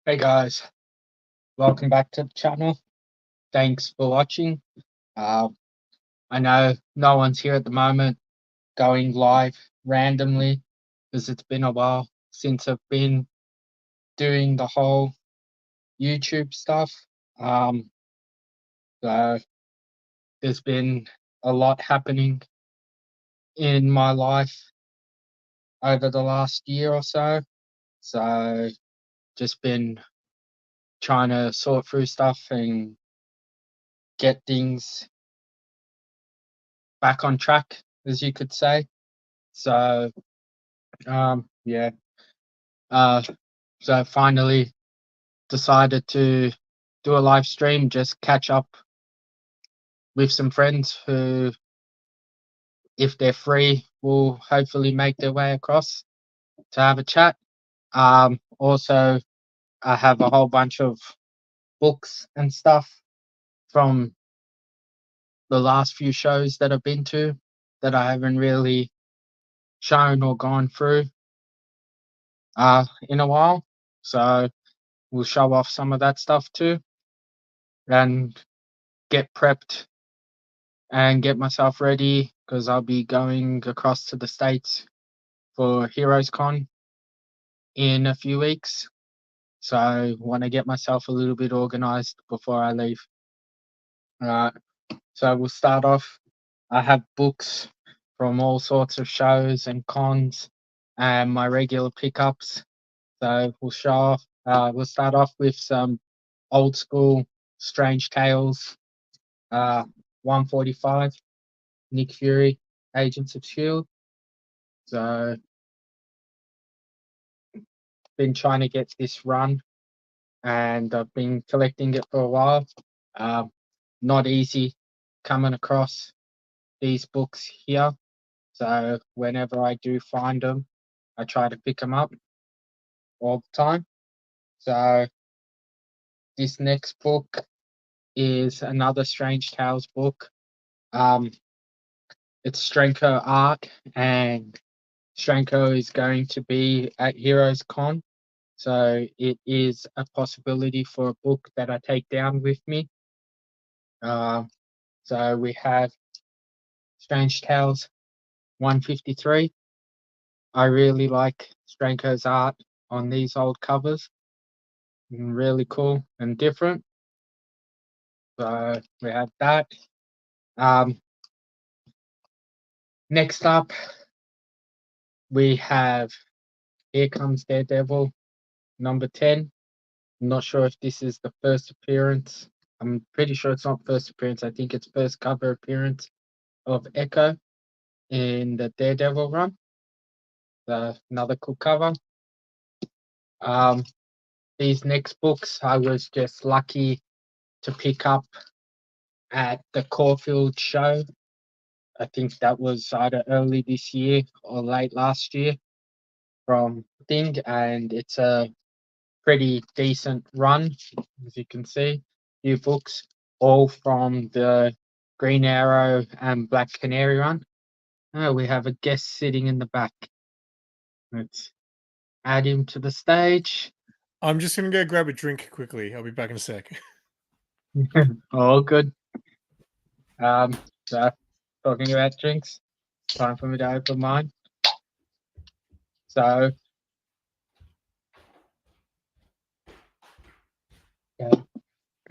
Hey guys, welcome back to the channel. Thanks for watching. Uh, I know no one's here at the moment going live randomly because it's been a while since I've been doing the whole YouTube stuff. Um, so there's been a lot happening in my life over the last year or so. So just been trying to sort through stuff and get things back on track, as you could say. So yeah. Uh, so I finally decided to do a live stream, just catch up with some friends who, if they're free, will hopefully make their way across to have a chat. Also, I have a whole bunch of books and stuff from the last few shows that I've been to that I haven't really shown or gone through in a while. So we'll show off some of that stuff too and get prepped and get myself ready because I'll be going across to the States for Heroes Con in a few weeks. So I want to get myself a little bit organized before I leave. Alright, so we'll start off. I have books from all sorts of shows and cons and my regular pickups. So we'll start off with some old school Strange Tales 145, Nick Fury, Agents of Shield. So been trying to get this run and I've been collecting it for a while. Not easy coming across these books here. So whenever I do find them, I try to pick them up all the time. So this next book is another Strange Tales book. It's Stranko art, and Stranko is going to be at Heroes Con. So it is a possibility for a book that I take down with me. So we have Strange Tales 153. I really like Stranko's art on these old covers. Really cool and different. So we have that. Next up, we have Here Comes Daredevil number 10. I'm not sure if this is the first appearance. I'm pretty sure it's not first appearance. I think it's first cover appearance of Echo in the Daredevil run. Another cool cover. These next books I was just lucky to pick up at the Caulfield show. I think that was either early this year or late last year from Thing, and it's a pretty decent run, as you can see. Few books, all from the Green Arrow and Black Canary run. Oh, we have a guest sitting in the back. Let's add him to the stage. I'm just going to go grab a drink quickly. I'll be back in a sec. All good. So talking about drinks, time for me to open mine. So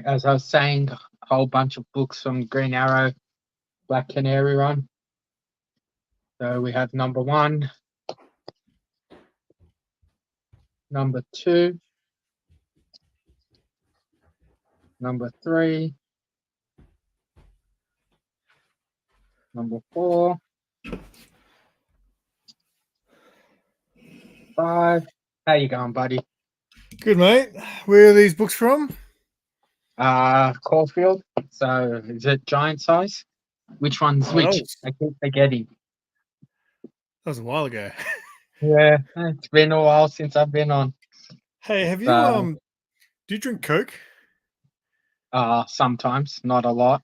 as I was saying, a whole bunch of books from Green Arrow, Black Canary run. So we have number 1, number 2, number 3, number 4, 5. How you going, buddy? Good, mate. Where are these books from? Caulfield. So is it giant size? Which one's which? I keep forgetting. That was a while ago. Yeah, it's been a while since I've been on. Hey, have you do you drink Coke? Sometimes, not a lot.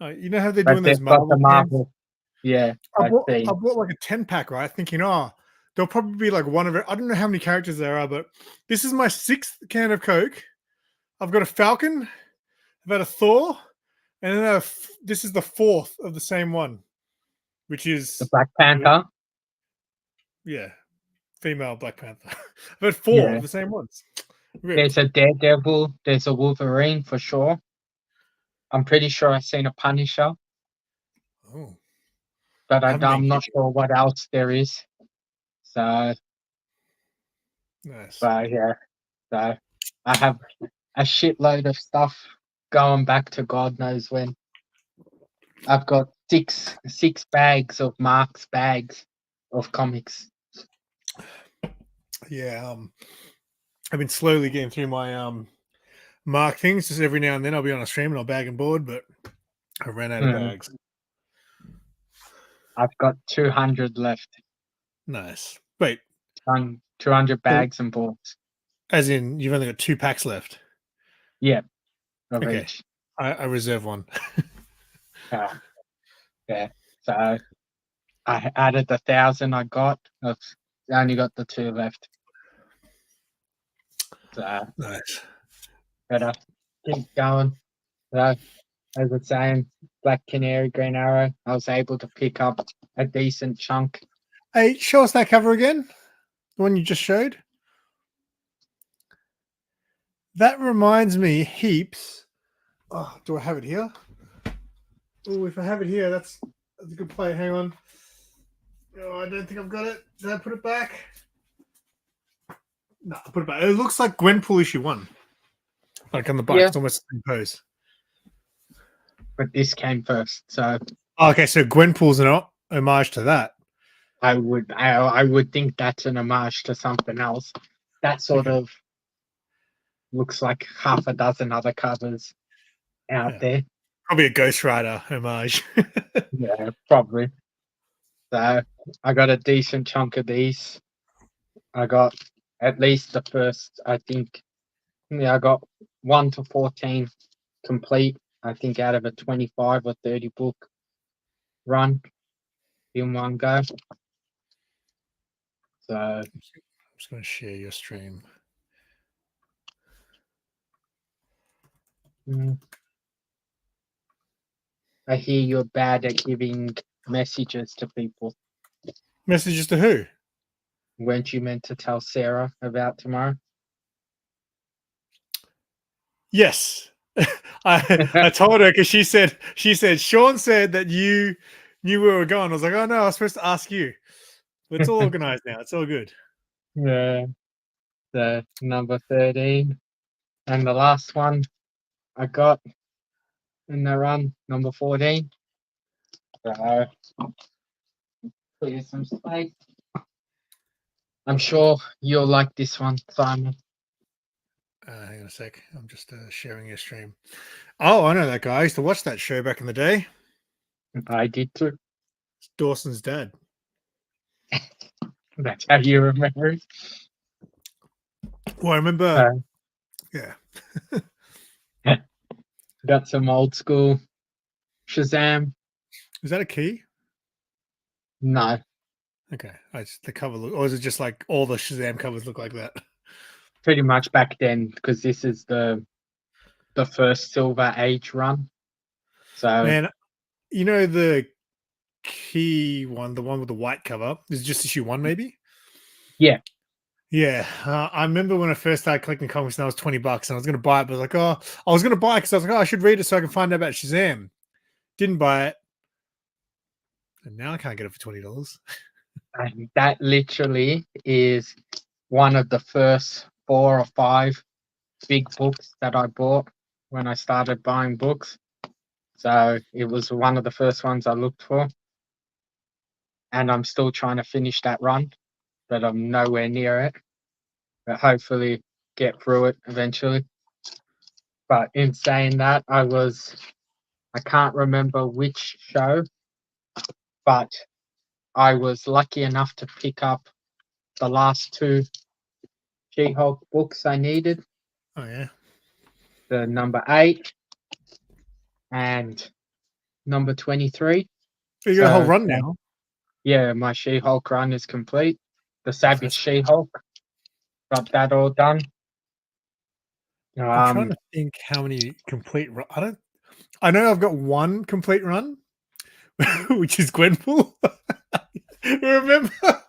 You know how they're But doing those they've got the Marvel cans? Marvel. Yeah, I bought like a 10-pack, right? Thinking, there'll probably be like one of it. I don't know how many characters there are, but this is my 6th can of Coke. I've got a Falcon, I've had a Thor, and then this is the 4th of the same one, which The is Black Panther. yeah, female Black Panther. I've had 4 Yeah. of the same ones. There's a Daredevil. There's a Wolverine for sure. I'm pretty sure I've seen a Punisher, Oh, but I haven't been I'm not keeping. sure what else there is. So, Nice. but yeah. So I have a shitload of stuff going back to God knows when. I've got six bags of Mark's bags of comics. Yeah, I've been slowly getting through my Mark things. Just every now and then I'll be on a stream and I'll bag and board, but I ran out of bags. I've got 200 left. Nice. Wait, 200 bags and boards. as in you've only got 2 packs left? Yeah, of Okay. each. I reserve one. Yeah. So I added the 1,000 I got. I only got the 2 left. So Nice. better keep going. So as I was saying, Black Canary, Green Arrow, I was able to pick up a decent chunk. Hey, show us that cover again. The one you just showed. That reminds me heaps. Oh, do I have it here? Oh, if I have it here, that's a good play. Hang on. Oh, I don't think I've got it. Did I put it back? No, I put it back. It looks like Gwenpool issue 1. Like on the back, Yeah. it's almost the same pose. But this came first, so Okay, so Gwenpool's an homage to that. I would think that's an homage to something else. That sort of looks like half a dozen other covers out there. Probably a Ghost Rider homage. Yeah, probably. So I got a decent chunk of these. I got at least the first, I think, I got 1 to 14 complete, I think, out of a 25 or 30 book run in one go. So I'm just going to share your stream. I hear you're bad at giving messages to people. Messages to who? Weren't you meant to tell Sarah about tomorrow? Yes. I told her because she said Sean said that you knew where we were going. I was like, oh no, I was supposed to ask you. But it's all organized now. It's all good. Yeah. The number 13. And the last one I got in the run, number 14. So clear some space. I'm sure you'll like this one, Simon. Hang on a sec. I'm just sharing your stream. Oh, I know that guy. I used to watch that show back in the day. I did too. It's Dawson's dad. That's how you remember it. Well, I remember. Yeah. Got some old school Shazam. Is that a key? No. Okay. The cover look, or is it just like all the Shazam covers look like that? Pretty much back then, because this is the first Silver Age run. So Man, you know the key one, the one with the white cover, is just issue 1, maybe? Yeah. Yeah. I remember when I first started collecting comics and I was $20 and I was going to buy it, but I was like, oh, I was going to buy it because I was like, oh, I should read it so I can find out about Shazam. Didn't buy it. And now I can't get it for $20. And that literally is one of the first 4 or 5 big books that I bought when I started buying books. So it was one of the first ones I looked for. And I'm still trying to finish that run, but I'm nowhere near it. But hopefully get through it eventually. But in saying that, I can't remember which show, but I was lucky enough to pick up the last 2 She-Hulk books I needed. Oh, yeah. The number 8 and number 23. You got a whole run now. Yeah, my She-Hulk run is complete. The Savage She-Hulk. Got that all done. I'm trying to think how many complete. I know I've got one complete run, which is Gwenpool. Remember?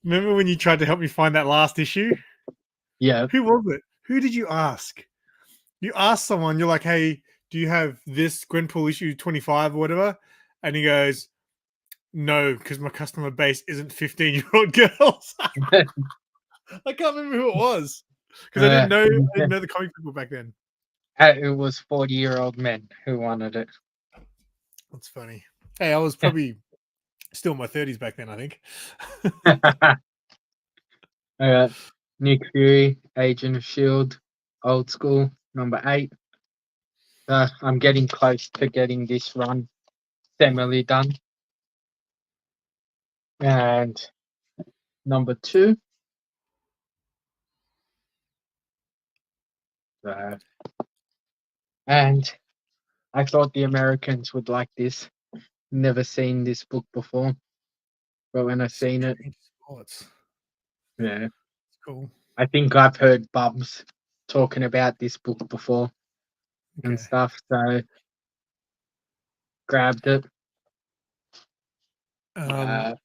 Remember when you tried to help me find that last issue? Yeah. Who was it? Who did you ask? You asked someone. You're like, "Hey, do you have this Gwenpool issue 25 or whatever?" And he goes, "No, because my customer base isn't 15-year-old girls." I can't remember who it was because I didn't know the comic people back then. It was 40-year-old men who wanted it. That's funny. Hey, I was probably still in my 30s back then, I think. Nick Fury, Agent of S.H.I.E.L.D., Old School, number 8. I'm getting close to getting this run semi done. And number 2. And I thought the Americans would like this. Never seen this book before. But when I seen it, Sports. yeah. Cool. I think I've heard Bubs talking about this book before and stuff, so grabbed it. There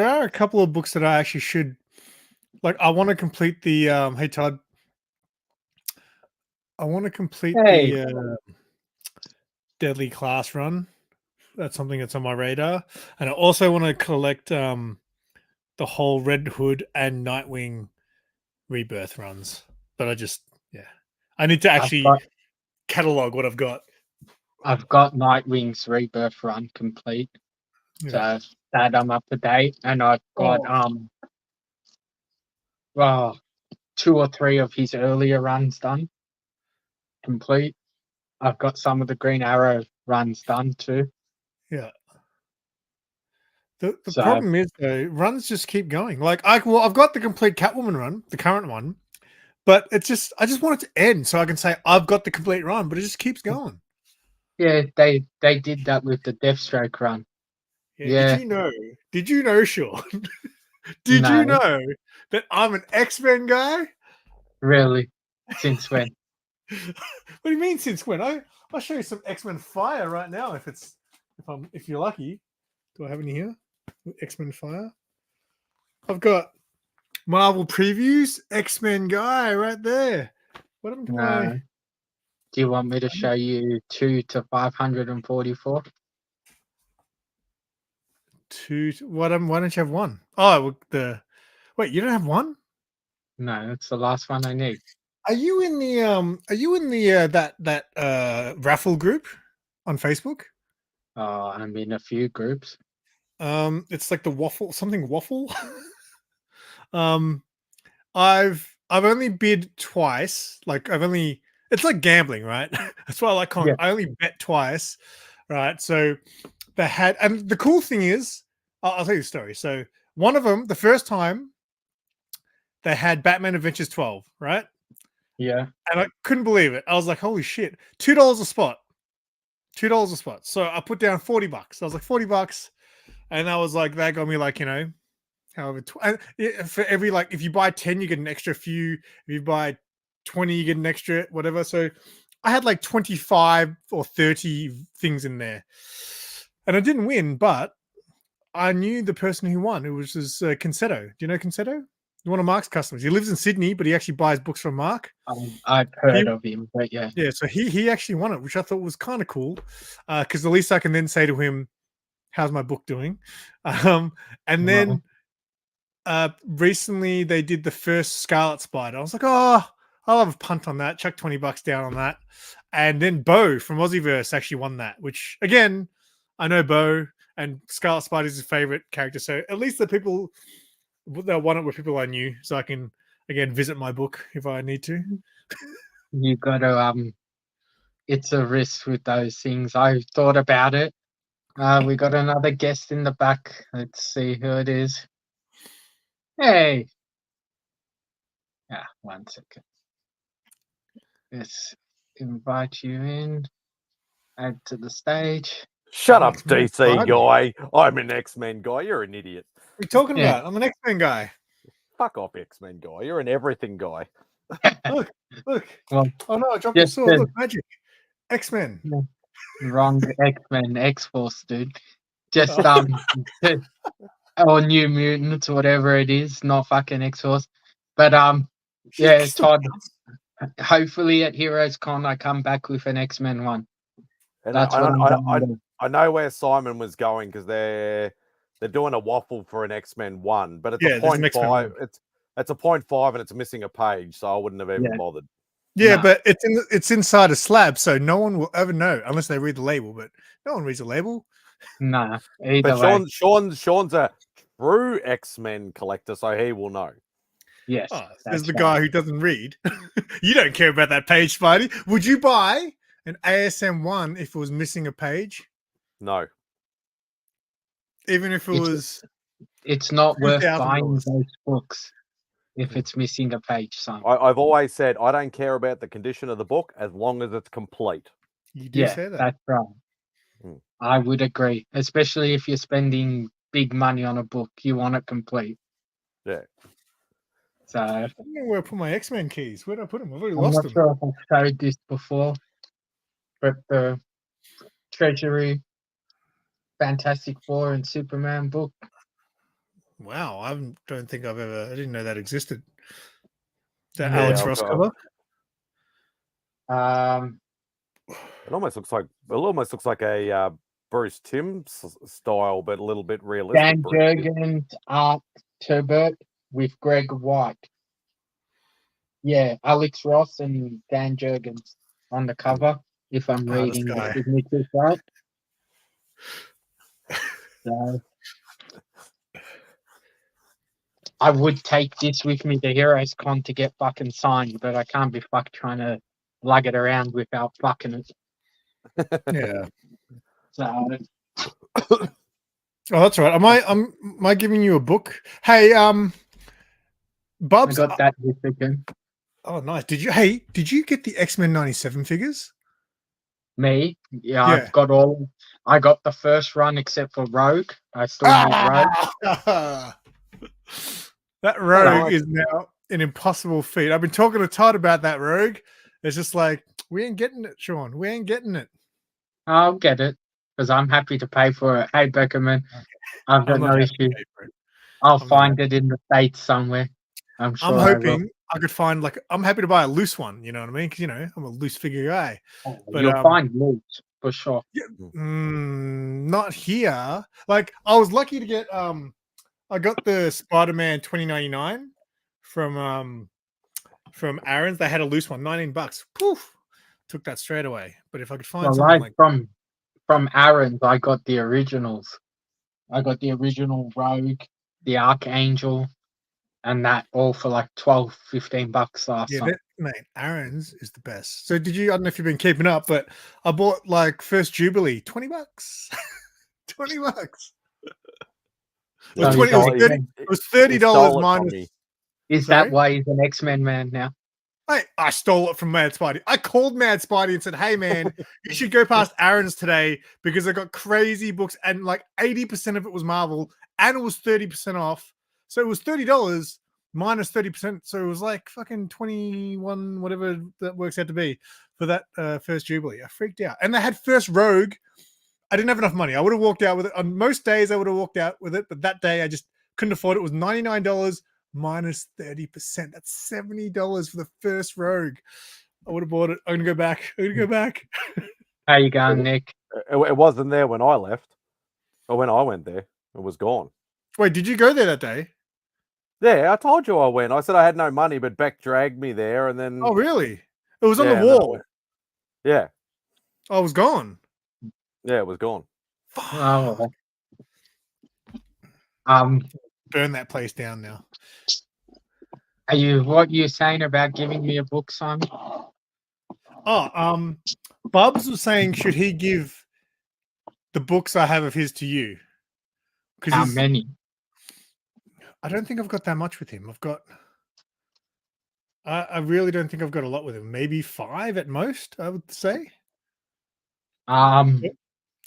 are a couple of books that I actually should like. I want to complete the hey Todd. I want to complete the Deadly Class run. That's something that's on my radar, and I also want to collect the whole Red Hood and Nightwing Rebirth runs. But I need to actually catalog what I've got. I've got Nightwing's Rebirth run complete, so that I'm up to date, and I've got 2 or 3 of his earlier runs done complete. I've got some of the Green Arrow runs done too. Yeah. The problem is though, runs just keep going. Like I've got the complete Catwoman run, the current one, but I just want it to end so I can say I've got the complete run, but it just keeps going. Yeah, they did that with the Deathstroke run. Yeah. Did you know, Sean? Did you know that I'm an X-Men guy? Really? Since when? What do you mean since when? I'll show you some X-Men fire right now if you're lucky. Do I have any here? X-Men fire. I've got Marvel previews, X-Men guy right there. What happened to my? Do you want me to show you 2 to 544? Why don't you have one? Oh, wait, you don't have one? No, it's the last one I need. Are you in the that raffle group on Facebook? I'm in a few groups. It's like the waffle. I've only bid twice. Like it's like gambling, right? That's why I like calling. I only bet twice, right? So they had, and the cool thing is, I'll tell you the story. So one of them, the first time, they had Batman Adventures 12, right? Yeah. And I couldn't believe it. I was like, holy shit, $2 a spot. $2 a spot. So I put down $40. I was like, $40. And I was like, that got me like, however, for every, like, if you buy 10, you get an extra few. If you buy 20, you get an extra whatever. So I had like 25 or 30 things in there. And I didn't win, but I knew the person who won. It was Conceto. Do you know Conceto? One of Mark's customers. He lives in Sydney, but he actually buys books from Mark. I've heard of him, but yeah. Yeah, so he actually won it, which I thought was kind of cool, because at least I can then say to him, "How's my book doing?" And then recently they did the first Scarlet Spider. I was like, "Oh, I'll have a punt on that. Chuck $20 down on that." And then Bo from Aussieverse actually won that, which again, I know Bo and Scarlet Spider is his favorite character, so at least the people that won it were people I knew, so I can again visit my book if I need to. You gotta it's a risk with those things. I thought about it. We got another guest in the back. Let's see who it is. Hey. Yeah, 1 second. Let's invite you in. Add to the stage. Shut up, X-Men, DC right? guy. I'm an X-Men guy. You're an idiot. What are you talking Yeah. about? I'm an X-Men guy. Fuck off, X-Men guy. You're an everything guy. Look. Well, Oh no, I dropped a just sword. Look, magic. X-Men. wrong X-Men, X-Force, dude. Just Oh. or New Mutants, whatever it is, not fucking X-Force. But yeah, Just- Todd. Hopefully at Heroes Con I come back with an X-Men one. And That's what I'm going to. I know where Simon was going because they're doing a waffle for an X-Men one, but it's Yeah, a there's an 0.5. X-Men one. It's a 0.5 and it's missing a page, so I wouldn't have even bothered. Yeah, No. but it's inside a slab, so no one will ever know unless they read the label. But no one reads the label. Nah, either But way. Sean's a true X-Men collector, so he will know. Yes. Oh, that's there's the right. guy who doesn't read. You don't care about that page, Spidey. Would you buy an ASM one if it was missing a page, No. even if it was It's not worth buying $2,000? those books if it's missing a page, son. I've always said I don't care about the condition of the book as long as it's complete. You do Yeah, say that. that's right. Mm. I would agree, especially if you're spending big money on a book, you want it complete. Yeah. So I don't know where I put my X-Men keys. Where did I put them? I've already I'm lost not them. sure if I've showed this before, but the Treasury, Fantastic Four, and Superman book. Wow, don't think I've ever. I didn't know that existed. That Yeah, Alex I've Ross got- cover. It almost looks like a Bruce Timm style, but a little bit realistic. Dan Jurgens, Art Turbert with Greg White. Yeah, Alex Ross and Dan Jurgens on the cover, if I'm Oh, this reading the guy. signatures right. So, I would take this with me to Heroes Con to get fucking signed, but I can't be trying to lug it around without fucking it. Yeah. So, Oh, that's right. Am I giving you a book? Hey, I Bubs. got that this weekend. Oh, nice. Did you get the X-Men 97 figures? Me, yeah, Yeah. I've got all. I got the first run except for Rogue. I still need Rogue. That Rogue is now an impossible feat. I've been talking to Todd about that Rogue. It's just like, we ain't getting it, Sean. We ain't getting it. I'll get it because I'm happy to pay for it. Hey, Beckerman, I've got I'm not no happy to issue. pay for it. I'll I'm not find it in the States somewhere. I'm sure I'm I will. hoping I could find I'm happy to buy a loose one. You know what I mean? Because I'm a loose figure guy. Oh, But, you'll find loot for sure. Not here. Like, I was lucky to get I got the Spider-Man 2099 from Aaron's. They had a loose one, $19. Poof. Took that straight away. But if I could find Well, something right like from Aaron's, I got the originals. I got the original Rogue, the Archangel, and that all for like $12, $15 last time. Mate, Aaron's is the best. So I don't know if you've been keeping up, but I bought First Jubilee, $20. $20. It was So it was $30 minus. Is that why he's an X-Men man now? I stole it from Mad Spidey. I called Mad Spidey and said, "Hey man, you should go past Aaron's today because they got crazy books and like 80% of it was Marvel and it was 30% off. So it was $30 minus 30%. So it was like fucking 21, whatever that works out to be for that First Jubilee. I freaked out. And they had First Rogue. I didn't have enough money. I would have walked out with it. On most days I would have walked out with it, but that day I just couldn't afford it. It was $99 minus 30%. That's $70 for the First Rogue. I would have bought it. I'm gonna go back. How you going, Nick? It wasn't there when I left, or when I went there. It was gone. Wait, did you go there that day? Yeah, I told you I went. I said I had no money, but Beck dragged me there, and then. Oh, really? It was on the wall. Yeah. I was gone. Yeah, it was gone. Oh, burn that place down now. What you saying about giving me a book, Simon? Oh, Bubs was saying, should he give the books I have of his to you? How many? I don't think I've got that much with him. I really don't think I've got a lot with him. Maybe 5 at most, I would say.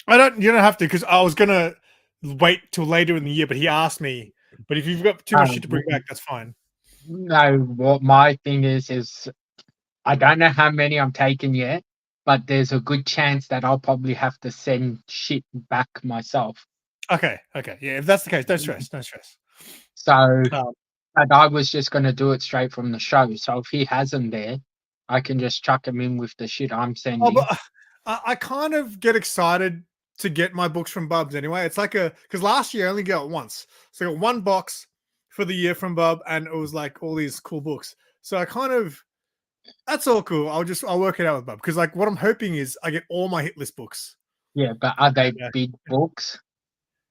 You don't have to, because I was gonna wait till later in the year, but he asked me. But if you've got too much shit to bring back, that's fine. No, what my thing is I don't know how many I'm taking yet, but there's a good chance that I'll probably have to send shit back myself. Okay. Yeah, if that's the case, don't stress. Don't stress. So, Um, but I was just going to do it straight from the show. So if he has them there, I can just chuck him in with the shit I'm Oh, sending. but I kind of get excited to get my books from Bubs anyway. It's like because last year I only got it once. So I got one box for the year from Bub, and it was like all these cool books. So I kind of, that's all cool. I'll work it out with Bub, because like what I'm hoping is I get all my hit list books. Yeah, but are they And, big books?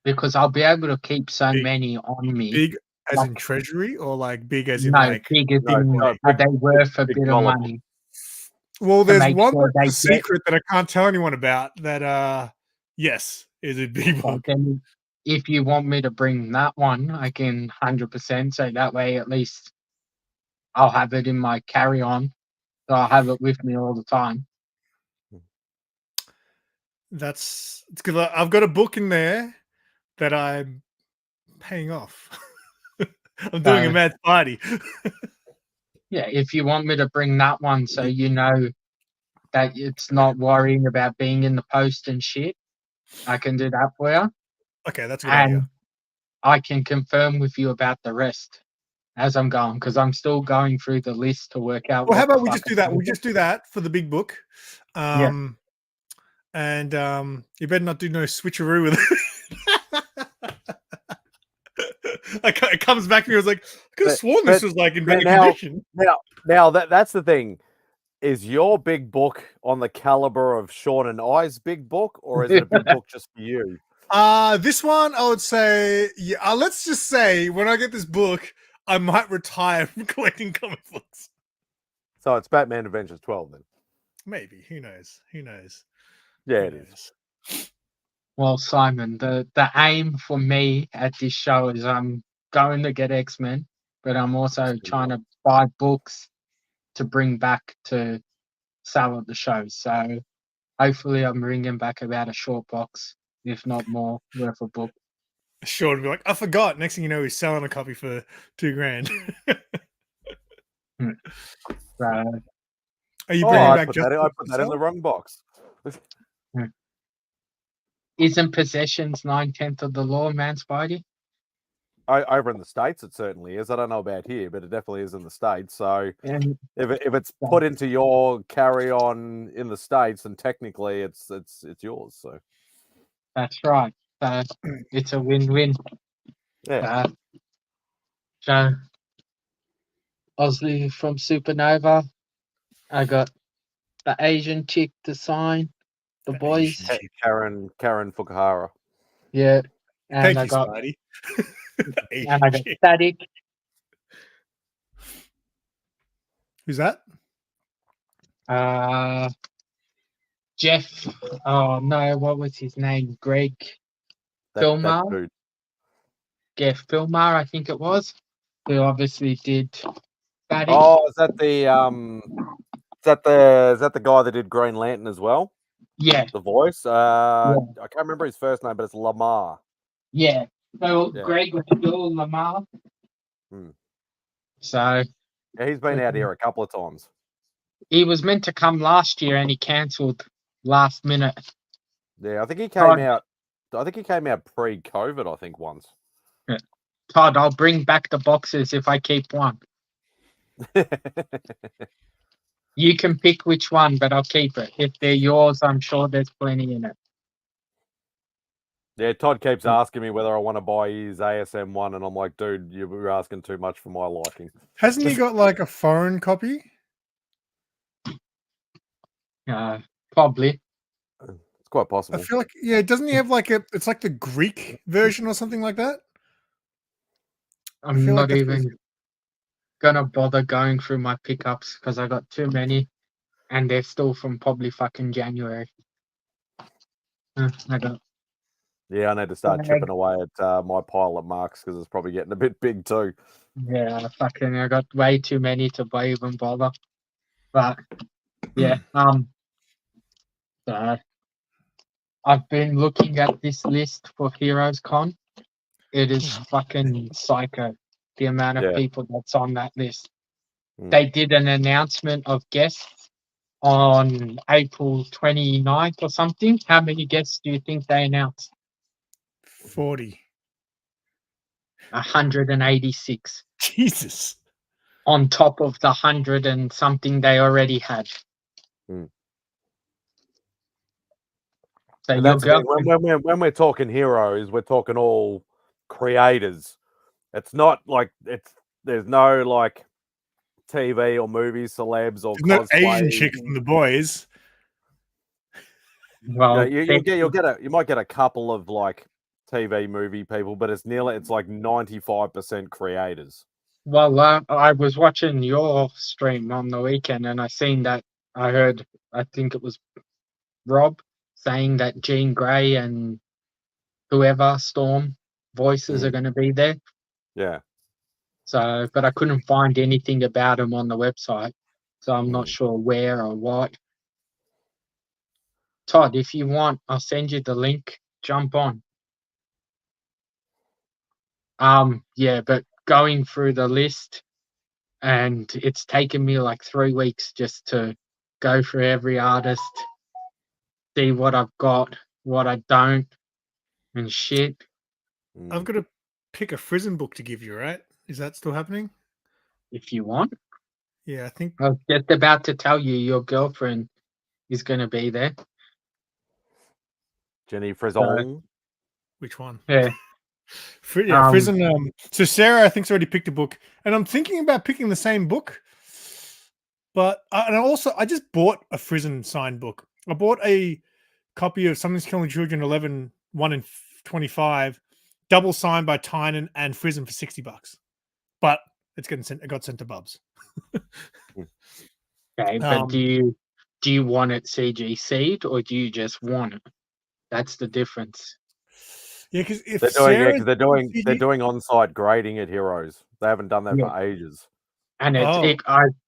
Because I'll be able to keep so big, many on me. big as Like, in treasury, or like big as in no, like. big as No, in, no, are big, they worth a big bit of dollar money Well, to there's make one sure that's a they get? secret that I can't tell anyone about. That yes, is a big Well, book. then, if you want me to bring that one, I can 100%. So that way, at least I'll have it in my carry-on. So I'll have it with me all the time. It's because I've got a book in there that I'm paying off. I'm doing a So mad party. yeah, if you want me to bring that one, so you know that it's not worrying about being in the post and shit, I can do that for you, Okay, that's a good idea. and I can confirm with you about the rest as I'm going, because I'm still going through the list to work out Well, how what the about we fuck. just do that? We just do that for the big book. Yeah. And you better not do no switcheroo with it. It comes back to me. I was like, I could have sworn this was like in better condition. Now that's the thing. Is your big book on the caliber of Sean and I's big book, or is it a big book just for you? This one I would say, yeah. Let's just say when I get this book, I might retire from collecting comic books. So it's Batman Adventures 12 then. Maybe. Who knows? Yeah, it is. Well, Simon, the aim for me at this show is I'm going to get X-Men, but I'm also trying to buy books to bring back to sell at the show. So hopefully I'm bringing back about a short box, if not more, worth of book. Sure to be like, I forgot. Next thing you know, he's selling a copy for $2,000. So, Are you bringing back I put that in the wrong box. isn't possessions 9/10 of the law, man, Spidey? Over in the States, it certainly is. I don't know about here, but it definitely is in the States. So And if it's put into your carry-on in the States, then technically it's yours. So that's right. It's a win-win. yeah. So Osley from Supernova. I got the Asian chick to sign. The boys. Karen Fukuhara. Yeah. And Thank I you, got Spidey. and I got Static. Who's that? Jeff. Oh no, what was his name? Greg That Filmar. dude. Jeff Filmar, I think it was. Who obviously did Static. Oh, is that the guy that did Green Lantern as well? Yeah. The voice. Yeah. I can't remember his first name, but it's Lamar. Yeah. So Yeah. Greg was still Lamar. So Yeah, he's been out here a couple of times. he was meant to come last year and he cancelled last minute. Yeah, I think he came out. I think he came out pre-COVID. I think once. Yeah. Todd, I'll bring back the boxes if I keep one. You can pick which one, but I'll keep it. If they're yours, I'm sure there's plenty in it. Yeah, Todd keeps asking me whether I want to buy his ASM one, and I'm like, dude, you're asking too much for my liking. Hasn't he got like a foreign copy? Probably. It's quite possible. I feel like, yeah, doesn't he have like it's like the Greek version or something like that? I'm not even gonna bother going through my pickups because I got too many, and they're still from probably fucking January. Yeah, I need to start chipping away at my pile at Mark's because it's probably getting a bit big too. Yeah, I got way too many to even bother. But yeah, I've been looking at this list for Heroes Con. It is fucking psycho, the amount of Yeah. people that's on that list. Mm. They did an announcement of guests on April 29th or something. How many guests do you think they announced? 40. 186 Jesus. on top of the 100 and something they already had. Mm. So And your that's the thing. girlfriend, When we're talking heroes, we're talking all creators. It's not like there's no like TV or movies, celebs or There's no cosplay. Asian chick from the boys. well, You might get a couple of like TV movie people, but it's like 95% creators. well, I was watching your stream on the weekend and I seen that I heard, I think it was Rob saying that Jean Grey and whoever Storm voices are going to be there. Yeah. So, but I couldn't find anything about them on the website, so I'm not sure where or what. Todd, if you want, I'll send you the link. Jump on. Yeah, but going through the list, and it's taken me like 3 weeks just to go through every artist, see what I've got, what I don't, and shit. I've got to pick a Frizen book to give you, right? Is that still happening? If you want, Yeah, I think. I was just about to tell you your girlfriend is going to be there. Jenny Frison. Which one? Yeah. Frizen. So Sarah, I think's already picked a book, and I'm thinking about picking the same book. But I just bought a Frizen signed book. I bought a copy of Something's Killing Children 11, 1 and 25, double signed by Tynan and Frizen for $60. But it's getting sent. It got sent to Bubs. Okay, but do you want it CGC'd or do you just want it? That's the difference. Yeah, because if they're doing on-site grading at Heroes. They haven't done that for ages. And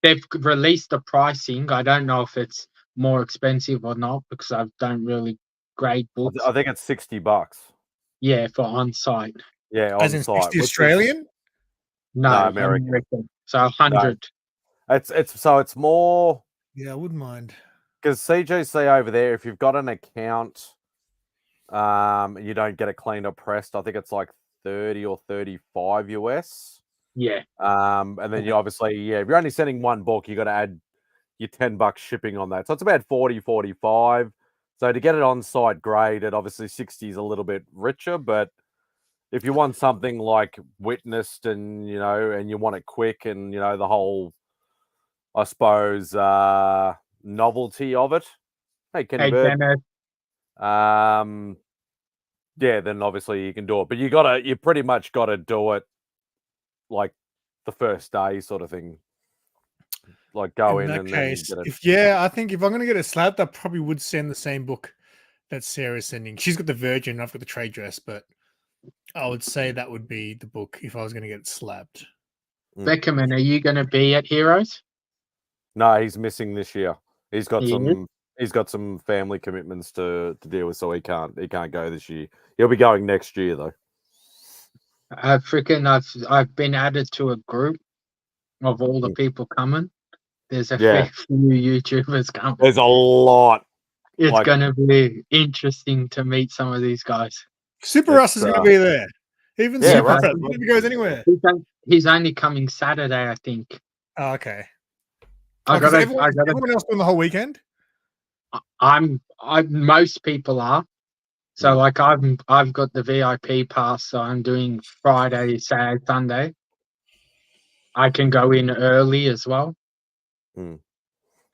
they've released the pricing. I don't know if it's more expensive or not because I don't really grade books. I think it's $60. Yeah, for on-site. Yeah, as in on-site. 60 Australian? No, American. So 100. No. It's more. Yeah, I wouldn't mind. Because CGC over there, if you've got an account, you don't get it cleaned or pressed. I think it's like 30 or 35 US. Yeah. And then you obviously, if you're only sending one book, you got to add your $10 shipping on that. So it's about 40, 45. So to get it on site graded, obviously 60 is a little bit richer, but if you want something like witnessed and and you want it quick and the whole, I suppose, novelty of it. Hey, Kenny Bird. Dennis. Yeah, then obviously you can do it, but you pretty much got to do it like the first day sort of thing. Like go in and case, then get it. I think if I'm going to get it slabbed, I probably would send the same book that Sarah's sending. She's got the Virgin, I've got the trade dress, but I would say that would be the book if I was going to get it slabbed. Beckerman, are you going to be at Heroes? No, he's missing this year. He's got He he's got some family commitments to deal with, so he can't go this year. He'll be going next year though. I've been added to a group of all the people coming. There's a fair few YouTubers coming. There's a lot. It's going to be interesting to meet some of these guys. Super Russ is going to be there. Even Super Russ never goes anywhere. He's only coming Saturday, I think. Oh, okay. Everyone else doing the whole weekend? Most people are. So like I've got the VIP pass, so I'm doing Friday, Saturday, Sunday. I can go in early as well. And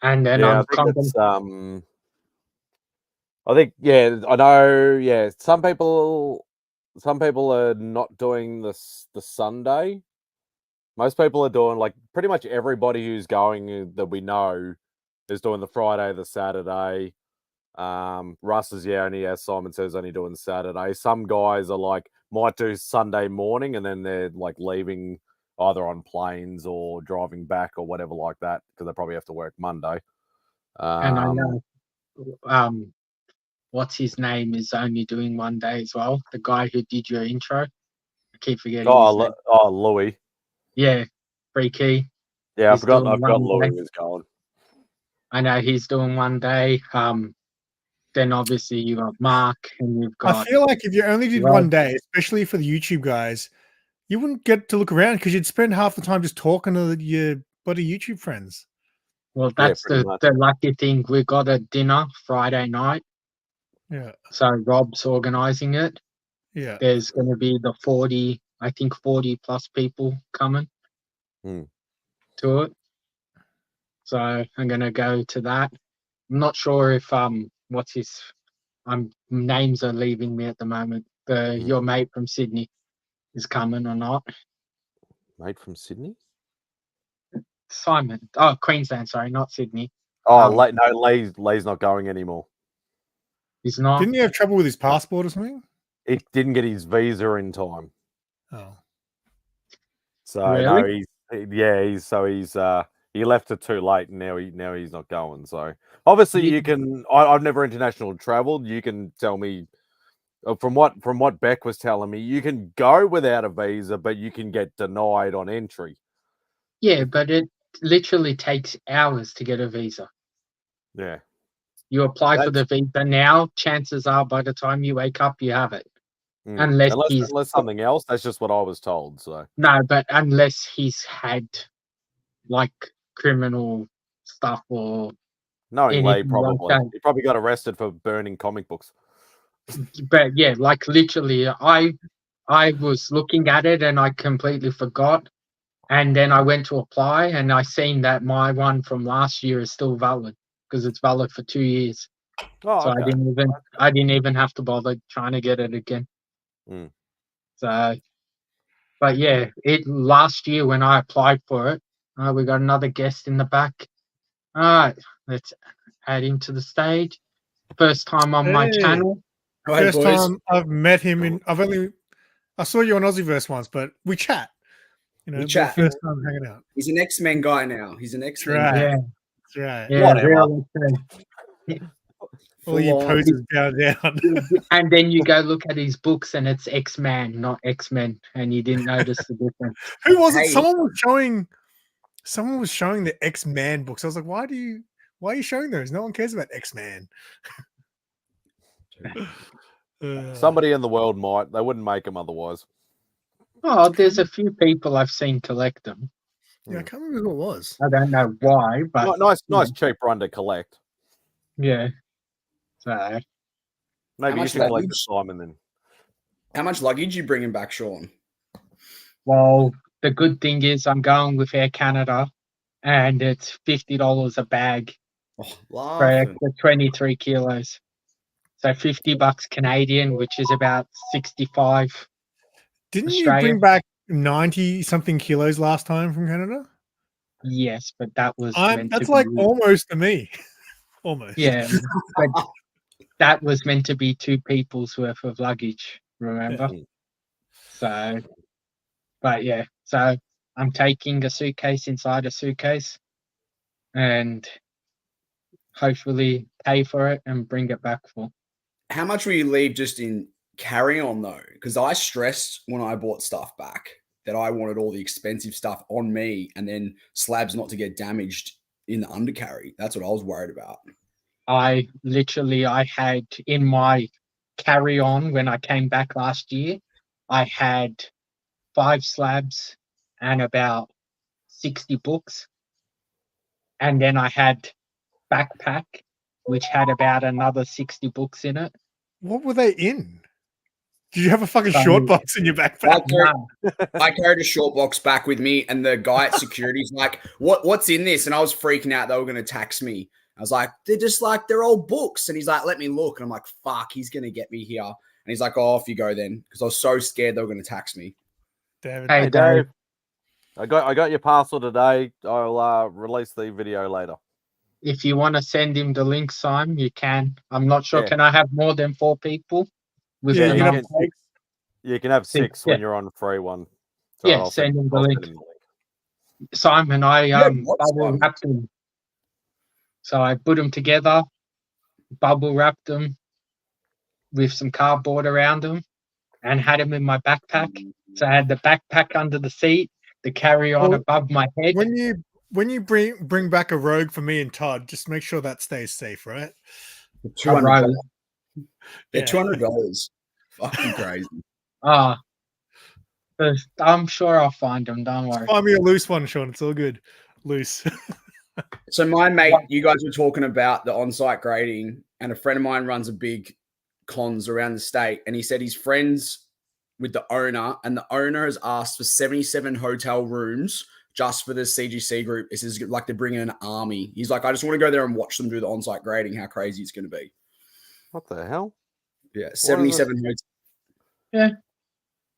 then I know. Some people are not doing the Sunday. Most people are doing, like, pretty much everybody who's going that we know is doing the Friday, the Saturday. Russ is only, as Simon says, only doing Saturday. Some guys are like might do Sunday morning and then they're like leaving either on planes or driving back or whatever like that because they probably have to work Monday. And I know what's his name is only doing 1 day as well. The guy who did your intro. I keep forgetting his name. Louis. Yeah, Free Key. Yeah, I He's forgot doing Louis 1 day. was going. I know he's doing 1 day. Then obviously you got Mark and you've I got feel like if you only did Rob. 1 day, especially for the YouTube guys, you wouldn't get to look around because you'd spend half the time just talking to your buddy YouTube friends. Well, Yeah, that's pretty the much. lucky thing. We got a dinner Friday night. Yeah. So Rob's organising it. Yeah. There's going to be the 40 plus people coming to it. So I'm going to go to that. I'm not sure if names are leaving me at the moment. Your mate from Sydney is coming or not. Mate from Sydney? Simon. Oh, Queensland, sorry, not Sydney. Oh, Leigh's not going anymore. He's not. Didn't he have trouble with his passport or something? He didn't get his visa in time. Oh. So Really? he left it too late, and now he's not going. So obviously you can. I've never international traveled. You can tell me from what Beck was telling me, you can go without a visa, but you can get denied on entry. Yeah, but it literally takes hours to get a visa. Yeah. You apply for the visa now, chances are by the time you wake up, you have it. Unless something else. That's just what I was told. So no, but unless he's had like criminal stuff or knowing Leigh, like he probably got arrested for burning comic books. But yeah, like literally, I was looking at it and I completely forgot. And then I went to apply and I seen that my one from last year is still valid because it's valid for 2 years. Oh, so okay. I didn't even have to bother trying to get it again. So, but yeah, last year when I applied for it, we got another guest in the back. All right, let's add him to the stage. First time on my channel. First time I've met him I saw you on Aussieverse once, but we chat. We chat. First time hanging out. He's an X-Men guy now. He's an X-Men guy. Yeah. That's right. Yeah, whatever. All you poses down. And then you go look at his books and it's X-Man, not X-Men, and you didn't notice the difference. Who was it? Someone was showing the X-Man books. I was like, why are you showing those? No one cares about X-Man. Somebody in the world might. They wouldn't make them otherwise. Oh, there's a few people I've seen collect them. Yeah, I can't remember who it was. I don't know why, but nice cheap run to collect. Yeah. So maybe you should collect the Simon then. How much luggage you bringing back, Sean? Well, the good thing is I'm going with Air Canada, and it's $50 a bag for 23 kilos. So $50 Canadian, which is about 65. Didn't Australia. You bring back 90 something kilos last time from Canada? Yes, but that was that's like almost to me. Almost. Yeah, but that was meant to be 2 people's worth of luggage, remember? Yeah. So, but yeah, so I'm taking a suitcase inside a suitcase and hopefully pay for it and bring it back for. How much will you leave just in carry-on though? Because I stressed when I bought stuff back that I wanted all the expensive stuff on me and then slabs not to get damaged in the undercarry. That's what I was worried about. I had in my carry-on when I came back last year, I had 5 slabs and about 60 books. And then I had backpack, which had about another 60 books in it. What were they in? Did you have a fucking short box in your backpack? I carried a short box back with me, and the guy at security's like, what's in this? And I was freaking out they were going to tax me. I was like, they're all books. And he's like, let me look. And I'm like, fuck, he's going to get me here. And he's like, oh, off you go then. Because I was so scared they were going to tax me. David. Hey, Dave. I got your parcel today. I'll release the video later. If you want to send him the link, Simon, you can. I'm not sure. Yeah. Can I have more than 4 people? You can have 6 when you're on free one. So yeah, send him the link. Simon, I bubble wrapped them. So I put them together, bubble wrapped them, with some cardboard around them and had them in my backpack. So I had the backpack under the seat, the carry-on Well, above my head. When you bring back a rogue for me and Todd, just make sure that stays safe, right? rogue. They're Yeah. $200. Fucking crazy. Ah, I'm sure I'll find them. Don't worry. Find me a loose one, Sean. It's all good. Loose. So my mate, you guys were talking about the on-site grading, and a friend of mine runs a big cons around the state, and he said he's friends with the owner, and the owner has asked for 77 hotel rooms just for the CGC group. This is like they're bringing an army. He's like, I just want to go there and watch them do the on-site grading. How crazy it's going to be. What the hell? Yeah, 77 hotels. Yeah.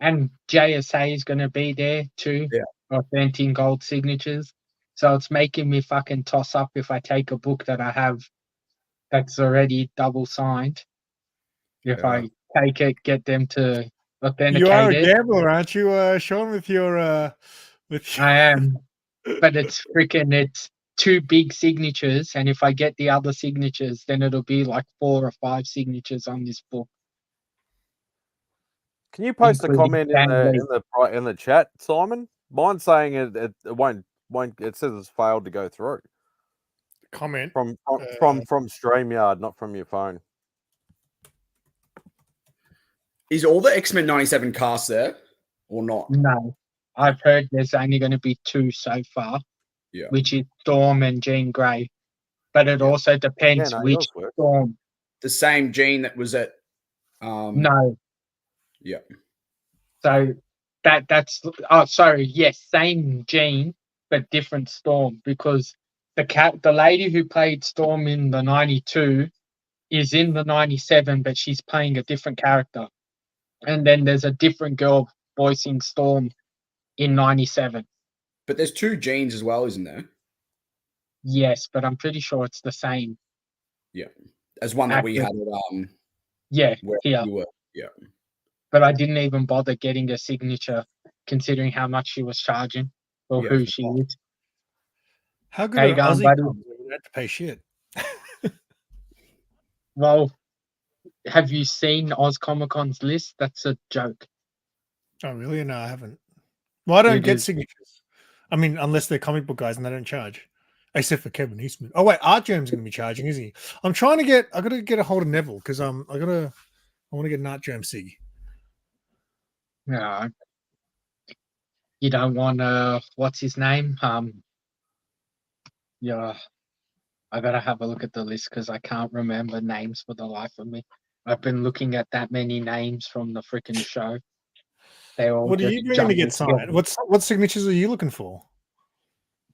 And JSA is going to be there too. Yeah. Authentic gold signatures. So it's making me fucking toss up if I take a book that I have that's already double signed. If I take it, get them to authenticate You are a it. gambler, aren't you, Sean? With your I am, but it's 2 big signatures, and if I get the other signatures, then it'll be like 4 or 5 signatures on this book. Can you post a Including comment in the chat, Simon? Mine's saying it won't. It says it's failed to go through. comment From StreamYard, not from your phone. Is all the X-Men 97 cast there or not? No, I've heard there's only going to be 2 so far, which is Storm and Jean Grey. But it also depends which Storm. The same Jean that was at. No. Yeah. So that's same Jean but different Storm, because the lady who played Storm in the 92 is in the 97, but she's playing a different character. And then there's a different girl voicing Storm in 97. But there's 2 Jeans as well, isn't there? Yes, but I'm pretty sure it's the same. Yeah. As one that we had at here. You were. Yeah. But I didn't even bother getting a signature considering how much she was charging or who she is. How good are Aussie cons? We had to pay shit. Well, have you seen Oz Comic Con's list? That's a joke. Oh, really? No, I haven't. Well, I don't get signatures. I mean, unless they're comic book guys and they don't charge. Except for Kevin Eastman. Oh, wait, Art Germ's going to be charging, isn't he? I got to get a hold of Neville because I want to get an Art Germ sig. No. You don't want what's his name? Yeah. I gotta have a look at the list because I can't remember names for the life of me. I've been looking at that many names from the freaking show. They all. What are you bringing to get signed? What signatures are you looking for?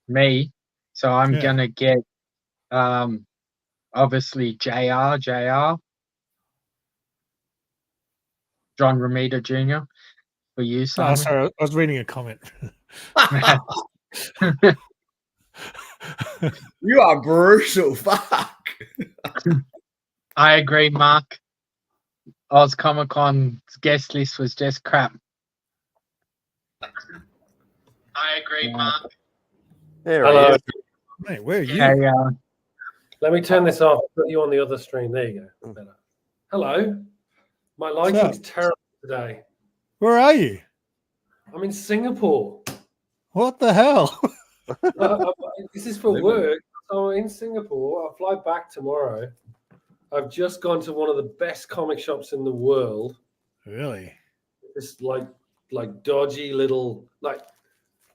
Me. So I'm gonna get obviously JR, John Romita Jr. for you, Simon. Oh, sorry, I was reading a comment. You are brutal. Fuck. I agree, Mark. Oz Comic Con's guest list was just crap. I agree, Mark. Hello. Hey, where are you? Hey, let me turn this off. Put you on the other stream. There you go. Better. Hello. My lighting's terrible today. Where are you? I'm in Singapore. What the hell? This is for work. So I'm in Singapore. I fly back tomorrow. I've just gone to one of the best comic shops in the world. Really? It's like dodgy little,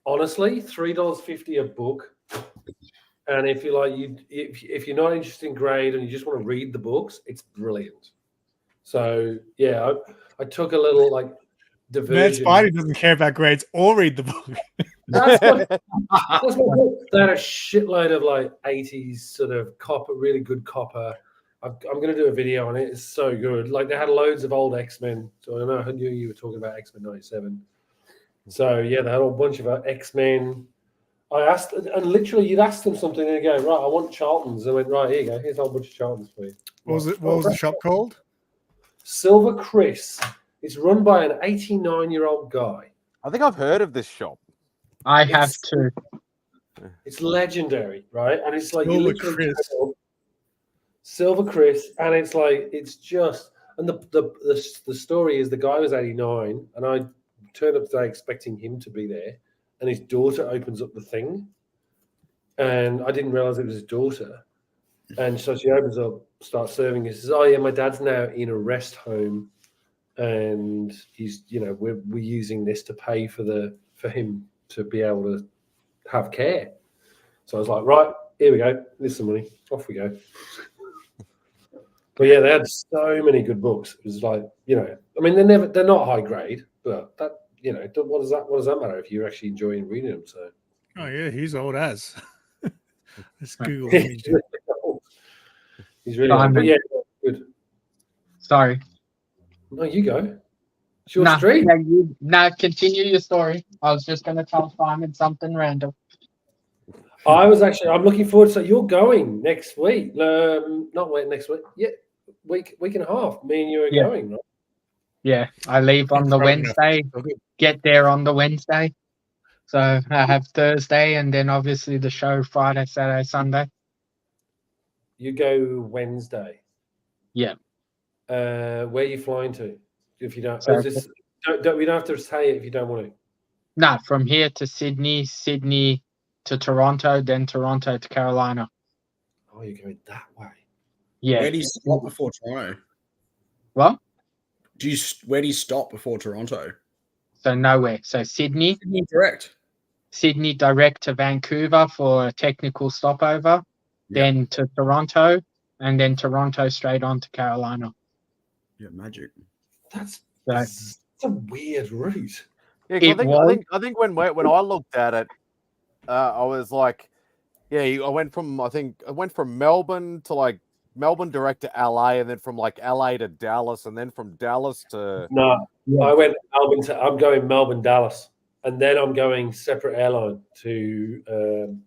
honestly, $3.50 a book. And if you if you're not interested in grade and you just want to read the books, it's brilliant. So yeah, I took a little diversion. Man, Spidey doesn't care about grades or read the book. That's what they had a shitload of 80s sort of copper, really good copper. I'm going to do a video on it. It's so good. They had loads of old X-Men. So I knew you were talking about X-Men 97. So yeah, they had a bunch of X-Men. I asked, and literally you'd ask them something and they'd go, right, I want Charlton's. I went, right, here you go. Here's a whole bunch of Charlton's for you. What was the shop called? Silver Chris. It's run by an 89-year-old guy. I think I've heard of this shop. I have too. It's legendary, right? And it's Silver Chris. Silver Chris, and it's just And the story is the guy was 89, and I turned up today expecting him to be there, and his daughter opens up the thing, and I didn't realize it was his daughter, and so she opens up, starts serving. He says, "Oh yeah, my dad's now in a rest home, and he's we're using this to pay for him to be able to have care." So I was like, right, here we go. Here's some money. Off we go. But yeah, they had so many good books. It was like, I mean, they're not high grade, but that, what does that matter if you're actually enjoying reading them? So. Oh yeah, he's old as. Let's Google image. He's really old. But yeah, good. Sorry. No, you go. It's your stream. Continue your story. I was just going to tell Simon something random. I'm looking forward to. You're going next week. Not next week. Yeah, week and a half. Me and you are going, right? Yeah, I leave on the Wednesday. Get there on the Wednesday. So I have Thursday, and then obviously the show Friday, Saturday, Sunday. You go Wednesday. Yeah. Where are you flying to? If you don't, So, we don't have to say it if you don't want to. No, from here to Sydney to Toronto, then Toronto to Carolina. Oh, you're going that way. Yeah. Where do you stop before Toronto? What? Where do you stop before Toronto? So nowhere. So Sydney direct. Sydney direct to Vancouver for a technical stopover, then to Toronto, and then Toronto straight on to Carolina. Yeah, magic. That's a weird route. Yeah, I think when I looked at it, I was like, I went from Melbourne to Melbourne direct to LA, and then from LA to Dallas, and then from Dallas to I went Melbourne I'm going Melbourne, Dallas, and then I'm going separate airline to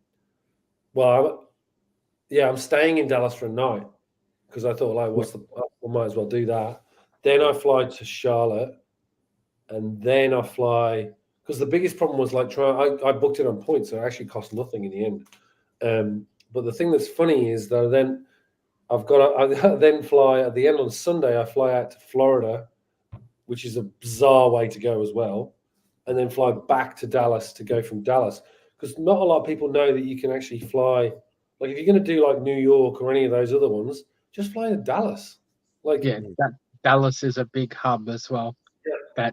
I'm staying in Dallas for a night because I thought I might as well do that. Then I fly to Charlotte, and then I fly because the biggest problem was I booked it on points, so it actually cost nothing in the end. But the thing that's funny is though, then I then fly at the end on Sunday. I fly out to Florida, which is a bizarre way to go as well, and then fly back to Dallas to go from Dallas because not a lot of people know that you can actually fly. Like if you're going to do New York or any of those other ones, just fly to Dallas. Dallas is a big hub as well. Yeah.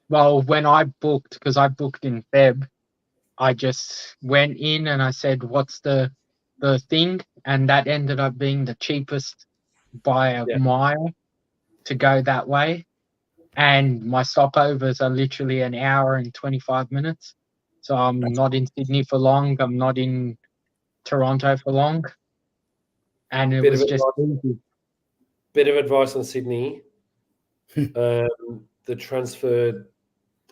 When I booked, because I booked in Feb, I just went in and I said, "What's the thing?" And that ended up being the cheapest by a mile to go that way. And my stopovers are literally an hour and 25 minutes. So I'm not in Sydney for long. I'm not in Toronto for long. And it was just easy. Bit of advice on Sydney. The transfer,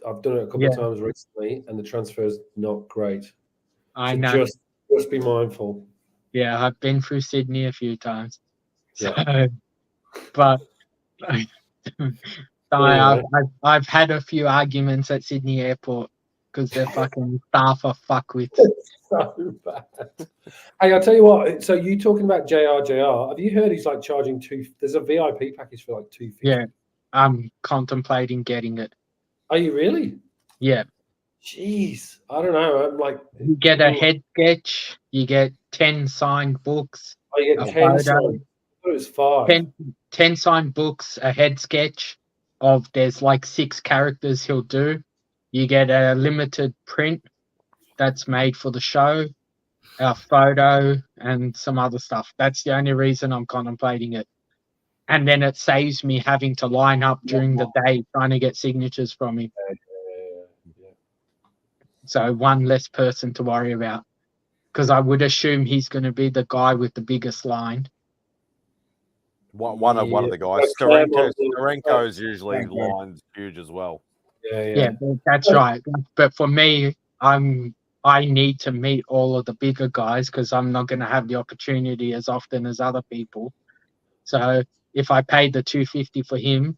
I've done it a couple of times recently, and the transfer is not great. I know. Just be mindful. Yeah, I've been through Sydney a few times. So, yeah. But I've had a few arguments at Sydney Airport because their fucking staff are fuckwits. So bad. Hey, I'll tell you what. So you talking about JR? Have you heard he's charging there's a VIP package for $250? Yeah, I'm contemplating getting it. Are you really? Yeah. Jeez, I don't know. I'm you get a head sketch. You get 10 signed books. Oh, you get 10 signed. It was 5. 10 signed books, a head sketch of there's 6 characters he'll do. You get a limited print that's made for the show, a photo, and some other stuff. That's the only reason I'm contemplating it. And then it saves me having to line up during the day trying to get signatures from him. So one less person to worry about. Because I would assume he's going to be the guy with the biggest line. One of the guys. Starenko is usually lines huge as well. Yeah, that's right. But for me, I need to meet all of the bigger guys because I'm not going to have the opportunity as often as other people. So if I pay the $250 for him,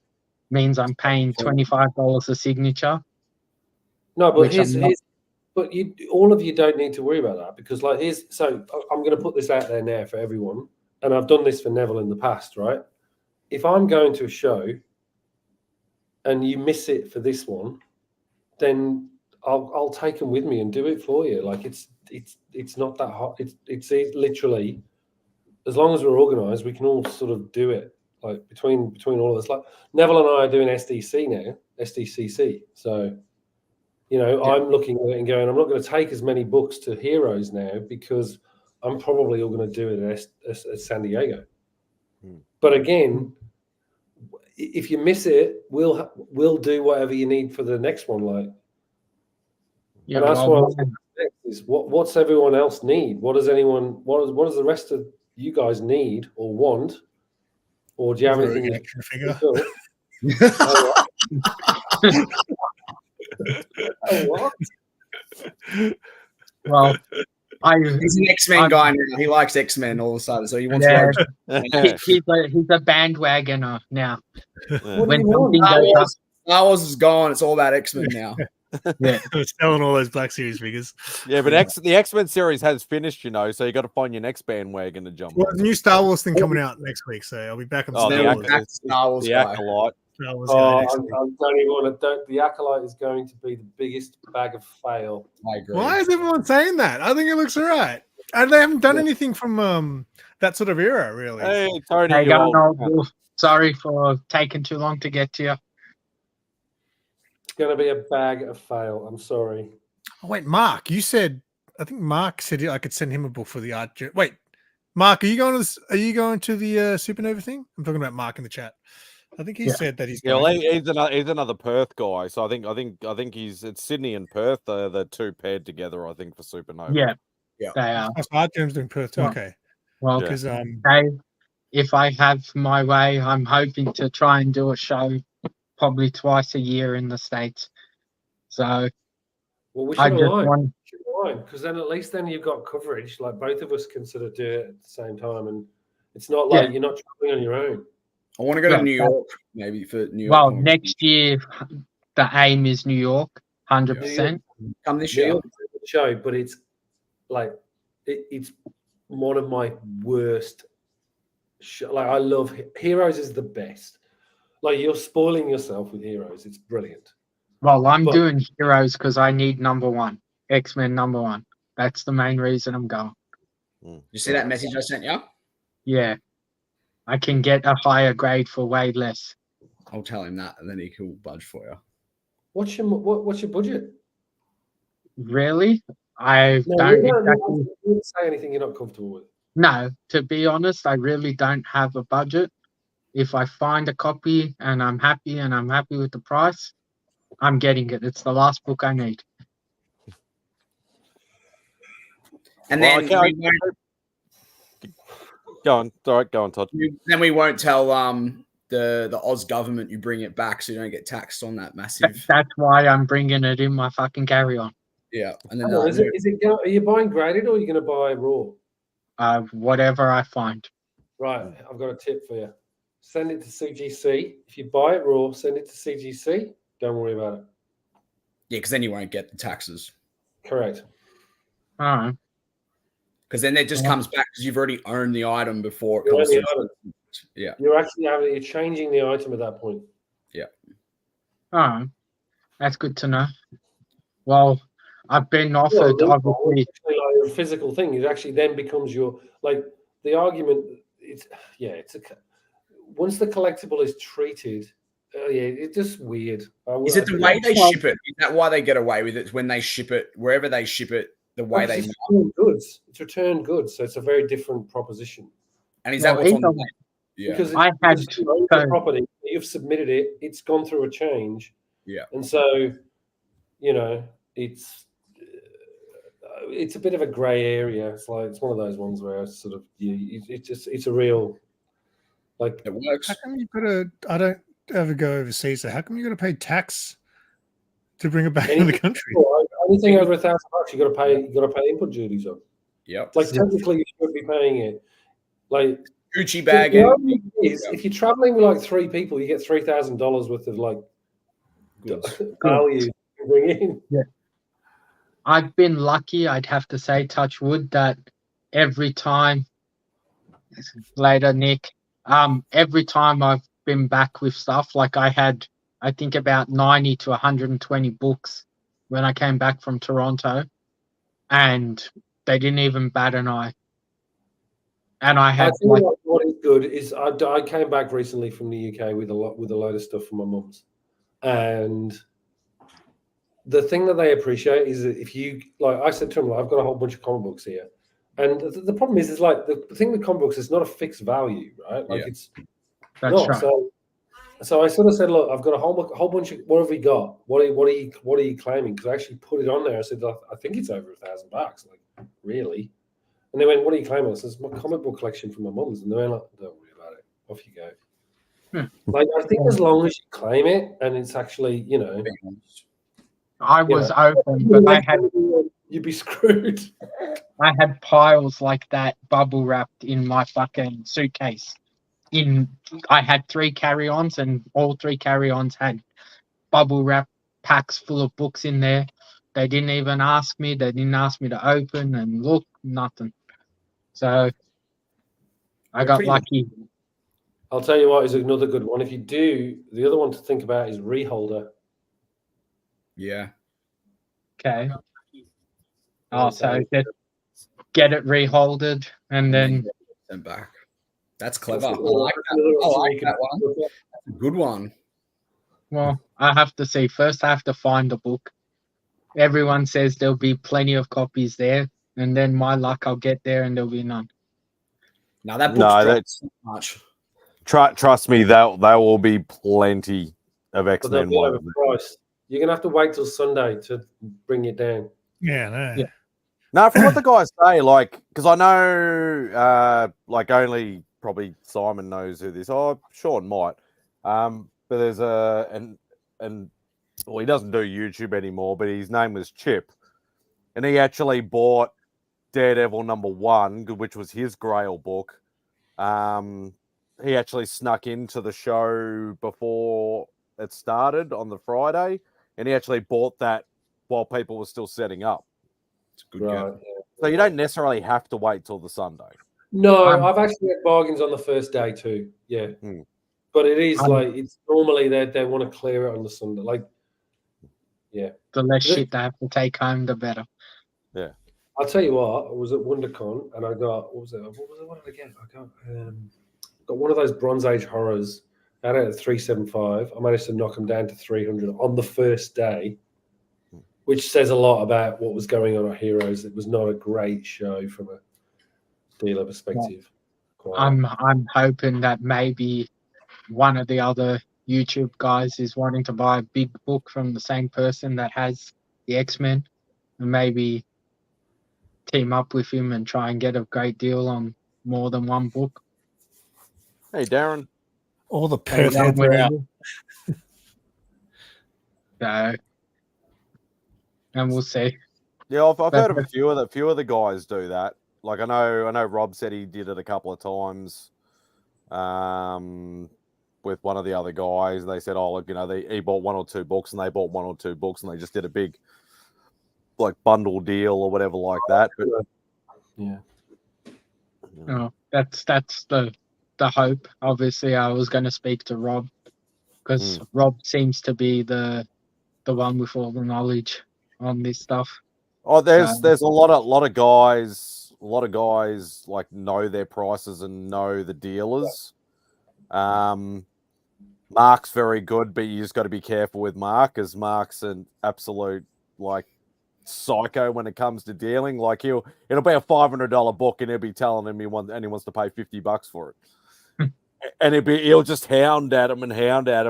means I'm paying $25 a signature. No, but all of you don't need to worry about that because I'm going to put this out there now for everyone, and I've done this for Neville in the past, right? if I'm going to a show and you miss it for this one, then I'll take them with me and do it for you. Like it's not that hot. It's literally, as long as we're organised, we can all sort of do it. Like between all of us. Like Neville and I are doing SDC now, SDCC. So, I'm looking at it and going, I'm not going to take as many books to Heroes now because I'm probably all going to do it at San Diego. But again, if you miss it, we'll do whatever you need for the next one. Like, and that's what's everyone else need? What does the rest of you guys need or want? Or do you have anything? Action figure. What? Well, he's an X-Men guy now. He likes X-Men all of a sudden, so he wants he's a bandwagoner now. Star Wars is gone. It's all about X-Men now. Yeah, selling all those Black Series figures. Yeah, but the X-Men series has finished, so you got to find your next bandwagon to jump. Well, the new Star Wars thing coming out next week, so I'll be back on Star Wars. The Acolyte. The Acolyte is going to be the biggest bag of fail. I agree. Why is everyone saying that? I think it looks all right. And they haven't done anything from that sort of era, really. Hey, Tony, sorry for taking too long to get to you. It's going to be a bag of fail. I'm sorry. Oh, wait, Mark, I think Mark said I could send him a book for the art. Wait, Mark, are you going to the Supernova thing? I'm talking about Mark in the chat. I think he said that he's going. He's another Perth guy. So I think it's Sydney and Perth. The two paired together. I think for Supernova. Yeah, they are. Art Germ's doing Perth too. Okay. Well, because if I have my way, I'm hoping to try and do a show probably twice a year in the States. So, we should align because then at least you've got coverage. Like both of us can sort of do it at the same time, and it's not like you're not traveling on your own. I want to go to New York, maybe for New York. Well, next year the aim is New York, 100%. Come this year, show, but it's like it's one of my worst. Like I love Heroes is the best. Like you're spoiling yourself with Heroes. It's brilliant. Well, I'm doing Heroes because I need number one, X-Men number one. That's the main reason I'm going. You see that message I sent you? Yeah. I can get a higher grade for way less. I'll tell him that, and then he can budge for you. What's your budget? Really? I don't exactly say anything you're not comfortable with. No, to be honest, I really don't have a budget. If I find a copy and I'm happy with the price, I'm getting it. It's the last book I need. And then go on. All right, go on, Todd. Then we won't tell the Oz government you bring it back, so you don't get taxed on that massive. That's why I'm bringing it in my fucking carry-on. Yeah, and then are you buying graded or are you going to buy raw? Whatever I find. Right, I've got a tip for you. Send it to CGC. If you buy it raw, send it to CGC. Don't worry about it. Yeah, because then you won't get the taxes. Correct. All right. Because then it just comes back because you've already owned the item before it comes to. Yeah. You're changing the item at that point. Yeah. All right. That's good to know. Well, I've been offered obviously like a physical thing. It actually then becomes your the argument. Once the collectible is treated, it's just weird. Is it the way they ship it? Is that why they get away with it? When they ship it, wherever they ship it, the way they returned goods. It's returned goods, so it's a very different proposition. And is that what's on the yeah. Because the property, you've submitted it, it's gone through a change. Yeah. And so, it's a bit of a grey area. It's one of those ones where it's sort of it's a real it works. How come you've got to? I don't ever go overseas. So how come you got to pay tax to bring it back into the country? Anything over $1,000, you got to pay input duties on. Yep. Technically, you should be paying it. Gucci bag. If you're traveling with 3 people, you get $3,000 worth of value to bring in. Yeah. I've been lucky, I'd have to say, touch wood, that every time later, Nick, every time I've been back with stuff, like I think about 90 to 120 books when I came back from Toronto, and they didn't even bat an eye. And I I had think like, what is good is I came back recently from the UK with a load of stuff from my mum's, and the thing that they appreciate is that if you like, I said to them, like, I've got a whole bunch of comic books here, and the problem is like the thing with comic books is not a fixed value, right? Like it's that's not. right. So I sort of said, look, I've got a whole bunch of what have we got? What are you claiming? Because I actually put it on there. I said, I think it's over $1,000. Like, really? And they went, what are you claiming? I said, it's my comic book collection from my mum's. And they went, like, don't worry about it. Off you go. Like, I think as long as you claim it and it's actually, you know, I was open, but you'd be screwed. I had piles like that bubble wrapped in my fucking suitcase. I had 3 carry-ons, and all 3 carry-ons had bubble wrap packs full of books in there. They didn't even ask me. They didn't ask me to open and look, nothing. So I got lucky. I'll tell you what is another good one. If you do, the other one to think about is Reholder. Yeah. Okay. Oh, so get it reholded and then sent back. That's clever. I like that. I like that one. That's a good one. Well, I have to see. First, I have to find the book. Everyone says there'll be plenty of copies there, and then my luck, I'll get there and there'll be none. Now that book's dropped so much. Trust me, there will be plenty of X-Men ones. You're gonna have to wait till Sunday to bring it down. Yeah, no. Yeah. No, from what the guys say, like, because I know, like, only probably Simon knows who this. Oh, Sean might. But there's well, he doesn't do YouTube anymore, but his name was Chip, and he actually bought Daredevil #1, which was his Grail book. He actually snuck into the show before it started on the Friday, and he actually bought that while people were still setting up. It's a good go. So you don't necessarily have to wait till the Sunday. No, I've actually had bargains on the first day too. Yeah. But it is like it's normally they want to clear it on the Sunday. Like, yeah. The less shit they have to take home, the better. Yeah. I'll tell you what, I was at WonderCon and I got what did I get? I got one of those Bronze Age horrors out at 375. I managed to knock them down to 300 on the first day, which says a lot about what was going on at Heroes. It was not a great show from a dealer perspective. I'm hoping that maybe one of the other YouTube guys is wanting to buy a big book from the same person that has the X-Men, and maybe team up with him and try and get a great deal on more than one book. Hey, Darren. All the Perth heads are out. So, and we'll see. Yeah, I've heard of a few of the guys do that. Like I know Rob said he did it a couple of times with one of the other guys. They said, oh, look, you know, he bought 1 or 2 books and they bought 1 or 2 books and they just did a big like bundle deal or whatever like that. But yeah. Oh, that's the hope. Obviously, I was going to speak to Rob because Rob seems to be the one with all the knowledge on this stuff. Oh, there's a lot of guys like know their prices and know the dealers. Mark's very good, but you just got to be careful with Mark, as Mark's an absolute like psycho when it comes to dealing. Like it'll be a $500 book, and he'll be telling him he wants to pay $50 for it, and he'll just hound at him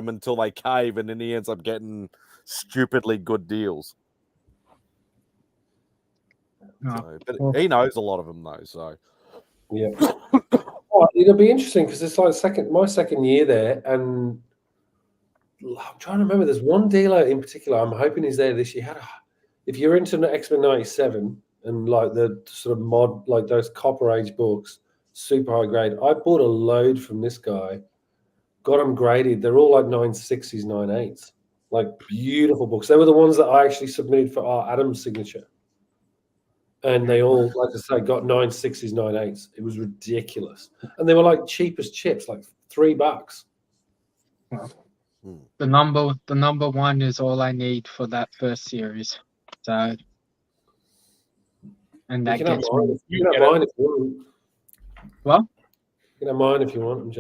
until they cave, and then he ends up getting stupidly good deals. So, but he knows a lot of them though. So yeah, it'll be interesting because it's like my second year there, and I'm trying to remember. There's one dealer in particular I'm hoping he's there this year. If you're into X-Men 97 and like the sort of mod, like those Copper Age books, super high grade, I bought a load from this guy, got them graded. They're all like 960s, 9.8s, like beautiful books. They were the ones that I actually submitted for our Adam's signature. and they all, like I say, got 9.6s, 9.8s. It was ridiculous, and they were like cheap as chips, like $3. The number one is all I need for that first series. So, and You that can have gets mine. me. You can have mine if you want. What? You can have mine if you want.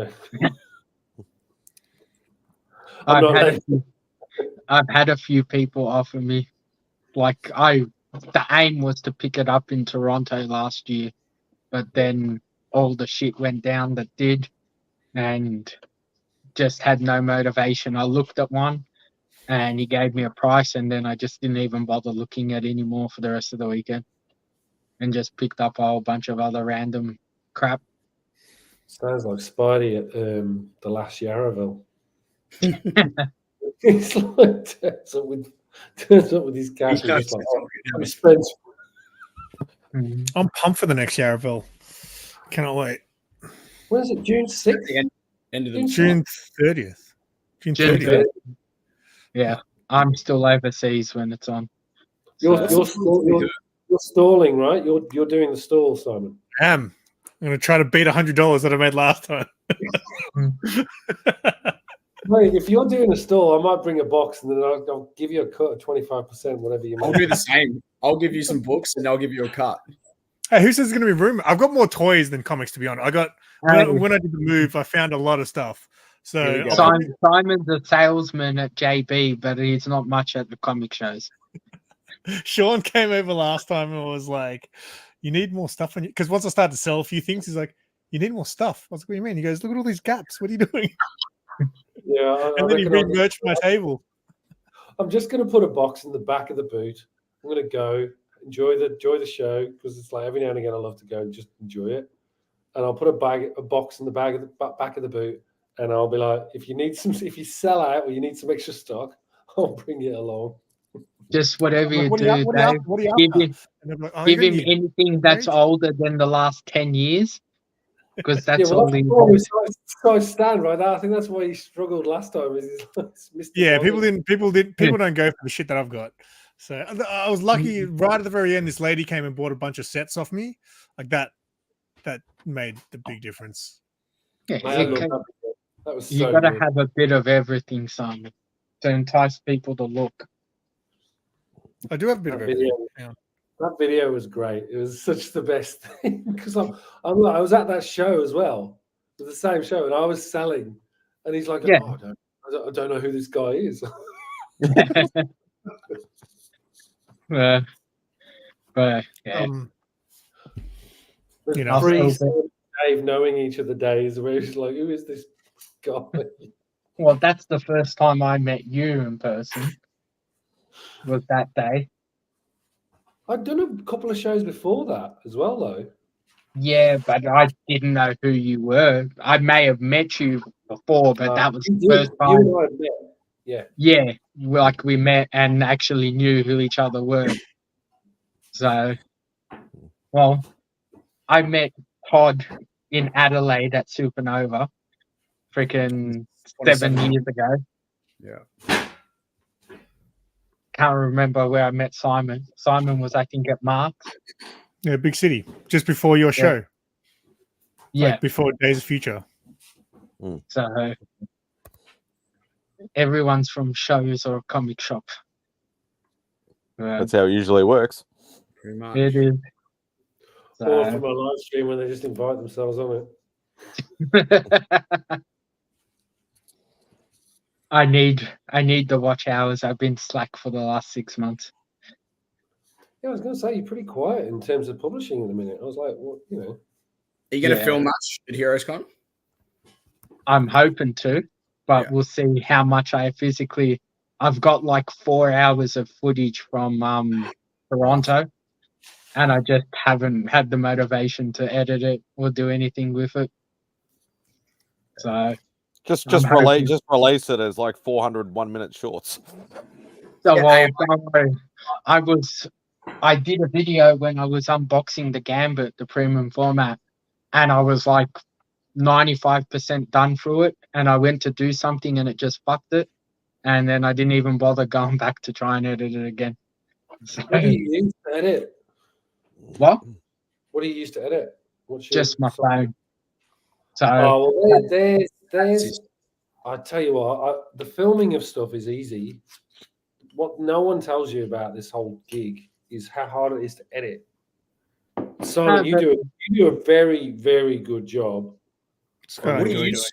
I'm joking. I've had a few people offer me, like the aim was to pick it up in Toronto last year, but then all the shit went down that did, and just had no motivation. I looked at one, and he gave me a price, and then I just didn't even bother looking at it anymore for the rest of the weekend, and just picked up a whole bunch of other random crap. Sounds like Spidey at the last Yarraville. He's like turns up with his cash. He's And just like, no- he spends. I'm pumped for the next Yarraville. Cannot wait. When is it? June 6th? End of the June 30th. June June 30th. Yeah, I'm still overseas when it's on. You're stalling, right? You're doing the stall, Simon. I'm going to try to beat $100 that I made last time. Mate, if you're doing a stall, I might bring a box and then I'll give you a cut of 25%, whatever you I'll make. do the same. I'll give you some books and I'll give you a cut. Hey, who says it's going to be room? I've got more toys than comics, to be honest. I got when I did the move, I found a lot of stuff. So Simon's a salesman at JB, but he's not much at the comic shows. Sean came over last time and was like, "You need more stuff on you." Because once I started to sell a few things, he's like, "You need more stuff." I was like, "What do you mean?" He goes, "Look at all these gaps. What are you doing?" Yeah, and then he re-merged my table. I'm just going to put a box in the back of the boot. I'm going to go enjoy the show because it's like every now and again I love to go and just enjoy it. And I'll put a box in the back of the boot, and I'll be like, if you sell out or you need some extra stock, I'll bring it along. Just whatever you do, Dave. Give him anything that's older than the last 10 years, because that's all he knows. So stand right now. I think that's why he struggled last time. People don't go for the shit that I've got. So I was lucky. Right at the very end, this lady came and bought a bunch of sets off me, like that. That made the big difference. Yeah, that was so you got to good. have a bit of everything, Simon, to entice people to look. I do have a bit of everything. Yeah. That video was great. It was such the best thing because I was at that show as well, the same show, and I was selling, and he's like, yeah. "Oh, I don't know who this guy is." But yeah. You know, Dave knowing each of the days where he's like, "Who is this guy?" Well, that's the first time I met you in person. Was that day? I'd done a couple of shows before that as well, though. Yeah, but I didn't know who you were. I may have met you before, but that was the first time. You and I met. Yeah. Yeah, like we met and actually knew who each other were. So, well, I met Todd in Adelaide at Supernova, freaking 7 years ago. Yeah. Can't remember where I met Simon. Simon was, I think, at Mark's. Yeah, big city, just before your show. Yeah. Like before Days of Future. So, everyone's from shows or a comic shop. That's how it usually works. Pretty much. It is. Or from a live stream when they just invite themselves on it. I need the watch hours. I've been slack for the last 6 months. Yeah, I was going to say you're pretty quiet in terms of publishing in a minute. I was like, well, you know. Are you going to film much at HeroesCon? I'm hoping to, but we'll see how much I physically. I've got like 4 hours of footage from Toronto, and I just haven't had the motivation to edit it or do anything with it. So just release it as like 400 1-minute shorts. So don't worry. I did a video when I was unboxing the Gambit, the premium format, and I was like 95% done through it, and I went to do something and it just fucked it, and then I didn't even bother going back to try and edit it again. So, What do you use to edit? What? What do you use to edit? What's your Just my software? phone. So Oh, well, there's. That's I tell you what, the filming of stuff is easy. What no one tells you about this whole gig is how hard it is to edit. Simon, you do a very, very good job. Scott, What do enjoy you doing use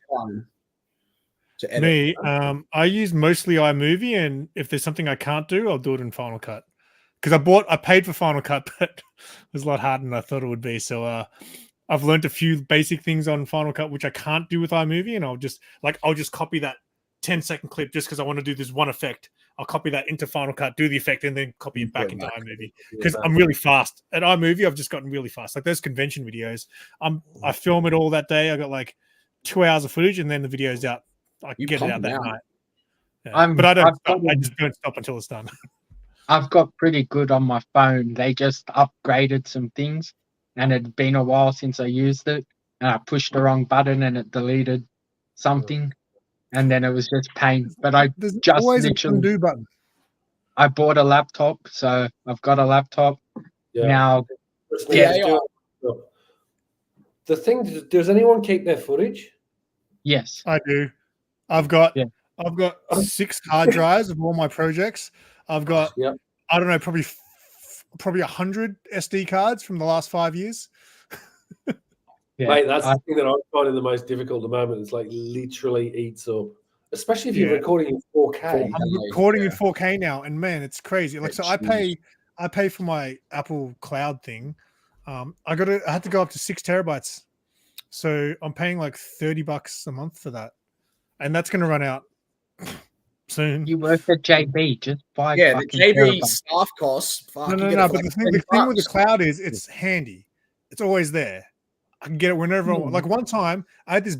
to it. edit? Me, I use mostly iMovie, and if there's something I can't do, I'll do it in Final Cut. Because I paid for Final Cut, but it was a lot harder than I thought it would be. So I've learned a few basic things on Final Cut which I can't do with iMovie, and I'll just copy that 10-second clip just because I want to do this one effect. I'll copy that into Final Cut, do the effect, and then copy it back into iMovie because I'm really fast at iMovie. I've just gotten really fast. Like those convention videos, I film it all that day. I got like 2 hours of footage, and then the video's out. I You get it pump out them that out. night. Yeah. But I don't. Stop. I just don't stop until it's done. I've got pretty good on my phone. They just upgraded some things, and it'd been a while since I used it, and I pushed the wrong button and it deleted something, and then it was just pain. But I There's just always an literally undo button. I bought a laptop, so I've got a laptop now. Yeah. The thing, does anyone keep their footage? Yes, I do. I've got Yeah. 6 hard drives of all my projects. I've got Yep. I don't know, probably 100 SD cards from the last 5 years. yeah. Mate, that's the thing that I'm finding the most difficult at the moment. It's like literally eats up, especially if you're recording in 4K. I'm recording in 4K now, and man, it's crazy. Like, so I pay for my Apple Cloud thing. I had to go up to 6 terabytes, so I'm paying like $30 a month for that, and that's going to run out soon. You work at JB, just buy Yeah, the fucking JB terabytes. staff costs. Fuck, No. But the thing with the cloud is it's handy. It's always there. I can get it whenever I want. Like one time, I had this.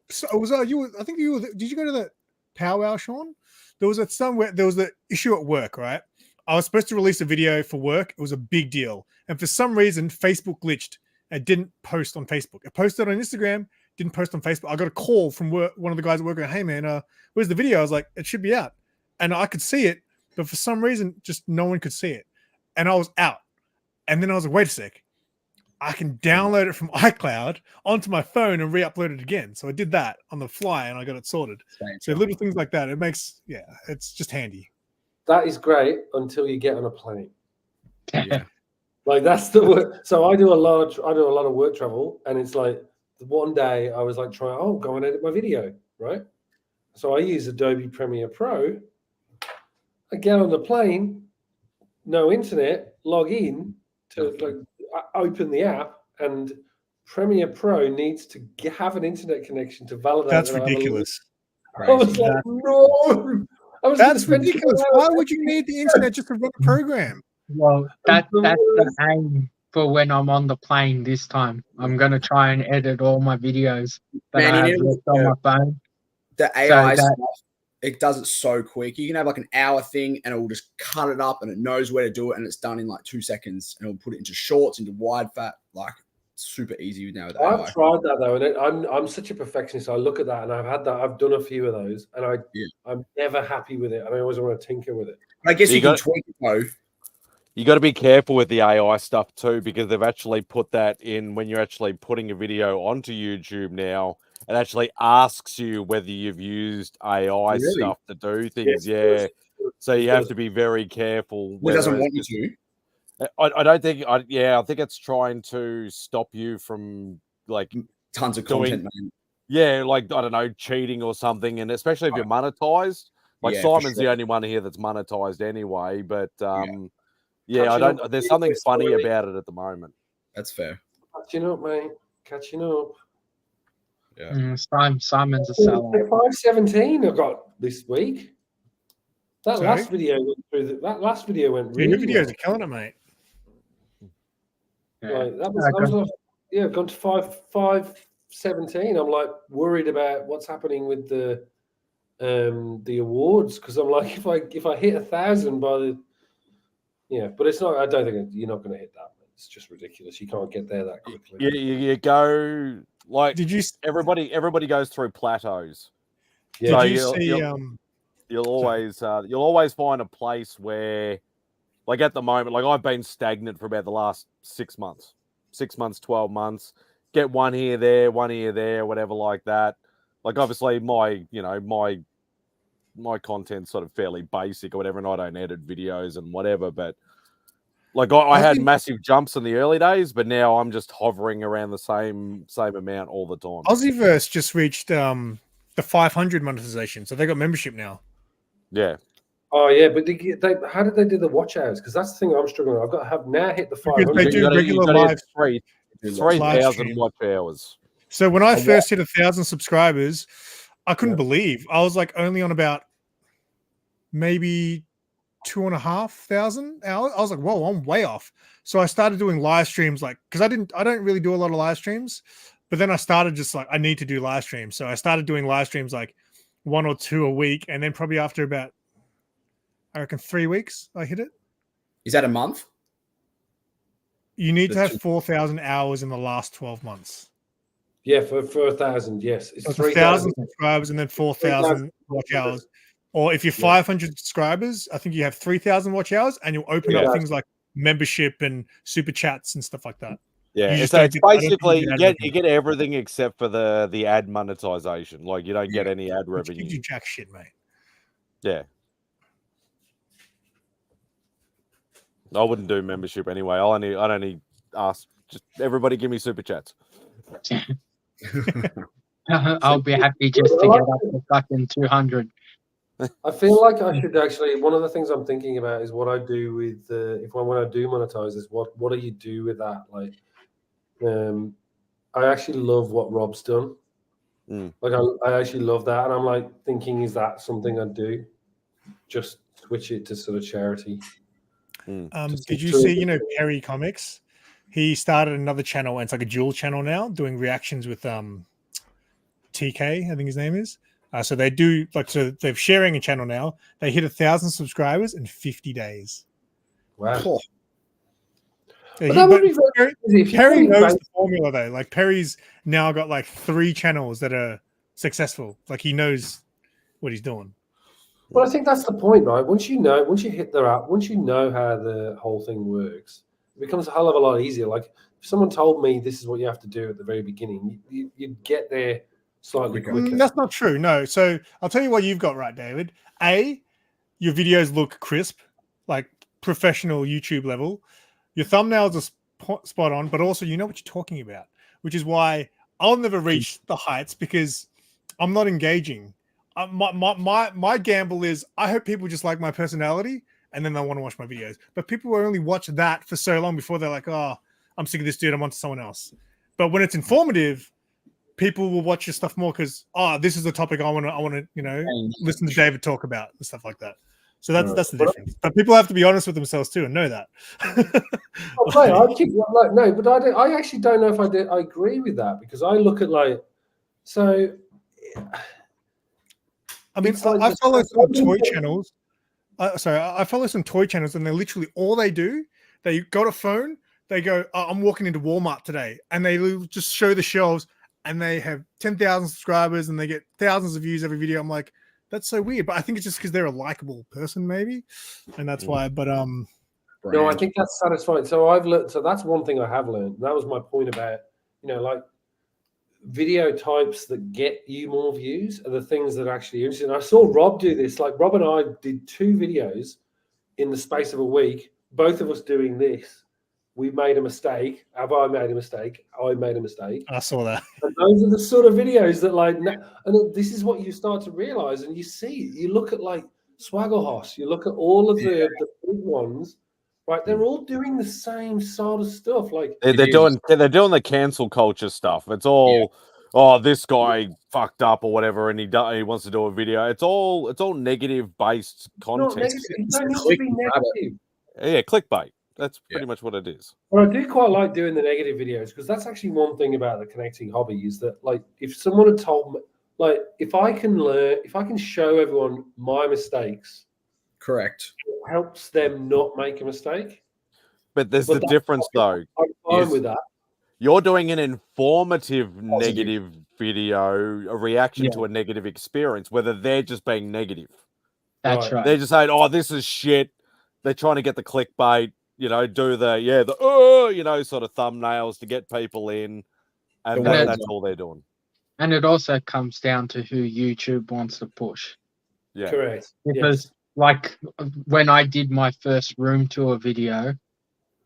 So it was I think you were. Did you go to the powwow, Sean? There was the issue at work, right? I was supposed to release a video for work. It was a big deal, and for some reason, Facebook glitched and didn't post on Facebook. It posted on Instagram, didn't post on Facebook. I got a call from work, one of the guys at work going, "Hey man, where's the video?" I was like, "It should be out," and I could see it, but for some reason, just no one could see it, and I was out. And then I was like, "Wait a sec, I can download it from iCloud onto my phone and re-upload it again." So I did that on the fly, and I got it sorted. So little things like that, it's just handy. That is great until you get on a plane. Yeah. Like that's the work. So I do a lot of work travel, and it's like one day I was like go and edit my video, right? So I use Adobe Premiere Pro. I get on the plane, no internet, log in to open the app, and Premiere Pro needs to have an internet connection to validate. That's ridiculous. I was like, no. That's ridiculous. Why would you need the internet just to run a program? Well, that's the aim for when I'm on the plane this time. I'm gonna try and edit all my videos that I have left on my phone. The AI stuff, it does it so quick. You can have like an hour thing, and it will just cut it up, and it knows where to do it, and it's done in like 2 seconds. And it'll put it into shorts, into wide fat, like super easy now with AI. I've tried that though, and I'm such a perfectionist. I look at that, and I've done a few of those, and I'm never happy with it, and I always want to tinker with it. I guess you can tweak it though. You got to be careful with the AI stuff too, because they've actually put that in when you're actually putting a video onto YouTube now. It actually asks you whether you've used AI stuff to do things. Yes, So you have to be very careful. It doesn't want you to. I don't think. I think it's trying to stop you from like tons of content. Man. Yeah, like I don't know, cheating or something, and especially if you're monetized. Like Simon's the only one here that's monetized anyway, but I don't. There's something funny about it at the moment. That's fair. Catching up, mate. Catching up. Yeah. Simon's a sellout. 517 I got this week. That last video went through. That last video went really. Your videos are killing it, mate. Like that was I've gone to 517. I'm like worried about what's happening with the awards, because I'm like, if I hit 1,000 by the but it's not. I don't think you're not going to hit that. It's just ridiculous. You can't get there that quickly. You go like. Did you? Everybody goes through plateaus. Yeah. So did you see? You'll always find a place where like at the moment, like I've been stagnant for about the last 6 months, 12 months. Get one here, there, whatever like that. Like obviously my content's sort of fairly basic or whatever, and I don't edit videos and whatever, but like I had massive jumps in the early days, but now I'm just hovering around the same amount all the time. Aussieverse just reached the 500 monetization, so they got membership now. Yeah. Oh yeah, but how did they do the watch hours? Because that's the thing I'm struggling with. I've got to have now hit the 500. They do regular live 3,000 watch hours. So when I first hit 1,000 subscribers, I couldn't believe. I was like only on about maybe 2,500 hours. I was like, whoa, I'm way off. So I started doing live streams, like, because I don't really do a lot of live streams, but then I started just like, I need to do live streams. So I started doing live streams like 1 or 2 a week, and then probably after about, I reckon 3 weeks, I hit it. Is that a month? You need to have 4,000 hours in the last 12 months. Yeah, for 1,000, yes. It's 3,000 subscribers and then 4,000 watch hours. Or if you're 500 subscribers, I think you have 3,000 watch hours, and you'll open up things like membership and super chats and stuff like that. Yeah, so it's basically you get everything except for the ad monetization. Like you don't get any ad revenue. Gives you jack shit, mate. Yeah. I wouldn't do membership anyway. I'd only ask just everybody give me super chats. I'll be happy just to get up to fucking 200. I feel like I should actually. One of the things I'm thinking about is what I do with when I do monetize is what do you do with that? Like, I actually love what Rob's done. Like I actually love that, and I'm like thinking, is that something I'd do? Just switch it to sort of charity. Did you see, Perry Comics? He started another channel, and it's like a dual channel now, doing reactions with TK, I think his name is. So they do so they're sharing a channel now. They hit 1,000 subscribers in 50 days. Wow. Perry knows the formula though. Like Perry's now got like 3 channels that are successful. Like he knows what he's doing. Well, I think that's the point, right? Once you know how the whole thing works, it becomes a hell of a lot easier. Like if someone told me this is what you have to do at the very beginning, you'd get there slightly quicker. That's not true. No. So I'll tell you what you've got right, David. Your videos look crisp, like professional YouTube level. Your thumbnails are spot on, but also you know what you're talking about, which is why I'll never reach the heights because I'm not engaging. My gamble is I hope people just like my personality and then they'll want to watch my videos. But people will only watch that for so long before they're like, oh, I'm sick of this dude. I'm on to someone else. But when it's informative, people will watch your stuff more because, this is the topic I want to, listen to David talk about and stuff like that. So that's the difference. But people have to be honest with themselves too and know that. I actually don't know if I agree with that because I look at I mean, I follow some toy channels. I follow some toy channels, and they're literally all they do. They got a phone. They go, I'm walking into Walmart today, and they just show the shelves, and they have 10,000 subscribers, and they get thousands of views every video. I'm like, that's so weird. But I think it's just because they're a likable person, maybe, and that's why. But no, I think that's satisfying. So I've learned. So that's one thing I have learned. That was my point about video types that get you more views are the things that are actually interesting. I saw Rob do this. Like Rob and I did 2 videos in the space of a week, both of us doing this. We made a mistake. Have I made a mistake? I made a mistake. I saw that. And those are the sort of videos that and this is what you start to realize. And you see, you look at Swaggerhouse, you look at all of the big ones, right? They're all doing the same sort of stuff. Like they're doing the cancel culture stuff. It's all this guy fucked up or whatever, and he wants to do a video. It's all negative based content. It don't need to be negative. Yeah, clickbait. That's pretty much what it is. Well, I do quite like doing the negative videos because that's actually one thing about the connecting hobby is that, like, if someone had told me, like, if I can show everyone my mistakes, correct, it helps them not make a mistake. But there's the difference, though. I'm fine with that. You're doing an informative negative video, a reaction to a negative experience, whether they're just being negative. That's right. They're just saying, "Oh, this is shit." they're trying to get the clickbait, do sort of thumbnails to get people in, and that's all they're doing. And it also comes down to who YouTube wants to push. Yeah, Correct. Because like when I did my first room tour video,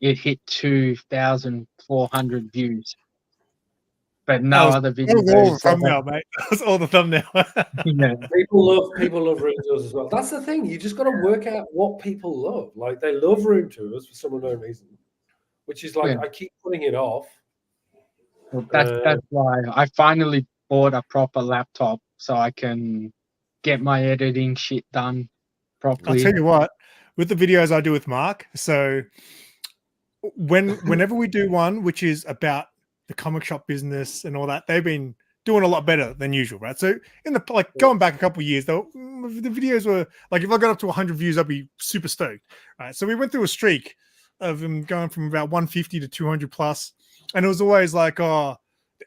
it hit 2,400 views. But no other That was all the videos. thumbnail, mate. That was all the thumbnail. Yeah. People love room tours as well. That's the thing. You just got to work out what people love. Like they love room tours for some unknown reason, which is like I keep putting it off. Well, that's why I finally bought a proper laptop so I can get my editing shit done properly. I'll tell you what, with the videos I do with Mark, so whenever we do one which is about the comic shop business and all that, they've been doing a lot better than usual, right? So in the going back a couple of years, though, the videos were like, if I got up to 100 views, I'd be super stoked, right? So we went through a streak of them going from about 150 to 200 plus, and it was always like, the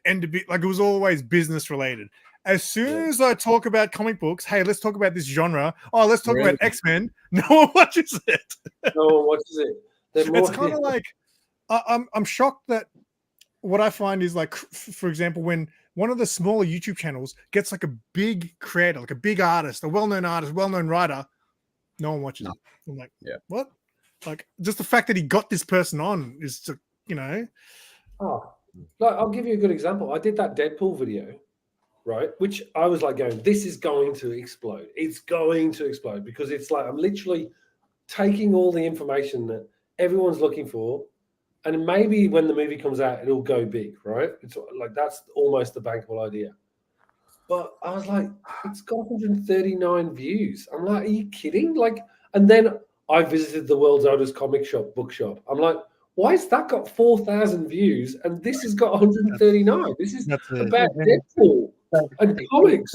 end of it, like it was always business related. As soon as I talk about comic books, hey, let's talk about this genre. Oh, let's talk about X-Men. No one watches it. No one watches it. It's kind of like I'm shocked that what I find is like, for example, when one of the smaller YouTube channels gets like a big creator, like a big artist, a well-known artist, well-known writer, no one watches it. I'm like, what? Like just the fact that he got this person on is to, Oh, like I'll give you a good example. I did that Deadpool video, right? Which I was like going, this is going to explode. It's going to explode because it's like I'm literally taking all the information that everyone's looking for, and maybe when the movie comes out, it'll go big, right? It's like that's almost the bankable idea. But I was like, it's got 139 views. I'm like, are you kidding? Like, and then I visited the world's oldest comic shop, bookshop. I'm like, why has that got 4,000 views and this has got 139? This is about Deadpool and comics.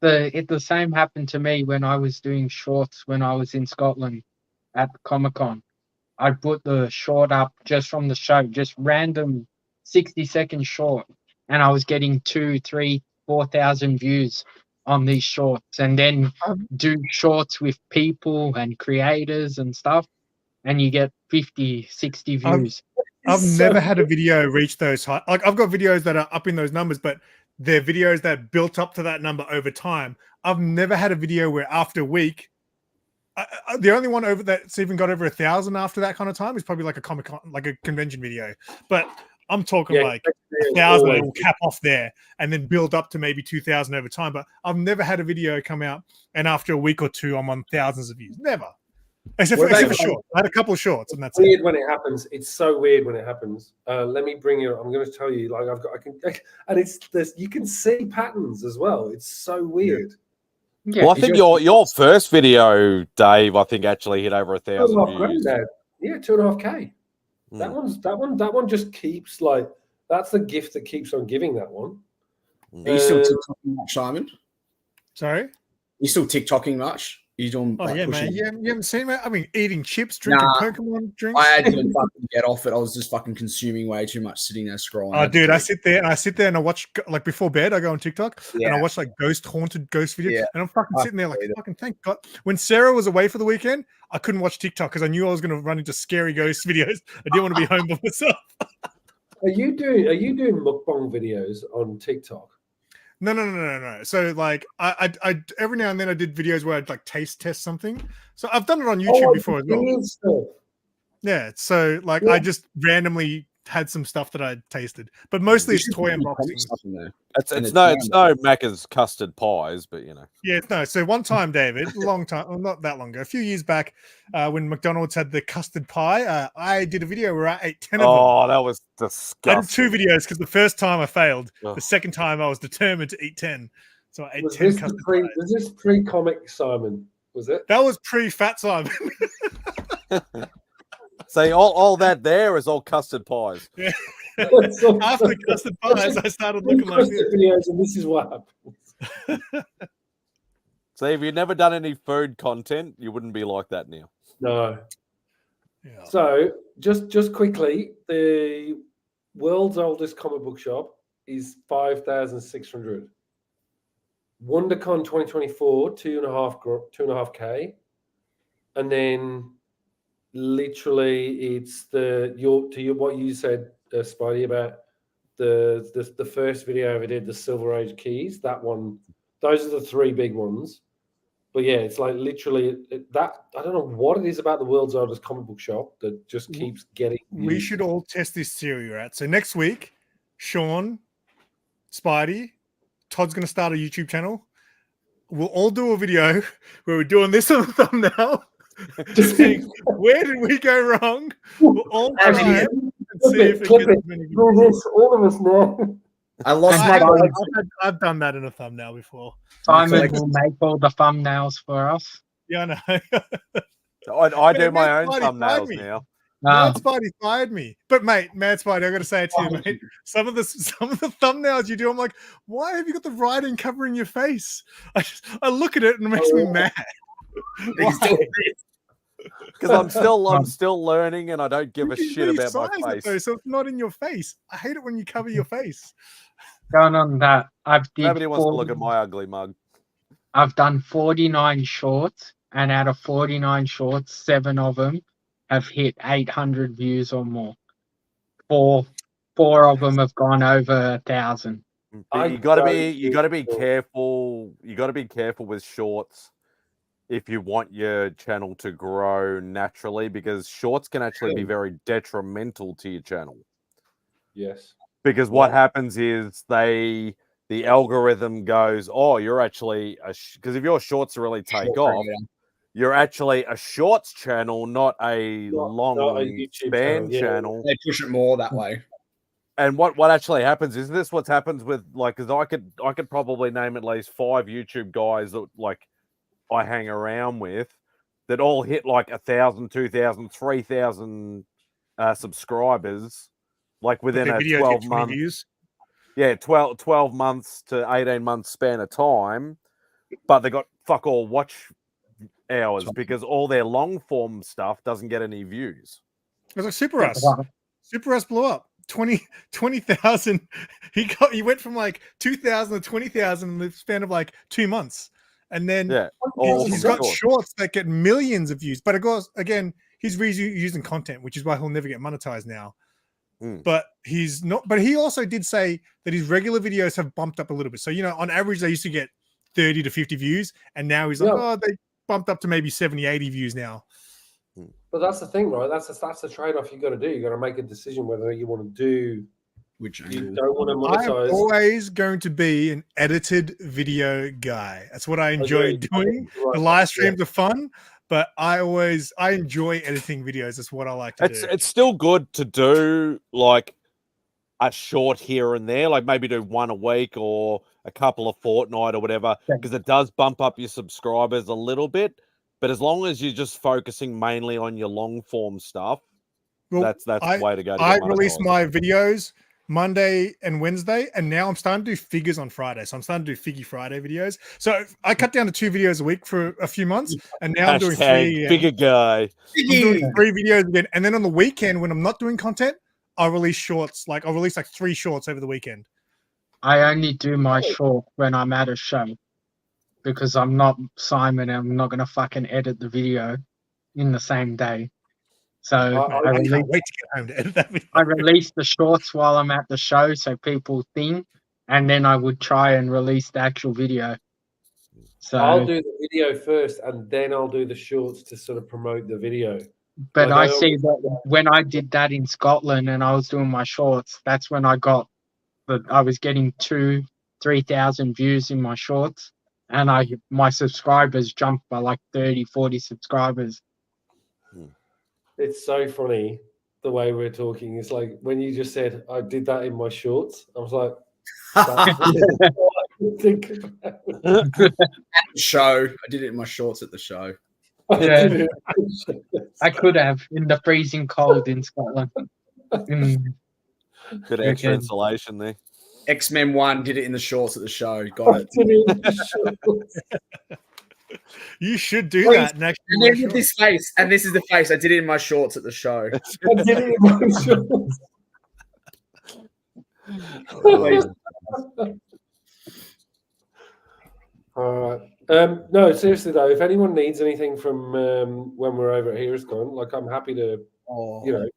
The same happened to me when I was doing shorts when I was in Scotland at Comic-Con. I put the short up just from the show, just random 60-second short, and I was getting 2,000, 3,000, 4,000 views on these shorts, and then do shorts with people and creators and stuff, and you get 50, 60 views. I've never had a video reach those high. Like I've got videos that are up in those numbers, but they're videos that built up to that number over time. I've never had a video where after a week, the only one over that's even got over 1,000 after that kind of time is probably like a Comic-Con, like a convention video. But I'm talking like 1,000 that will cap off there and then build up to maybe 2,000 over time. But I've never had a video come out and after a week or two, I'm on thousands of views. Never. Except for short. I had a couple of shorts, and that's weird when it happens. It's so weird when it happens. Let me bring you. I'm going to tell you. Like and it's this. You can see patterns as well. It's so weird. Yeah. Well, I think your first video, Dave, I think actually hit over 1,000 views. Yeah, 2.5K. That one just keeps like. That's the gift that keeps on giving. That one. Are you still TikToking much, Simon? Sorry. Are you still TikToking much? You doing? Oh yeah, man. You haven't seen me. I mean, eating chips, drinking Pokemon drinks. I didn't fucking get off it. I was just fucking consuming way too much, sitting there scrolling. Oh, dude, I sit there and I watch like before bed. I go on TikTok and I watch like haunted ghost videos, and I'm fucking sitting there like, fucking thank God. When Sarah was away for the weekend, I couldn't watch TikTok because I knew I was going to run into scary ghost videos. I didn't want to be home by myself. Are you doing mukbang videos on TikTok? No. So like I every now and then I did videos where I'd like taste test something. So I've done it on YouTube before as well. Yeah. So like I just randomly had some stuff that I tasted, but mostly it's toy unboxings. It's no Macca's custard pies, but you know. Yeah, no. So one time, David, a long time, well, not that long ago, a few years back, when McDonald's had the custard pie, I did a video where I ate 10 of them. Oh, that was disgusting. I did 2 videos because the first time I failed. The second time I was determined to eat 10. So I ate 10 custard pies. Was this pre-comic, Simon? Was it? That was pre-fat Simon. See, all that there is all custard pies. Yeah. After custard pies, I started looking like this. Videos, and this is what happens. See, if you'd never done any food content, you wouldn't be like that now. No. Yeah. So, just quickly, the world's oldest comic book shop is 5,600. WonderCon 2024, 2.5K, and then literally, it's what you said, Spidey, about the first video I ever did, the Silver Age keys. That one, those are the three big ones. But yeah, it's like literally that. I don't know what it is about the world's oldest comic book shop that just keeps getting. We views. should all test this theory, right? So next week, Sean, Spidey, Todd's going to start a YouTube channel. We'll all do a video where we're doing this on the thumbnail, saying, where did we go wrong? We'll all try it and see if it gets as many views. Do this, all of us now. I lost my mind. I've done that in a thumbnail before. Simon will make all the thumbnails for us. Yeah, I know. I do Man, my own Spidey fired thumbnails me. now. Mad Spidey fired me. But mate, Mad Spidey, I gotta say it to you, mate. Some of the thumbnails you do, I'm like, why have you got the writing covering your face? I look at it and it makes me mad. Because I'm still learning and I don't give a shit about my face. Though, so it's not in your face. I hate it when you cover your face. Going on that, Nobody wants to look at my ugly mug. I've done 49 shorts, and out of 49 shorts, 7 of them have hit 800 views or more. Four of them have gone over 1,000. You got to be careful. You got to be careful with shorts if you want your channel to grow naturally, because shorts can actually be very detrimental to your channel. Yes. Because what happens is the algorithm goes, oh, you're actually because if your shorts really take off, you're actually a shorts channel, not a long span channel. They push it more that way. And what actually happens is this: what happens with because I could probably name at least 5 YouTube guys that I hang around with that all hit 1,000, 2,000, 3,000 subscribers within a 12 month views. Yeah, 12 months to 18 months span of time, but they got fuck all watch hours because all their long form stuff doesn't get any views. It was like Super Russ. Super Russ blew up 20,000. He went from 2,000 to 20,000 in the span of 2 months, and then he's got shorts that get millions of views. But of course, again, he's reusing content, which is why he'll never get monetized now. But he's not. But he also did say that his regular videos have bumped up a little bit. So on average, they used to get 30 to 50 views, and now he's like, they bumped up to maybe 70, 80 views now. But that's the thing, right? That's the trade-off you got to do. You got to make a decision whether you want to do. Which you don't want to monetize. I'm always going to be an edited video guy. That's what I enjoy doing. Right. The live streams are fun, but I enjoy editing videos. That's what I like to do. It's still good to do a short here and there, maybe do one a week or a couple a fortnight or whatever, because it does bump up your subscribers a little bit. But as long as you're just focusing mainly on your long form stuff, that's the way to go. I release my videos Monday and Wednesday, and now I'm starting to do figures on Friday. So I'm starting to do Figgy Friday videos. So I cut down to 2 videos a week for a few months, and now I'm doing 3. Figure guy. I'm doing 3 videos again, and then on the weekend when I'm not doing content, I'll release shorts. I'll release 3 shorts over the weekend. I only do my short when I'm at a show, because I'm not Simon and I'm not going to fucking edit the video in the same day. So I can't wait to get home to edit that video. I release the shorts while I'm at the show so people think, and then I would try and release the actual video. So I'll do the video first and then I'll do the shorts to sort of promote the video. But I see that when I did that in Scotland and I was doing my shorts, that's when I was getting 2,000-3,000 views in my shorts, and my subscribers jumped by 30, 40 subscribers. It's so funny the way we're talking. It's like when you just said I did that in my shorts, I was like, that's what I think about. At the show. I did it in my shorts at the show. Yeah, I could have in the freezing cold in Scotland. Good extra insulation there. X-Men 1 did it in the shorts at the show. Got it. You should do that next. And then with this face, and this is the face. I did it in my shorts at the show. I did it in my shorts. All right. No, seriously though, if anyone needs anything from when we're over at HeroesCon, like I'm happy to, you know,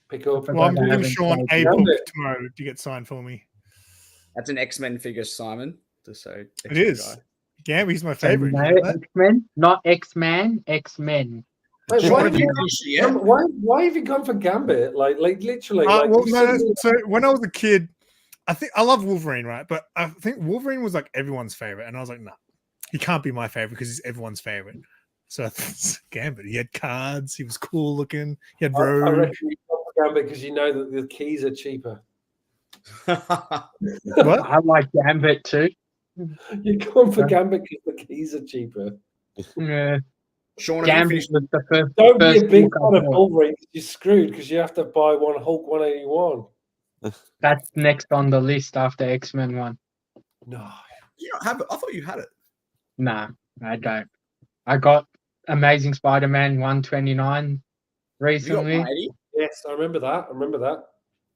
pick up. Well, I'm I giving haven't Sean a Gambit. book tomorrow to get signed for me. That's an X-Men figure, Simon. Just so It X-Men is. guy. Gambit's my So, favorite. no, You know that? X-Men, not X-Man, X-Men. Wait, Just why, wanna have you Yeah. gone, why have you gone for Gambit? Like literally. Like, Well, you no, said- so when I was a kid, I think I love Wolverine, right? But I think Wolverine was like everyone's favorite, and I was like, no, he can't be my favorite because he's everyone's favorite. So I think Gambit. He had cards. He was cool looking. He had I robe. reckon you gone for Gambit because you know that the keys are cheaper. What? I like Gambit too. You're going for Gambit because the keys are cheaper. Yeah. Sean, have you Gambit finished? was the first. Don't be a first big book I fan of bought. Wolverine because you're screwed because you have to buy one Hulk 181. That's next on the list after X-Men one. No. You don't have it. I thought you had it. Nah, I don't. I got Amazing Spider-Man 129 You got recently. 180? Yes, I remember that.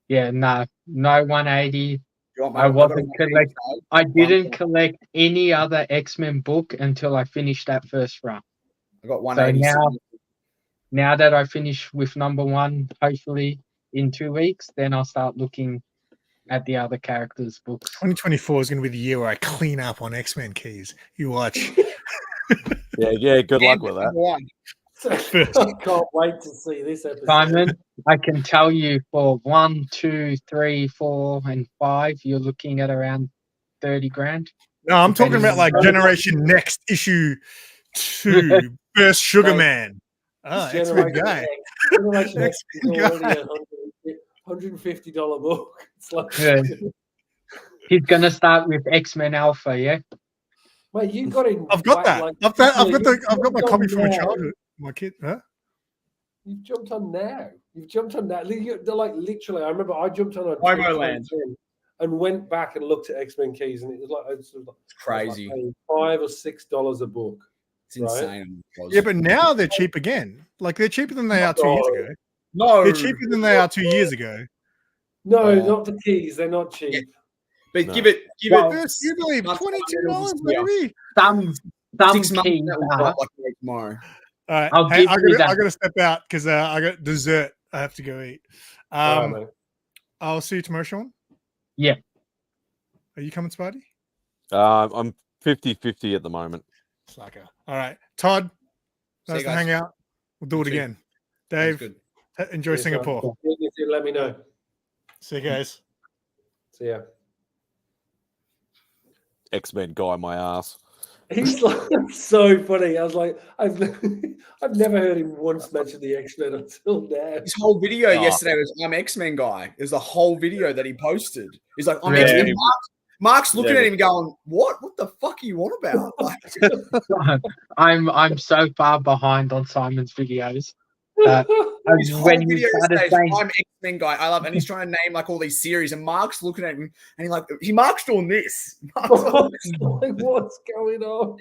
Yeah, no 180. You want I got a wasn't 180 collect. tag. I didn't collect any other X-Men book until I finished that first run. I got 180. So now that I finish with number one, hopefully in 2 weeks, then I'll start looking at the other characters' books. 2024 is going to be the year where I clean up on X-Men keys. You watch. Yeah. Good luck with that. One. I can't wait to see this episode. Simon, I can tell you for 1, 2, 3, 4, and 5, you're looking at around 30 grand. No, I'm talking Depending about like on- Generation Next issue 2, First Sugar Right. Man. Oh, This X-Men guy. Generation X is X-Men already guy. a $150 book. It's like, Yeah. He's gonna start with X-Men Alpha, yeah. mate, you got in. I've got that. Like, I've got my jumped copy on from my now. childhood. My kid, huh? You've jumped on now. You've jumped on that. They're like literally. I remember I jumped on Homo Land. and went back and looked at X-Men keys, and it was like It's crazy. paying $5 or $6 a book. It's insane. Yeah, but now they're cheap again. Like they're cheaper than they are 2 years ago. No, They're cheaper than they are 2 years ago. No, Oh. not the keys. They're not cheap. Yeah. But No. give it. First Jubilee, Months $22, later, baby. Some 6 months keys that will are. drop like tomorrow. All right, I'll hey, give I you gotta that. step out because I got dessert. I have to go eat. All right, mate. I'll see you tomorrow, Sean. Yeah. Are you coming, Spidey? I'm 50-50 at the moment. Slacker. All right, Todd. See Nice you to guys. hang out. We'll do You it too. again. Sounds Dave, good. enjoy Yes, sir. Singapore. Let me know. See you guys. So yeah, X-Men guy, my ass. he's like so funny. I was like, I've never heard him once mention the X-Men until now. His whole video Oh. yesterday was "I'm X-Men guy." It was the whole video that he posted. He's like, "I'm Yeah. X-Men." Mark's looking Yeah. at him going, "What? What the fuck are you on about?" Like, I'm so far behind on Simon's videos. his whole When you video started says, saying, "I'm X-Men guy." I love, and he's trying to name like all these series, and Mark's looking at him, and Mark's doing this. Like, what's going on?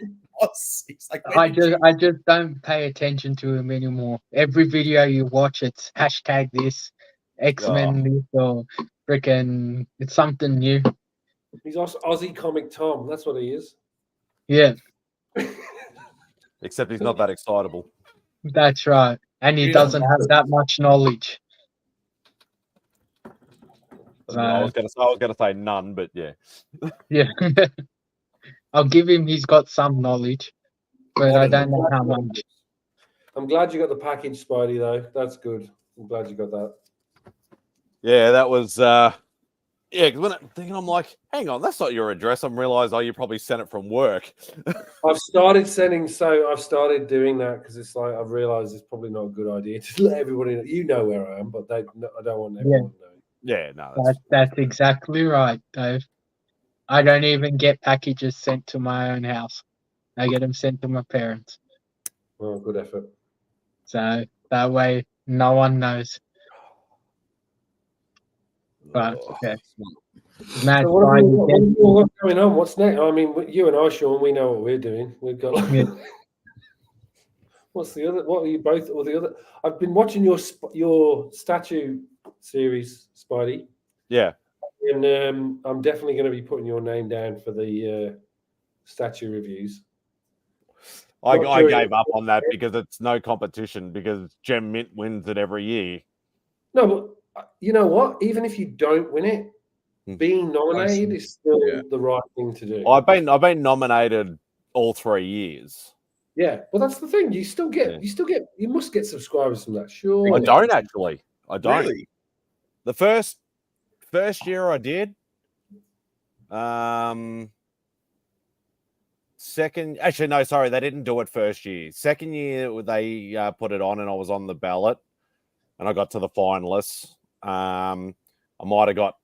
He's like, I just don't pay attention to him anymore. Every video you watch, it's hashtag this, X-Men this, or freaking it's something new. He's Aussie comic Tom. That's what he is. Yeah, Except he's not that excitable. that's right. And he He doesn't doesn't have that much knowledge. I was gonna say none, but yeah. Yeah. I'll give him he's got some knowledge, but I don't know how much. I'm glad you got the package, Spidey, though. That's good. I'm glad you got that. Yeah, that was because when I'm thinking, I'm like, hang on, that's not your address. I'm realized, you probably sent it from work. I've started doing that because it's like I've realized it's probably not a good idea to let everybody know. You know where I am, but I don't want everyone to know. Yeah, no, That's exactly right, Dave. I don't even get packages sent to my own house. I get them sent to my parents. Oh, good effort. So that way no one knows. But yeah. Matt, So what have you got going on? What's next? I mean, you and I, Sean, we know what we're doing. We've got. Like, Yeah. What's the other? What are you both or the other? I've been watching your statue series, Spidey, yeah. and I'm definitely going to be putting your name down for the statue reviews. I Not during- gave up on that because it's no competition because Gem Mint wins it every year. No, but you know what? Even if you don't win it, being nominated is still the right thing to do. I've been nominated all 3 years. Yeah, well, that's the thing. You must get subscribers from that. Sure, I don't actually. I don't. Really? The first year I did. Second, actually, no, sorry, they didn't do it first year. Second year, they put it on, and I was on the ballot, and I got to the finalists. I might have got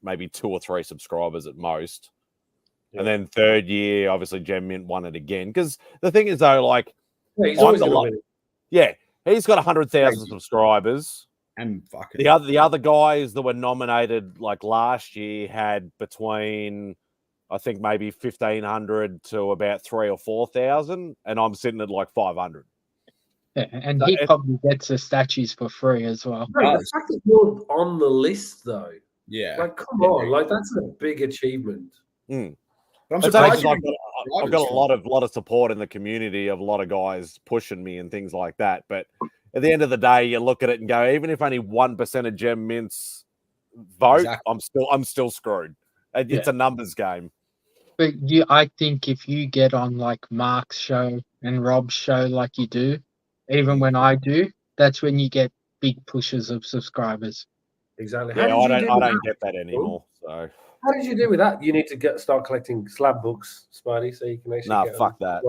maybe 2 or 3 subscribers at most. Yeah. And then third year, obviously, Gem Mint won it again. Because the thing is, though, like, he's always going to win it. Yeah, he's got 100,000 subscribers. And fucking the other guys that were nominated like last year had between, I think, maybe 1,500 to about 3,000 or 4,000, and I'm sitting at like 500. Yeah, and he probably gets the statues for free as well. No, the fact that you're on the list, though, like come on, like that's a big achievement. Mm. But I'm surprised I've got a lot of support in the community of a lot of guys pushing me and things like that. But at the end of the day, you look at it and go, even if only 1% of Gem Mints vote, I'm still screwed. It's a numbers game. But I think if you get on like Mark's show and Rob's show like you do, even when I do, that's when you get big pushes of subscribers. Exactly. Yeah, I don't get that anymore. So how did you do with that? You need to start collecting slab books, Spidey, so you can actually fuck that.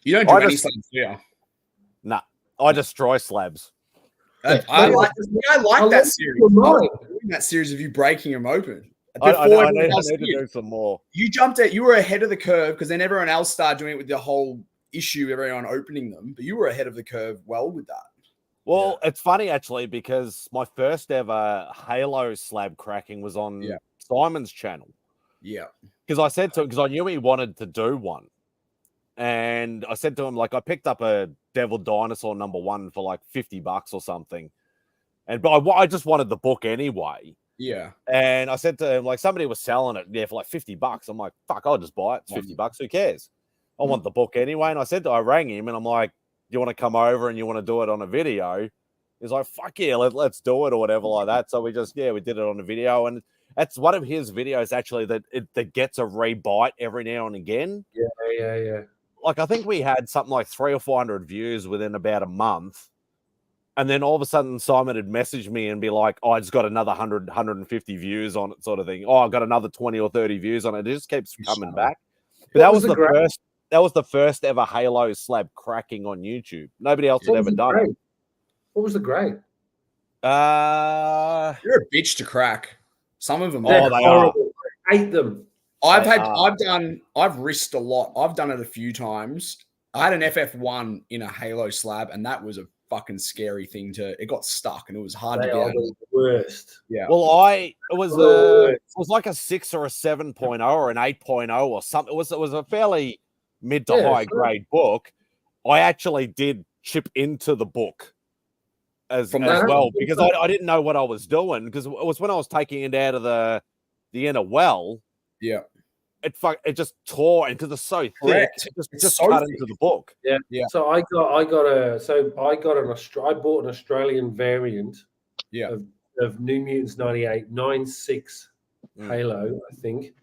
You don't do any slabs, do you? Nah, I destroy slabs. I like that series. I was doing that series of you breaking them open. I need to do some more. You jumped out. You were ahead of the curve because then everyone else started doing it with the whole issue, everyone opening them. But you were ahead of the curve well with that. Well, it's funny actually because my first ever Halo slab cracking was on Simon's channel. Yeah. Because I said to him, because I knew he wanted to do one. And I said to him, like, I picked up a Devil Dinosaur #1 for like $50 or something. But I just wanted the book anyway. Yeah. And I said to him, like, somebody was selling it for like $50. I'm like, fuck, I'll just buy it. It's $50. Who cares? I want the book anyway. And I rang him and I'm like, do you want to come over and you want to do it on a video? He's like, fuck yeah, let's do it or whatever like that. So we did it on a video. And that's one of his videos actually that gets a rebite every now and again. Yeah. Like, I think we had something like 300 or 400 views within about a month. And then all of a sudden, Simon had messaged me and be like, oh, I just got another 100, 150 views on it sort of thing. Oh, I've got another 20 or 30 views on it. It just keeps coming back. But that was the first ever Halo slab cracking on YouTube. Nobody else had ever done it. What was the grade? You're a bitch to crack. Some of them. They are. I hate them. I've risked a lot. I've done it a few times. I had an FF1 in a Halo slab, and that was a fucking scary thing it got stuck and it was hard to get out. The worst. Yeah. Well, it was like a 6 or a 7.0 or an 8.0 or something. It was a fairly mid to high grade book. I actually did chip into the book as well because I didn't know what I was doing because it was when I was taking it out of the inner well. Yeah. It just tore because it's so thick. It just cut into the book. Yeah. So I bought an Australian variant of New Mutants 98 9.6 Halo, I think.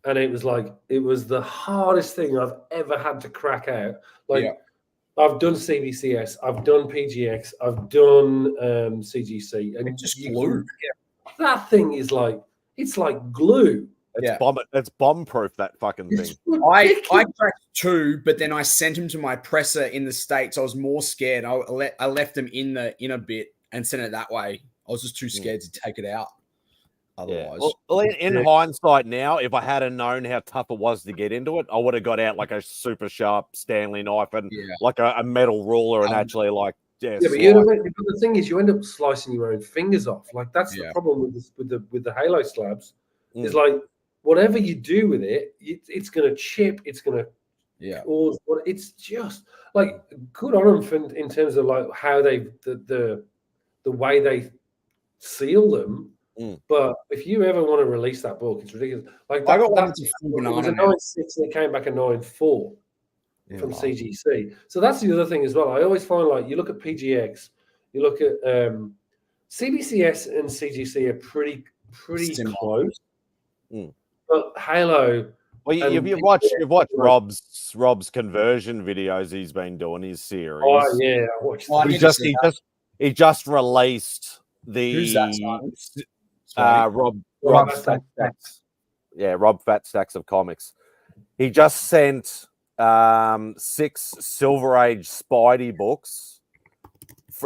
And it was the hardest thing I've ever had to crack out. I've done CBCS, I've done PGX, I've done CGC, and just glue. That thing is it's like glue. It's bomb proof, that fucking thing. I cracked 2, but then I sent him to my presser in the States. I was more scared. I left them in a bit and sent it that way. I was just too scared to take it out. Otherwise, well, in hindsight now, if I hadn't known how tough it was to get into it, I would have got out like a super sharp Stanley knife and like a metal ruler and actually like but the thing is, you end up slicing your own fingers off. Like that's the problem with the Halo slabs. Is like whatever you do with it, it's going to chip. It's going to cause. It's just like good on them in terms of like how they the way they seal them. But if you ever want to release that book, it's ridiculous. Like I that, got one that that's a full it was banana a now. 9.6 and it came back a 9.4 Yeah, from wow. CGC. So that's the other thing as well. I always find like you look at PGX, you look at CBCS and CGC are pretty Similar. close. Mm. But Halo. Well, you've watched Rob's conversion videos he's been doing, his series. Oh yeah, I watched. Oh, I that. need to see that. He just released the Who's that, Simon? Rob Rob Fatstacks. Yeah, Rob Fatstacks of comics. He just sent 6 Silver Age Spidey books.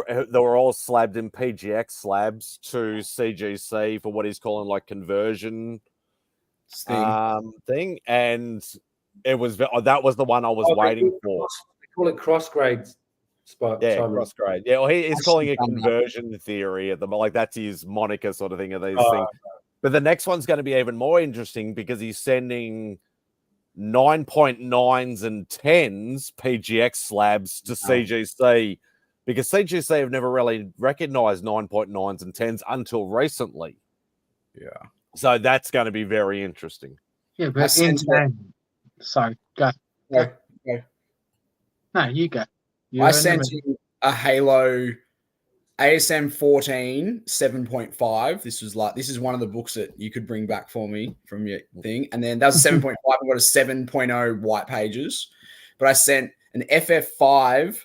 They were all slabbed in PGX slabs to CGC for what he's calling like conversion thing, and it was that was the one I was waiting for. They call it cross grades. Yeah, cross grade. Yeah, well, he's calling it conversion theory at the like that's his moniker sort of thing of these things. But the next one's going to be even more interesting because he's sending 9.9s and 10s PGX slabs to CGC because CGC have never really recognized 9.9s and 10s until recently. Yeah. So that's going to be very interesting. Yeah, but sorry, go. Go. No, you go. I sent you a Halo ASM 14 7.5. This is one of the books that you could bring back for me from your thing. And then that was a 7.5. I got a 7.0 white pages. But I sent an FF5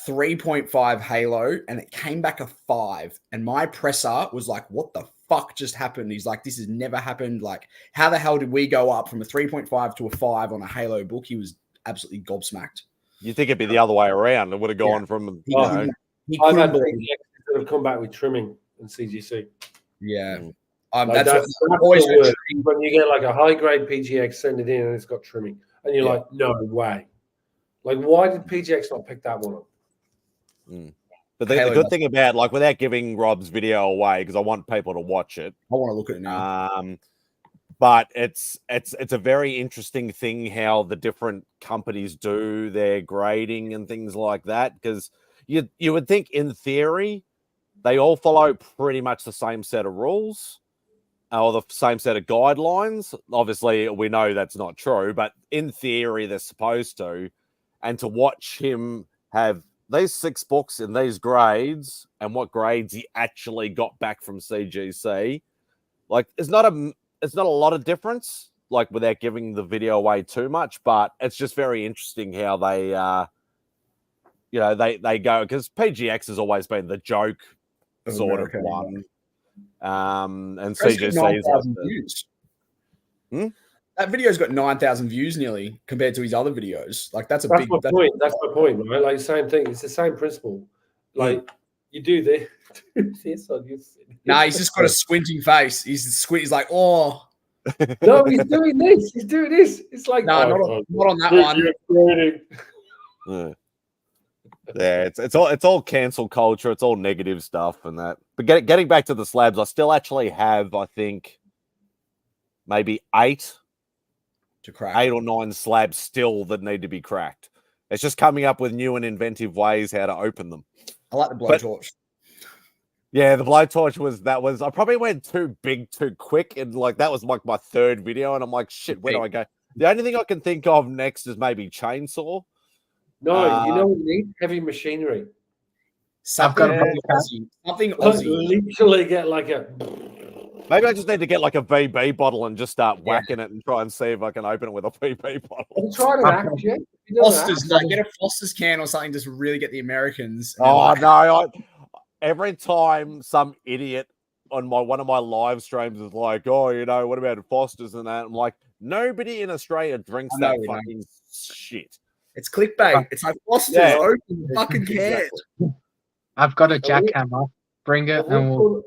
3.5 Halo and it came back a 5. And my presser was like, what the fuck just happened? He's like, this has never happened. Like, how the hell did we go up from a 3.5 to a 5 on a Halo book? He was absolutely gobsmacked. You think it'd be the other way around? It would have gone from I've had PGX that have come back with trimming in CGC. Yeah, like that's always good. When you get like a high grade PGX, send it in and it's got trimming, and you're like, no way. Like, why did PGX not pick that one up? But the good thing about, like, without giving Rob's video away, because I want people to watch it. I want to look at it now. But it's a very interesting thing how the different companies do their grading and things like that. Because you would think in theory they all follow pretty much the same set of rules or the same set of guidelines. Obviously, we know that's not true, but in theory they're supposed to. And to watch him have these 6 books in these grades and what grades he actually got back from CGC, like it's not a lot of difference, like without giving the video away too much, but it's just very interesting how they, they go, because PGX has always been the joke sort of one. And CGC is like views. That video's got 9,000 views nearly compared to his other videos. Like that's my point. That's my point, right? Like same thing. It's the same principle. Like you do this. He's just got a squinting face. He's like, oh. No, he's doing this. He's doing this. It's like, not on that one. Yeah, it's all cancel culture. It's all negative stuff and that. But getting back to the slabs, I still actually have, I think, maybe 8 to crack, 8 or 9 slabs still that need to be cracked. It's just coming up with new and inventive ways how to open them. I like the blowtorch. Yeah, the blowtorch I probably went too big too quick, and like that was like my 3rd video, and I'm like, shit, where do I go? The only thing I can think of next is maybe chainsaw. No, you know what you need? Heavy machinery. Something Aussie. Literally get like a. Maybe I just need to get like a VB bottle and just start whacking it and try and see if I can open it with a VB bottle. Try to hack, yeah. Foster's, get a Foster's can or something, just really get the Americans. Oh no! Every time some idiot on one of my live streams is like, "Oh, what about Foster's and that?" I'm like, nobody in Australia drinks that fucking shit. It's clickbait. It's like Foster's open the fucking can. I've got a jackhammer. Bring it and we'll.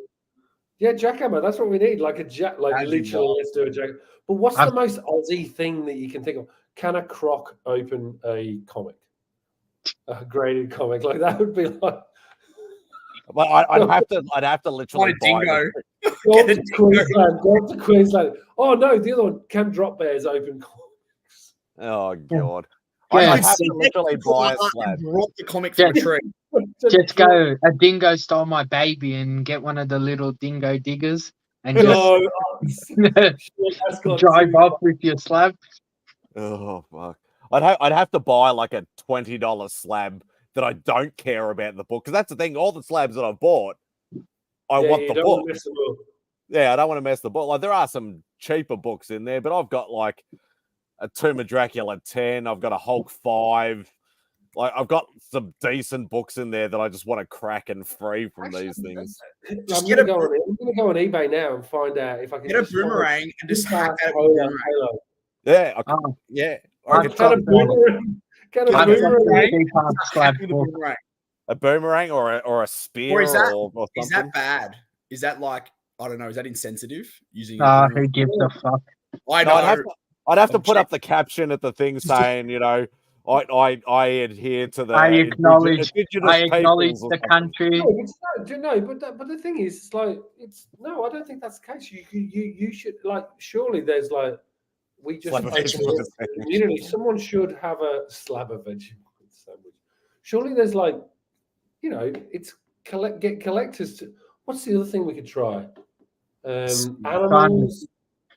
Yeah, jackhammer. That's what we need. Like a jack. Like literally, let's do a jack. But what's the most Aussie thing that you can think of? Can a croc open a comic? A graded comic like that would be like. Well, I'd have to literally buy Go to Queensland. Oh no, the other one. Can drop bears open comics? Oh god. I'd Yeah. have to literally buy a slab. Drop the comic from a tree. Just go, a dingo stole my baby, and get one of the little dingo diggers and just No, that's got drive too off with your slab. Oh fuck! I'd have to buy like a $20 slab that I don't care about the book, because that's the thing. All the slabs that I've bought, I Yeah, want you the don't book. want to mess them up. Yeah, I don't want to mess the book. Like there are some cheaper books in there, but I've got like a Tomb of Dracula 10. I've got a Hulk 5. Like I've got some decent books in there that I just want to crack and free from these things. I'm gonna go on eBay now and find out if I can Get a just find boomerang and just hack fast that with a Halo. boomerang. Yeah, Oh, yeah. Or I I've could got Get a boomerang. Get a I've got boomerang. the cheap-ass slab Hack with a book. boomerang. a boomerang or a spear Or is that or is something. that bad? Is that like, I don't know, is that insensitive using a boomerang? Who gives a fuck? I No, know. I'd have to I'm put up checking. the caption at the thing saying, you know, I adhere to the I acknowledge indigenous peoples or the something. country. No, it's no, but the thing is, it's like no, I don't think that's the case. You should like surely there's like we just Slab of vegetable Vegemite sandwich. community. Someone should have a slab of Vegemite sandwich. Surely there's like it's get collectors to. What's the other thing we could try? Animals.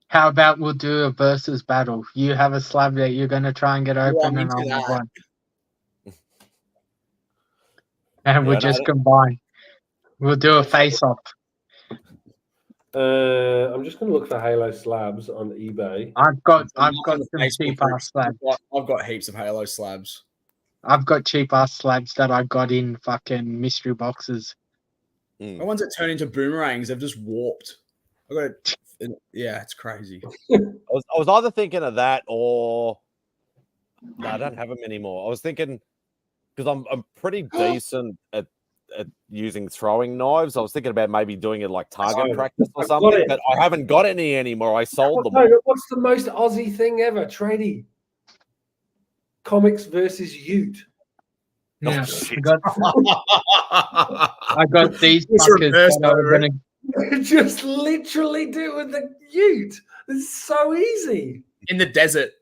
How about we'll do a versus battle? You have a slab that you're going to try and get I'm open, and into I'll have that. one. And we'll Yeah, just combine. We'll do a face-off. I'm just going to look for Halo slabs on eBay. I've got On some the Facebook cheap-ass groups, slabs. I've got heaps of Halo slabs. I've got cheap-ass slabs that I got in fucking mystery boxes. The ones that turn into boomerangs, they've just warped. I got it. Yeah, it's crazy. I was either thinking of that or no, I don't have them anymore. I was thinking because I'm pretty decent at using throwing knives. I was thinking about maybe doing it like target practice or something, but I haven't got any anymore. I sold them all. What's the most Aussie thing ever? Tradie. Comics versus Ute. Yeah, shit. I got these fuckers that I was gonna. Just literally do it with the Ute. It's so easy. In the desert,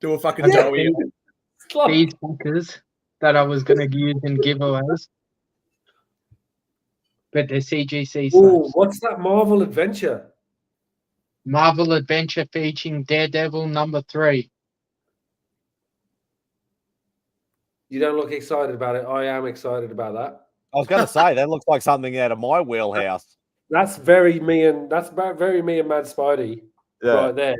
do a fucking I got doughy. these fuckers that I was gonna use in giveaways, but they're CGC. Oh, what's that Marvel Adventure? Marvel Adventure featuring Daredevil #3. You don't look excited about it. I am excited about that. I was going to say that looks like something out of my wheelhouse. That's very me and Mad Spidey right there.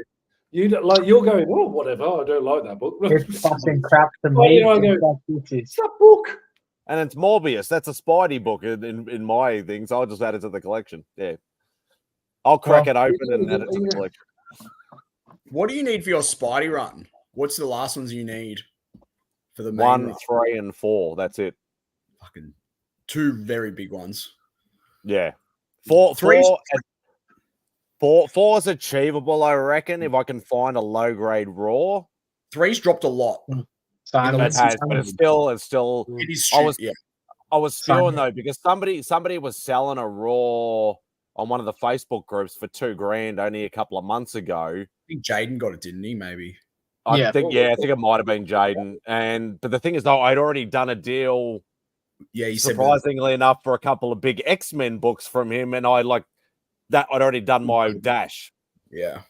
You're going, oh, whatever. I don't like that book. It's fucking crap to me. It's that book. And it's Morbius. That's a Spidey book in my things. I'll just add it to the collection. Yeah. I'll crack it open and add it to the collection. What do you need for your Spidey run? What's the last ones you need for the main 1, run? 3, and 4. That's it. Fucking 2 very big ones. Yeah. 4 is achievable, I reckon, if I can find a low grade raw. 3's dropped a lot. But it's still It is I was spewing though, because somebody was selling a raw on one of the Facebook groups for $2,000 only a couple of months ago. I think Jaden got it, didn't he? Maybe. I think it might have been Jaden. But the thing is, though, I'd already done a deal. Yeah, you surprisingly enough, for a couple of big X-Men books from him, and I'd already done my dash. Yeah.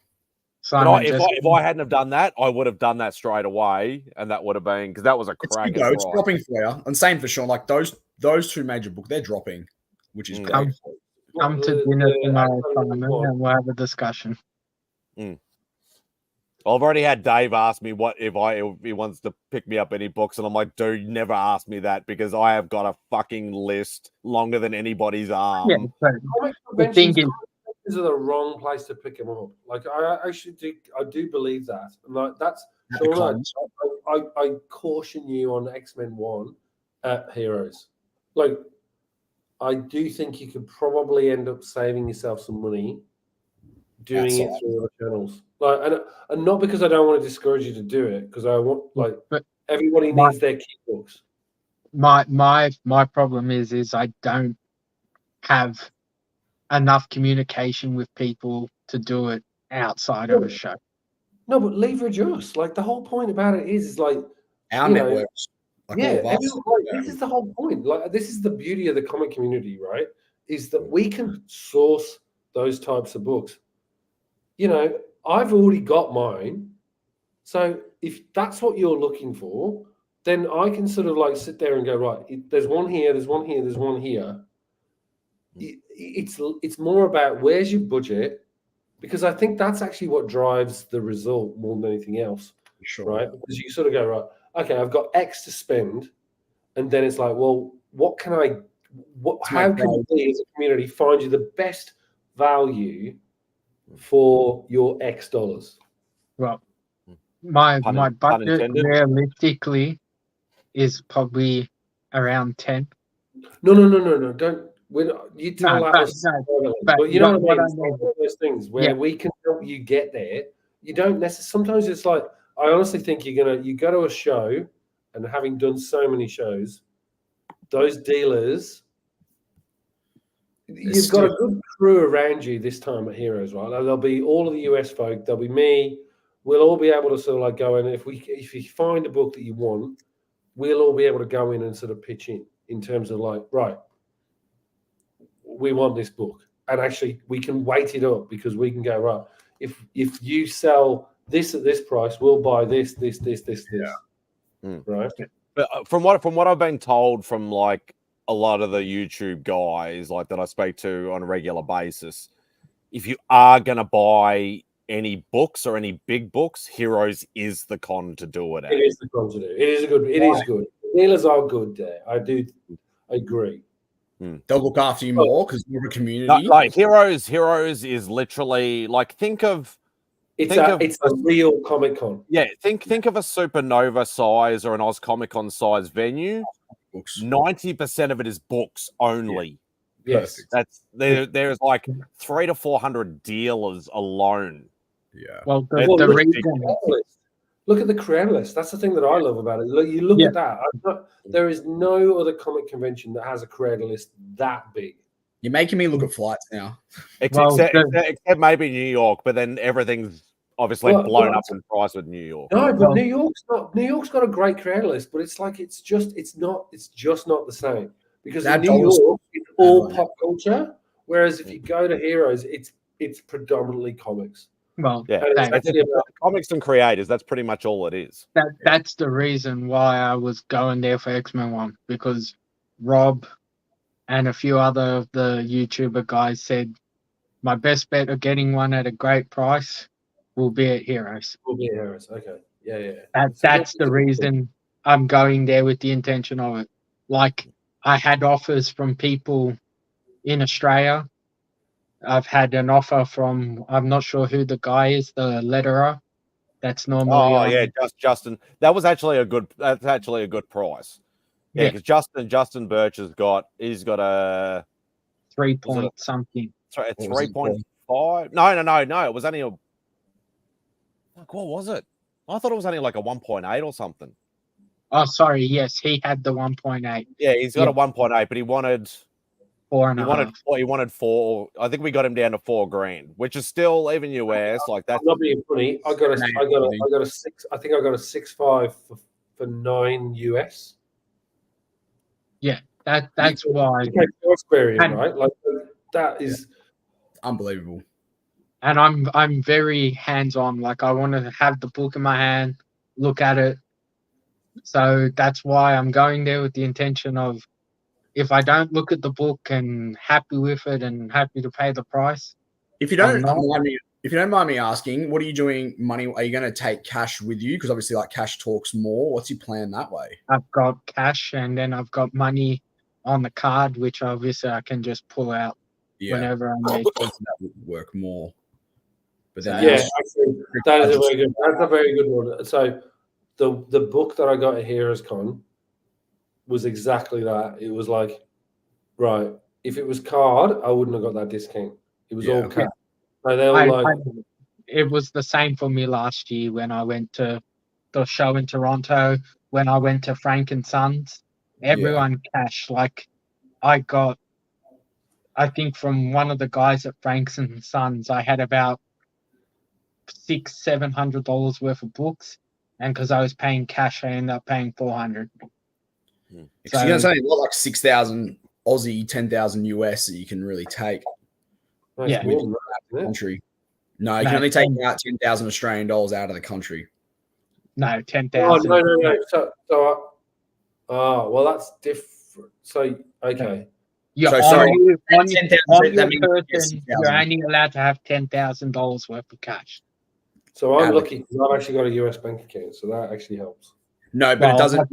But if I hadn't have done that, I would have done that straight away, and that would have been because that was a crack. It's dropping for you, and same for Sean. Like those 2 major books, they're dropping, which is great. Come to dinner tomorrow, Simon, and we'll have a discussion. I've already had Dave ask me if he wants to pick me up any books, and I'm like, dude, never ask me that because I have got a fucking list longer than anybody's arm. Yeah, the thing is, are the wrong place to pick them up. Like I do believe that, and like that's. I caution you on X-Men 1 at Heroes. Like, I do think you could probably end up saving yourself some money doing it through other channels. Like, and not because I don't want to discourage you to do it, because I want everybody needs their key books. My problem is I don't have enough communication with people to do it outside of a show. No, but leverage us. Like the whole point about it is like Our you know, networks, like all yeah, of us. this is the whole point. Like, this is the beauty of the comic community, right? Is that we can source those types of books. You know, I've already got mine. So if that's what you're looking for, then I can sort of like sit there and go, right, there's one here, there's one here, there's one here. It's more about where's your budget, because I think that's actually what drives the result more than anything else, Sure. right? Because you sort of go, right, okay, I've got X to spend, and then it's like, well, how can we as a community find you the best value for your X dollars? Well, my Pun budget intended. realistically is probably around 10. No, don't. You tell No, that but- us, no, but you know what I mean. I It's mean. like one of those things where Yeah. we can help you get there. You don't necessarily. Sometimes it's like, I honestly think you go to a show, and having done so many shows, those dealers, you've got a good crew around you this time at Heroes, right? Like, there'll be all of the US folk. There'll be me. We'll all be able to sort of like go in. If you find a book that you want, we'll all be able to go in and sort of pitch in terms of like, right, we want this book, and actually we can weight it up, because we can go, right, if you sell this at this price, we'll buy this. Right. But from what I've been told from like a lot of the YouTube guys like that I speak to on a regular basis, if you are gonna buy any books or any big books, Heroes is the con to do it at. It is the con to do. It is good. It is good. Dealers are good there. I do agree. They'll look after you more because you're a community. No, like Heroes is literally like think of it's a real Comic Con. Yeah, think of a Supernova size or an Oz Comic Con size venue. 90% of it is books only. Yeah. Yes, that's there's like 300 to 400 dealers alone. Yeah. Well, look at the creator list. That's the thing that I love about it. You look at that. There is no other comic convention that has a creator list that big. You're making me look at flights now. Except maybe New York, but then everything's obviously blown up in price with New York. No, but New York's got a great creator list, but it's like it's just not the same, because in New York it's all pop culture, whereas if you go to Heroes, it's predominantly comics. Well, yeah, comics and creators. That's pretty much all it is. That's the reason why I was going there for X-Men 1, because Rob and a few other of the YouTuber guys said my best bet of getting one at a great price will be at Heroes. Okay. Yeah. That's the reason I'm going there, with the intention of it. Like, I had offers from people in Australia. I've had an offer from, I'm not sure who the guy is, the letterer. That's normally Justin. That's actually a good price. Yeah, because Justin Birch he's got a 3 point something. Sorry, 3.5. No. It was only what was it? I thought it was only like a 1.8 or something. Oh, sorry. Yes, he had the 1.8. Yeah, he's got a 1.8, but he wanted 4.5. He wanted 4. I think we got him down to $4,000, which is still even US. Like that's I'm not being funny. I got a 6. I think I got a 6.5 for 9 US. Yeah, that's why. Right? Like that is unbelievable. And I'm very hands-on. Like, I want to have the book in my hand, look at it. So that's why I'm going there, with the intention of, if I don't look at the book and happy with it and happy to pay the price. If you don't mind me asking, what are you doing? Money? Are you going to take cash with you? Because obviously, like, cash talks more. What's your plan that way? I've got cash, and then I've got money on the card, which obviously I can just pull out whenever I need. That would work more. But then actually, that's a very good one. So the book that I got at Heroes Con was exactly that. It was like, right, if it was card, I wouldn't have got that discount. It was all cash. And they were it was the same for me last year when I went to the show in Toronto, when I went to Frank and Sons. Everyone cash. Like, I think from one of the guys at Frank's and Sons, I had about $600-700 worth of books, and because I was paying cash, I ended up paying 400. So you're gonna say what, like 6,000 Aussie, 10,000 US that you can really take. No, Yeah. it's more than that, isn't it? Country. No, you No, can only take 10 out 10,000 Australian dollars out of the country. No, Oh, 10,000. no. Well, that's different. So, okay. You're So, on sorry, your, on, 10,000, on that your means you get person, 6,000. you're only allowed to have $10,000 worth of cash. So I'm Out of lucky because I've actually got a US bank account, so that actually helps. No, but Well, it doesn't.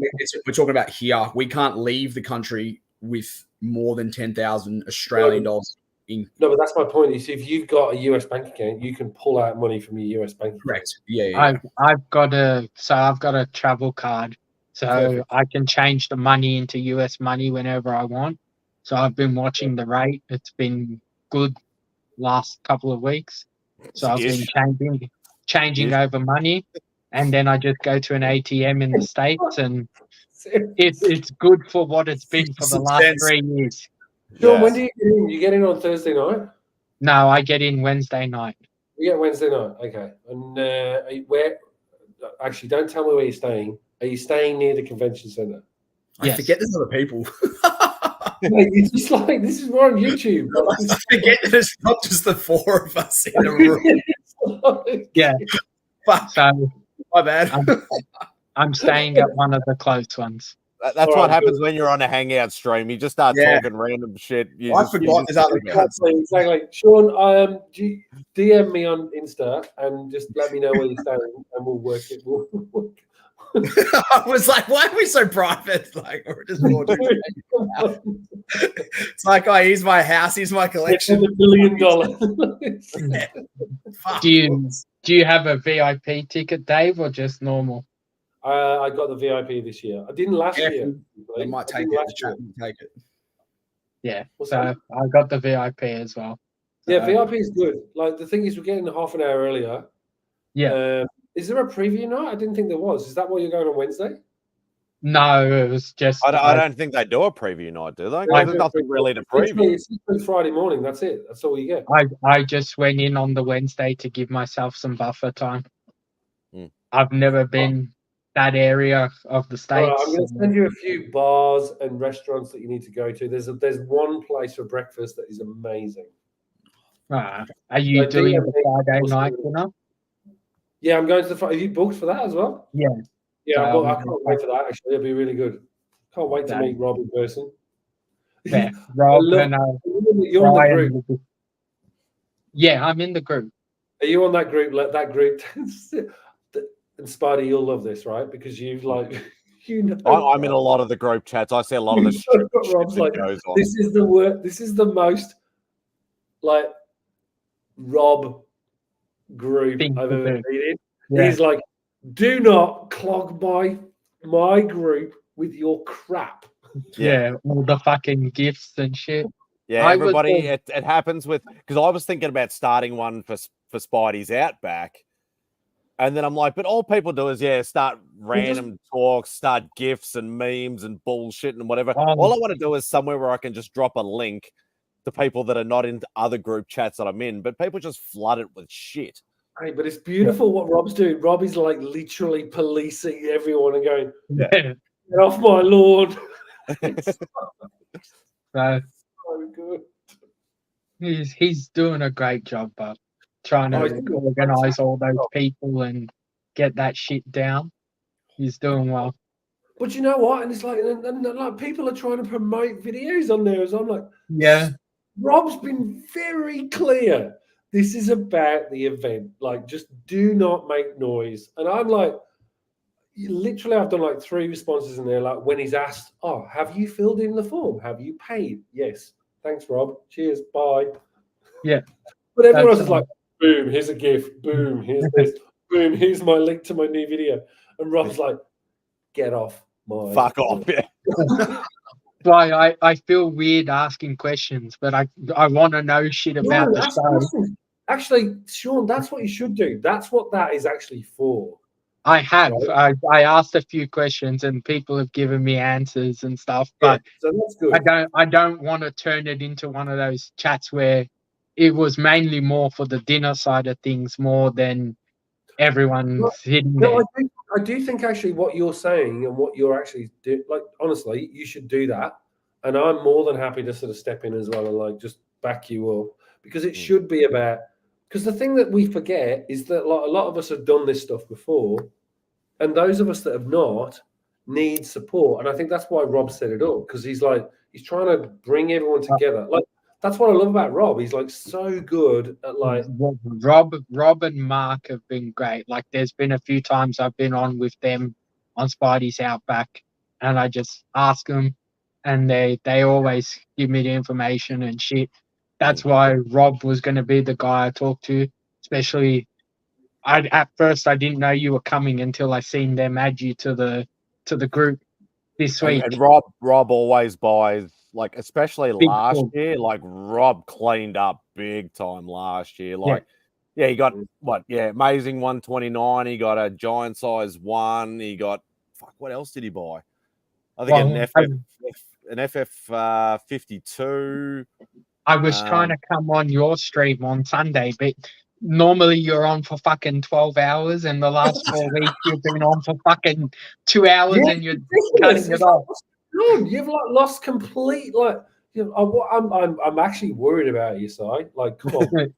We're talking about here. We can't leave the country with more than 10,000 Australian dollars. No, but that's my point. You see, if you've got a US bank account, you can pull out money from your US bank account. Correct. Yeah. I've got a travel card, so Perfect. I can change the money into US money whenever I want. So I've been watching the rate. It's been good last couple of weeks. So I've been changing over money, and then I just go to an ATM in the States, and it's good for what it's been for the last 3 years. Sean, when do you get in? You get in on Thursday night? No, I get in Wednesday night. You get Wednesday night, okay. And where? Actually, don't tell me where you're staying. Are you staying near the convention center? I forget there's other people. Mate, it's just like this is more on YouTube. I forget that it's not just the four of us in a room. Yeah. Fuck. So my bad. I'm staying at one of the close ones. That's what happens when you're on a hangout stream. You just start talking random shit. I forgot there's other cuts. Exactly. Sean, DM me on Insta and just let me know where you're staying, and we'll work it. I was like, why are we so private? Like, we're just it's like, oh, here's my house, here's my collection. $1 billion. Do you have a VIP ticket, Dave, or just normal? I got the VIP this year. I didn't last year. I might take it. The chat will take it. Yeah. So I got the VIP as well. Yeah, VIP is good. Like the thing is, we're getting half an hour earlier. Yeah. Is there a preview night? I didn't think there was. Is that why you're going on Wednesday? No, it was just. I don't think they do a preview night, do they? There's nothing really to preview. It's Friday morning. That's it. That's all you get. I just went in on the Wednesday to give myself some buffer time. I've never been that area of the States. Right, I'm going to send you a few bars and restaurants that you need to go to. There's one place for breakfast that is amazing. Are you doing the Friday night dinner? Yeah, I'm going to the Friday. Are you booked for that as well? Yeah. Yeah, I can't wait for that, actually. It'll be really good. Can't wait to meet Rob in person. Yeah, Rob and you're in the group. Yeah, I'm in the group. Are you on that group? That group. And Spidey, you'll love this, right? Because you've I'm in a lot of the group chats. I see a lot of the shit Rob's that like, goes on. This is the word. This is the most like Rob group I've ever been in. Yeah. He's like, do not clog my group with your crap. Yeah, all the fucking gifts and shit. Yeah, everybody. It happens with because I was thinking about starting one for Spidey's Outback. And then I'm like, but all people do is, start random talks, start GIFs and memes and bullshit and whatever. All I want to do is somewhere where I can just drop a link to people that are not into other group chats that I'm in, but people just flood it with shit. Hey, but it's beautiful what Rob's doing. Rob is like literally policing everyone and going, get off my lawn. So good. He's doing a great job, but trying to organize all those people and get that shit down. He's doing well. But you know what? And it's like, and like people are trying to promote videos on there. So I'm like, yeah. Rob's been very clear. This is about the event. Like, just do not make noise. And I'm like, literally, I've done like 3 responses in there. Like when he's asked, "Oh, have you filled in the form? Have you paid?" Yes. Thanks, Rob. Cheers. Bye. Yeah. But everyone else is like, boom, here's a gift. Boom, here's this. Boom, here's my link to my new video. And Rob's like, get off my... Fuck off, yeah. Why I feel weird asking questions, but I want to know shit about the show. Actually, Sean, that's what you should do. That's what that is actually for. I have. Right? I asked a few questions and people have given me answers and stuff, but so that's good. I don't want to turn it into one of those chats where it was mainly more for the dinner side of things more than everyone sitting there. I do think actually what you're saying and what you're actually like, honestly, you should do that. And I'm more than happy to sort of step in as well and like just back you up, because it should be about, because the thing that we forget is that like, a lot of us have done this stuff before, and those of us that have not need support. And I think that's why Rob set it up, because he's trying to bring everyone together. Like, that's what I love about Rob. He's like so good at like Rob and Mark have been great. Like, there's been a few times I've been on with them on Spidey's Outback, and I just ask them, and they always give me the information and shit. That's why Rob was going to be the guy I talked to. Especially, at first I didn't know you were coming until I seen them add you to the group this week. And Rob always buys, like, especially Big last talk. year, like Rob cleaned up big time last year. Like, yeah, he got amazing 129. He got a giant size one. He got what else did he buy? I think an FF 52. I was trying to come on your stream on Sunday, but normally you're on for fucking 12 hours, and the last 4 weeks you've been on for fucking 2 hours, and you're cutting it off. You've like lost complete like. I'm actually worried about you, Si. Like, come on.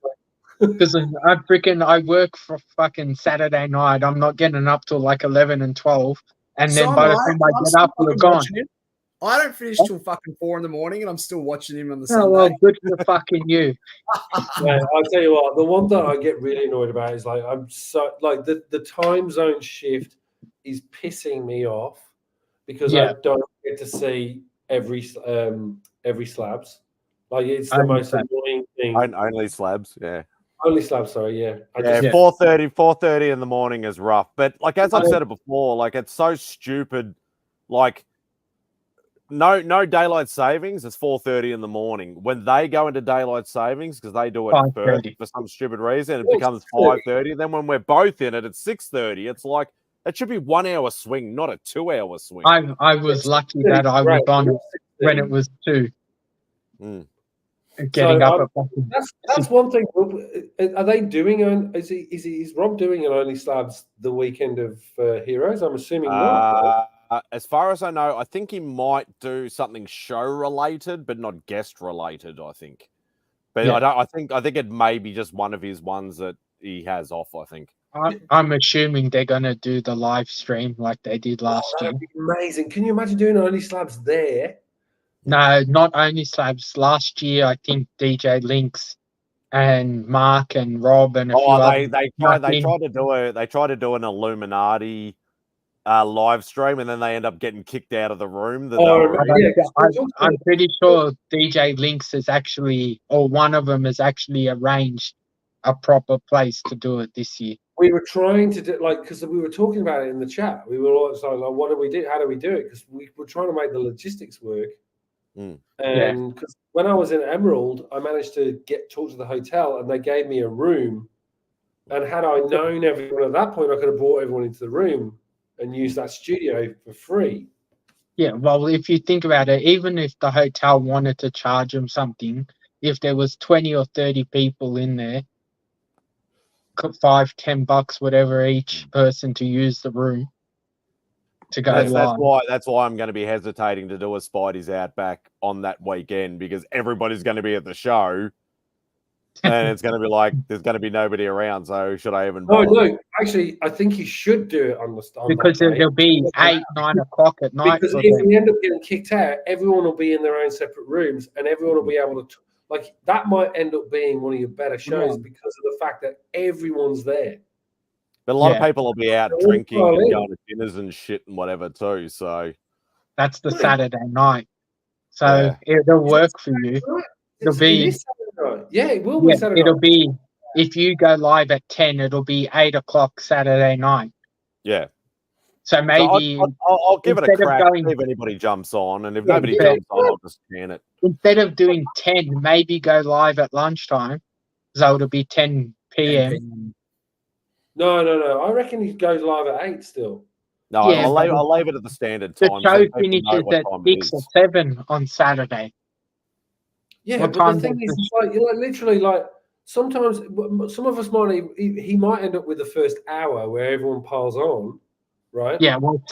Because I work for fucking Saturday night. I'm not getting up till like 11 and 12, and then by the time I get up, you're gone. I don't finish till fucking 4 in the morning, and I'm still watching him on the Sunday. Oh, well, good for fucking you. Yeah, I'll tell you what, the one that I get really annoyed about is like, I'm so like the time zone shift is pissing me off, because I don't get to see every slabs. Like, it's the most annoying thing. Only slabs, yeah. Only slabs, sorry, yeah. 4:30 in the morning is rough. But like, as I've said it before, like, it's so stupid. Like, no daylight savings. It's 4:30 in the morning. When they go into daylight savings, because they do it first for some stupid reason, it becomes 5:30. Then when we're both in it, it's 6:30. It's like, it should be 1 hour swing, not a 2 hour swing. I was lucky that I was on it when it was 2. Getting up at that's one thing. Are they doing is Rob doing an Only Slabs the weekend of Heroes? I'm assuming not. As far as I know, I think he might do something show related, but not guest related. I think, but I think it may be just one of his ones that he has off. I think. I'm assuming they're gonna do the live stream like they did last year. That'd be amazing. Can you imagine doing Only Slabs there? No, not Only Slabs. Last year, I think DJ Lynx and Mark and Rob and a few others. They try to do an Illuminati live stream, and then they end up getting kicked out of the room. I'm pretty sure DJ Lynx is actually, or one of them has actually arranged a proper place to do it this year. We were trying to do, like, because we were talking about it in the chat. We were all like, what do we do? How do we do it? Because we were trying to make the logistics work. And because when I was in Emerald, I managed to talk to the hotel, and they gave me a room. And had I known everyone at that point, I could have brought everyone into the room and used that studio for free. Yeah, well, if you think about it, even if the hotel wanted to charge them something, if there was 20 or 30 people in there, $5-10, whatever each person to use the room to go live. That's why I'm going to be hesitating to do a Spidey's Outback on that weekend, because everybody's going to be at the show, and it's going to be like there's going to be nobody around. So should I even? No. Actually, I think you should do it on because it'll be 8-9 o'clock at night. Because if we end up getting kicked out, everyone will be in their own separate rooms, and everyone will be able to. Like, that might end up being one of your better shows because of the fact that everyone's there. But a lot of people will be out drinking and going to dinners and shit and whatever too. So that's the Saturday night. So it'll work for you. It'll be it will be Saturday. It'll be, if you go live at 10, it'll be 8 o'clock Saturday night. Yeah. So maybe I'll give it a crack, see if anybody jumps on, and if nobody jumps on, I'll just can it. Instead of doing 10, maybe go live at lunchtime, so it'll be 10 p.m. No. I reckon he goes live at 8 still. No, I'll leave it at the standard time. The show finishes at 6 or 7 on Saturday. Yeah, but the thing is, like, literally, like, sometimes some of us might he might end up with the first hour where everyone piles on, right? Yeah, well,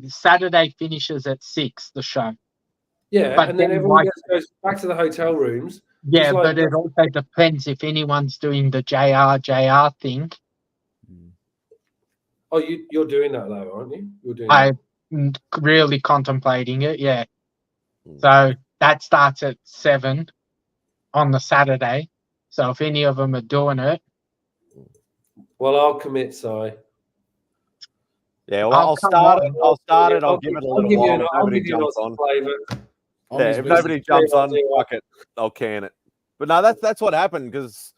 Saturday finishes at 6, the show. Yeah, But and then then, everyone like, goes back to the hotel rooms. yeah, Just like but it also depends if anyone's doing the JR thing. Oh, you're doing that though, aren't you? You're doing I'm really contemplating it, yeah. Mm. So that starts at 7 on the Saturday. So if any of them are doing it, Well, I'll commit, Si. Yeah, well, I'll I'll come start on. it. I'll start it. I'll give it a little while. If I'll nobody give you an jumps Aussie on. flavour. I'm Yeah, his if wizard. nobody jumps on, I'll do fuck it. I'll can it. But no, that's what happened because,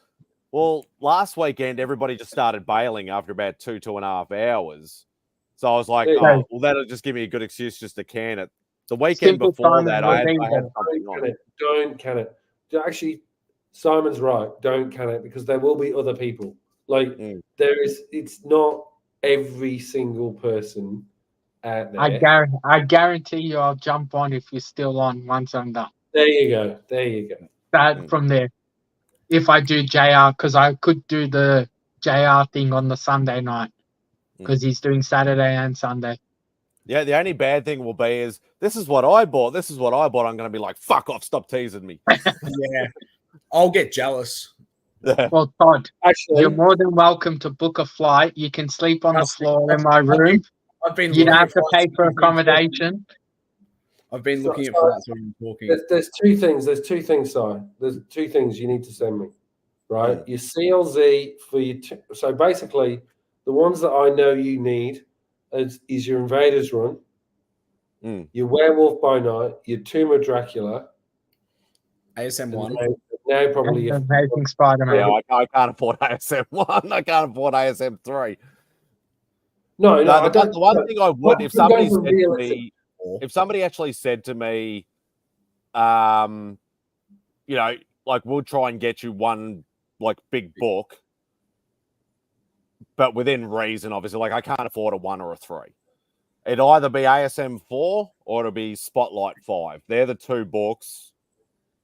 well, last weekend everybody just started bailing after about 2.5 hours. So I was like, Yeah. oh, well, that'll just give me a good excuse just to can it. The weekend Simple before Simon that, will I had be something Don't can on. it. Don't can it. Actually, Simon's right. Don't can it because there will be other people. Like there is. It's not every single person out there. I guarantee you I'll jump on if you're still on once I'm done. There you go. There you go. Start from there. If I do JR, because I could do the JR thing on the Sunday night because he's doing Saturday and Sunday. Yeah, the only bad thing will be is this is what I bought. This is what I bought. I'm going to be like, fuck off. Stop teasing me. Yeah, I'll get jealous. Well, Todd, Actually, you're more than welcome to book a flight. You can sleep on the Trust me, floor in my room. I've been You don't looking have at to pay flights for when we've been talking. accommodation. I've been looking at So- flights when we're talking. there's two things. There's two things, Si. There's two things you need to send me. Right, your CLZ for your. So basically, the ones that I know you need is your Invaders Run, your Werewolf by Night, your Tomb of Dracula, ASM and one. now probably your Amazing Spider-Man. Yeah, I can't afford ASM 1. I can't afford ASM 3. No, I The don't. one thing I would, if somebody Those are said to realistic. me, if somebody actually said to me, you know, like we'll try and get you one like big book, but within reason, obviously, like I can't afford a 1 or a 3. It'd either be ASM 4 or it'll be Spotlight 5. They're the two books.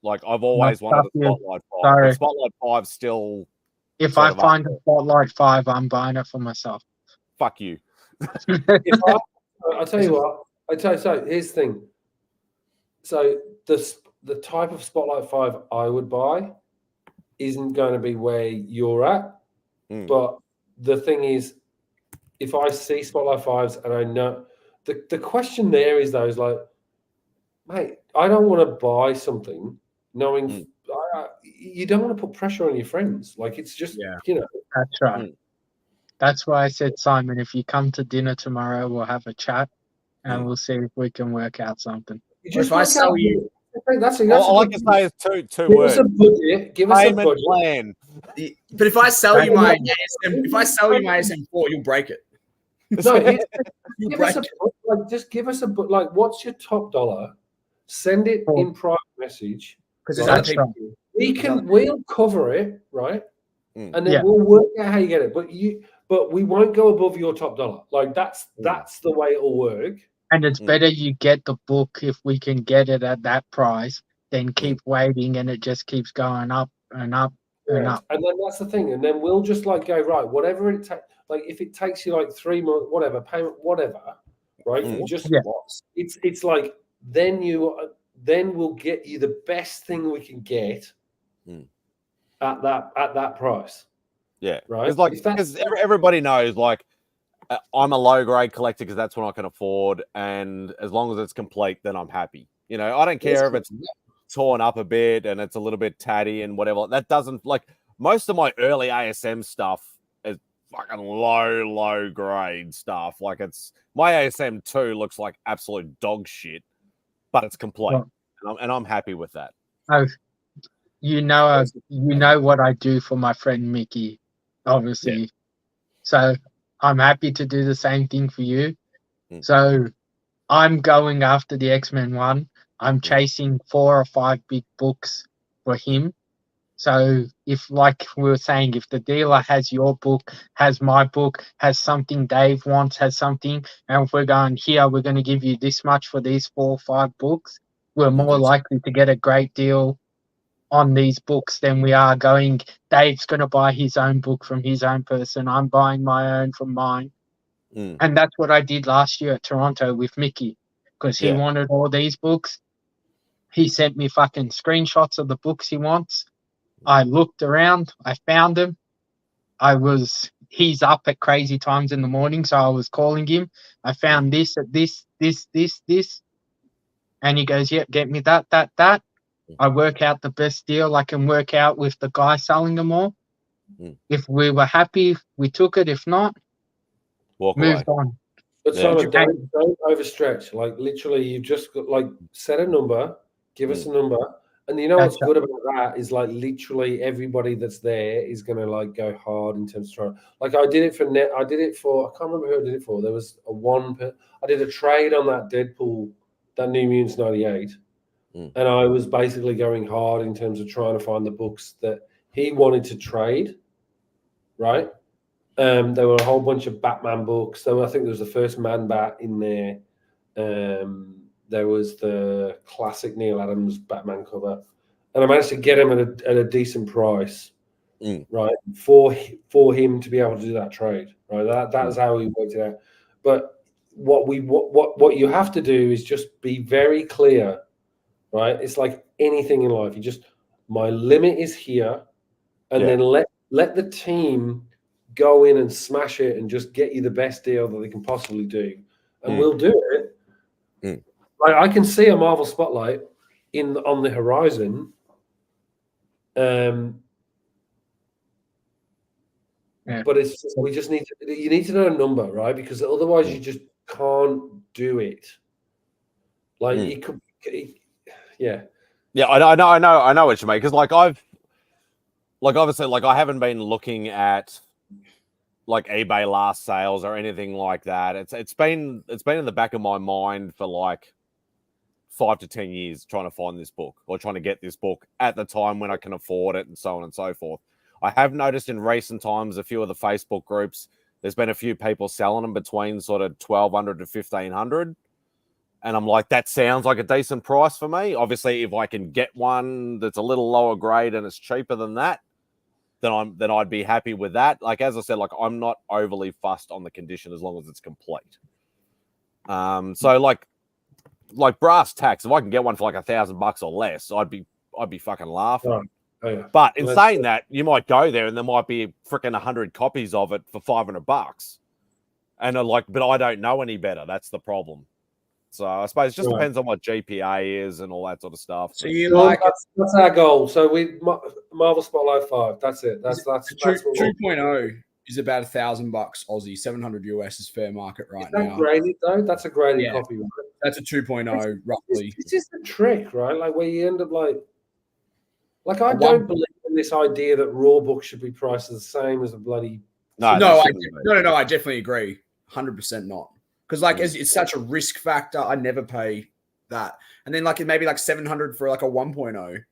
Like I've always wanted a Spotlight 5. Sorry. But Spotlight 5 still. If I find a Spotlight 5, I'm buying it for myself. Fuck you. I'll tell you what. So here's the thing. So the type of Spotlight 5 I would buy isn't going to be where you're at. But the thing is, if I see Spotlight 5s and I know the question there is though is like, mate, I don't want to buy something knowing you don't want to put pressure on your friends. Like it's just you know. That's right. That's why I said, Simon, if you come to dinner tomorrow, we'll have a chat and we'll see if we can work out something. You just If I sell you, that's All I can say is two give words. us a budget. Give us a Payment budget. plan. but if I sell you my ASM, if I sell you my ASM4, you'll break it. No, You give break us a just give us a like. What's your top dollar? Send it in private message because there's other people. we'll cover it, right? And then Yeah. we'll work out how you get it. But we won't go above your top dollar. Like that's the way it'll work. And it's better you get the book if we can get it at that price than keep waiting and it just keeps going up and up and up. And then that's the thing. And then we'll just like go, right, whatever it takes, like if it takes you like 3 months, whatever, payment, whatever, right? You just it's like then we'll get you the best thing we can get at that price. Yeah. Right. Because everybody knows, like, I'm a low grade collector because that's what I can afford. And as long as it's complete, then I'm happy. You know, I don't care if it's torn up a bit and it's a little bit tatty and whatever. That doesn't, like, most of my early ASM stuff is fucking low grade stuff. Like, it's my ASM 2 looks like absolute dog shit, but it's complete. And I'm happy with that. Oh, you know what I do for my friend Mickey, obviously. Yeah. So I'm happy to do the same thing for you. So I'm going after the X-Men one. I'm chasing 4 or 5 big books for him. So if, like we were saying, if the dealer has your book, has my book, has something Dave wants, has something, and if we're going here, we're going to give you this much for these 4 or 5 books, we're more likely to get a great deal on these books than we are going, Dave's going to buy his own book from his own person, I'm buying my own from mine. And that's what I did last year at Toronto with Mickey, because he wanted all these books. He sent me fucking screenshots of the books he wants. I looked around, I found him. He's up at crazy times in the morning, so I was calling him. I found this at this. And he goes, yep, get me that. I work out the best deal I can work out with the guy selling them all. If we were happy, we took it. If not, moved on. But Simon, don't overstretch. Like literally, you just got like set a number, give us a number, and you know what's good about that is like literally everybody that's there is gonna like go hard in terms of trying. Like I did it for I can't remember who I did it for. There was I did a trade on that Deadpool, that New Mutants 98, and I was basically going hard in terms of trying to find the books that he wanted to trade, right? There were a whole bunch of Batman books. I think there was the first Man-Bat in there. There was the classic Neil Adams Batman cover. And I managed to get him at a decent price, right, for him to be able to do that trade, right? That is how he worked it out. But what you have to do is just be very clear, right? It's like anything in life. My limit is here, and then let the team go in and smash it and just get you the best deal that they can possibly do, and we'll do it. Like I can see a Marvel Spotlight on the horizon, but it's just, you need to know a number, right? Because otherwise you just can't do it. Like you could, I know what you mean, because obviously I haven't been looking at like eBay last sales or anything like that. It's been in the back of my mind for like 5 to 10 years trying to find this book or trying to get this book at the time when I can afford it and so on and so forth. I have noticed in recent times a few of the Facebook groups, there's been a few people selling them between sort of $1,200 to $1,500. And I'm like, that sounds like a decent price for me. Obviously, if I can get one that's a little lower grade and it's cheaper than that, then I'd be happy with that. Like, as I said, like I'm not overly fussed on the condition as long as it's complete. So like brass tacks, if I can get one for like $1,000 or less, I'd be fucking laughing. Oh, yeah. But in saying that, you might go there and there might be freaking 100 copies of it for $500, and but I don't know any better. That's the problem. So I suppose it just depends on what GPA is and all that sort of stuff. So that's our goal. So Marvel Spotlight 5. That's it. That's 2.0 is about $1,000 Aussie. 700 US is fair market right now. Graded though. That's a graded copy. Right? That's a 2.0 roughly. It's just a trick, right? Like where you end up like I don't believe in this idea that raw books should be priced the same as a bloody. No, I definitely agree. 100% not. Because it's such a risk factor. I never pay that. And then maybe 700 for a 1.0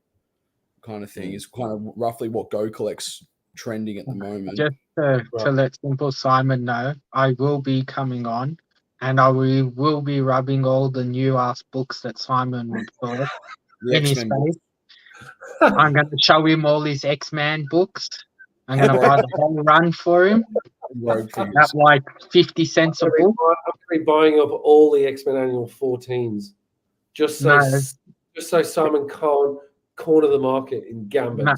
kind of thing is kind of roughly what Go Collect's trending at the moment. Just to let Simple Simon know, I will be coming on, and I will be rubbing all the new ass books that Simon would bought in his face. I'm going to show him all his X-Men books. I'm going to buy the whole run for him. At like 50 cents a book. I'm going to be buying up all the X-Men Annual 14s just so Simon can't corner the market in Gambit. No,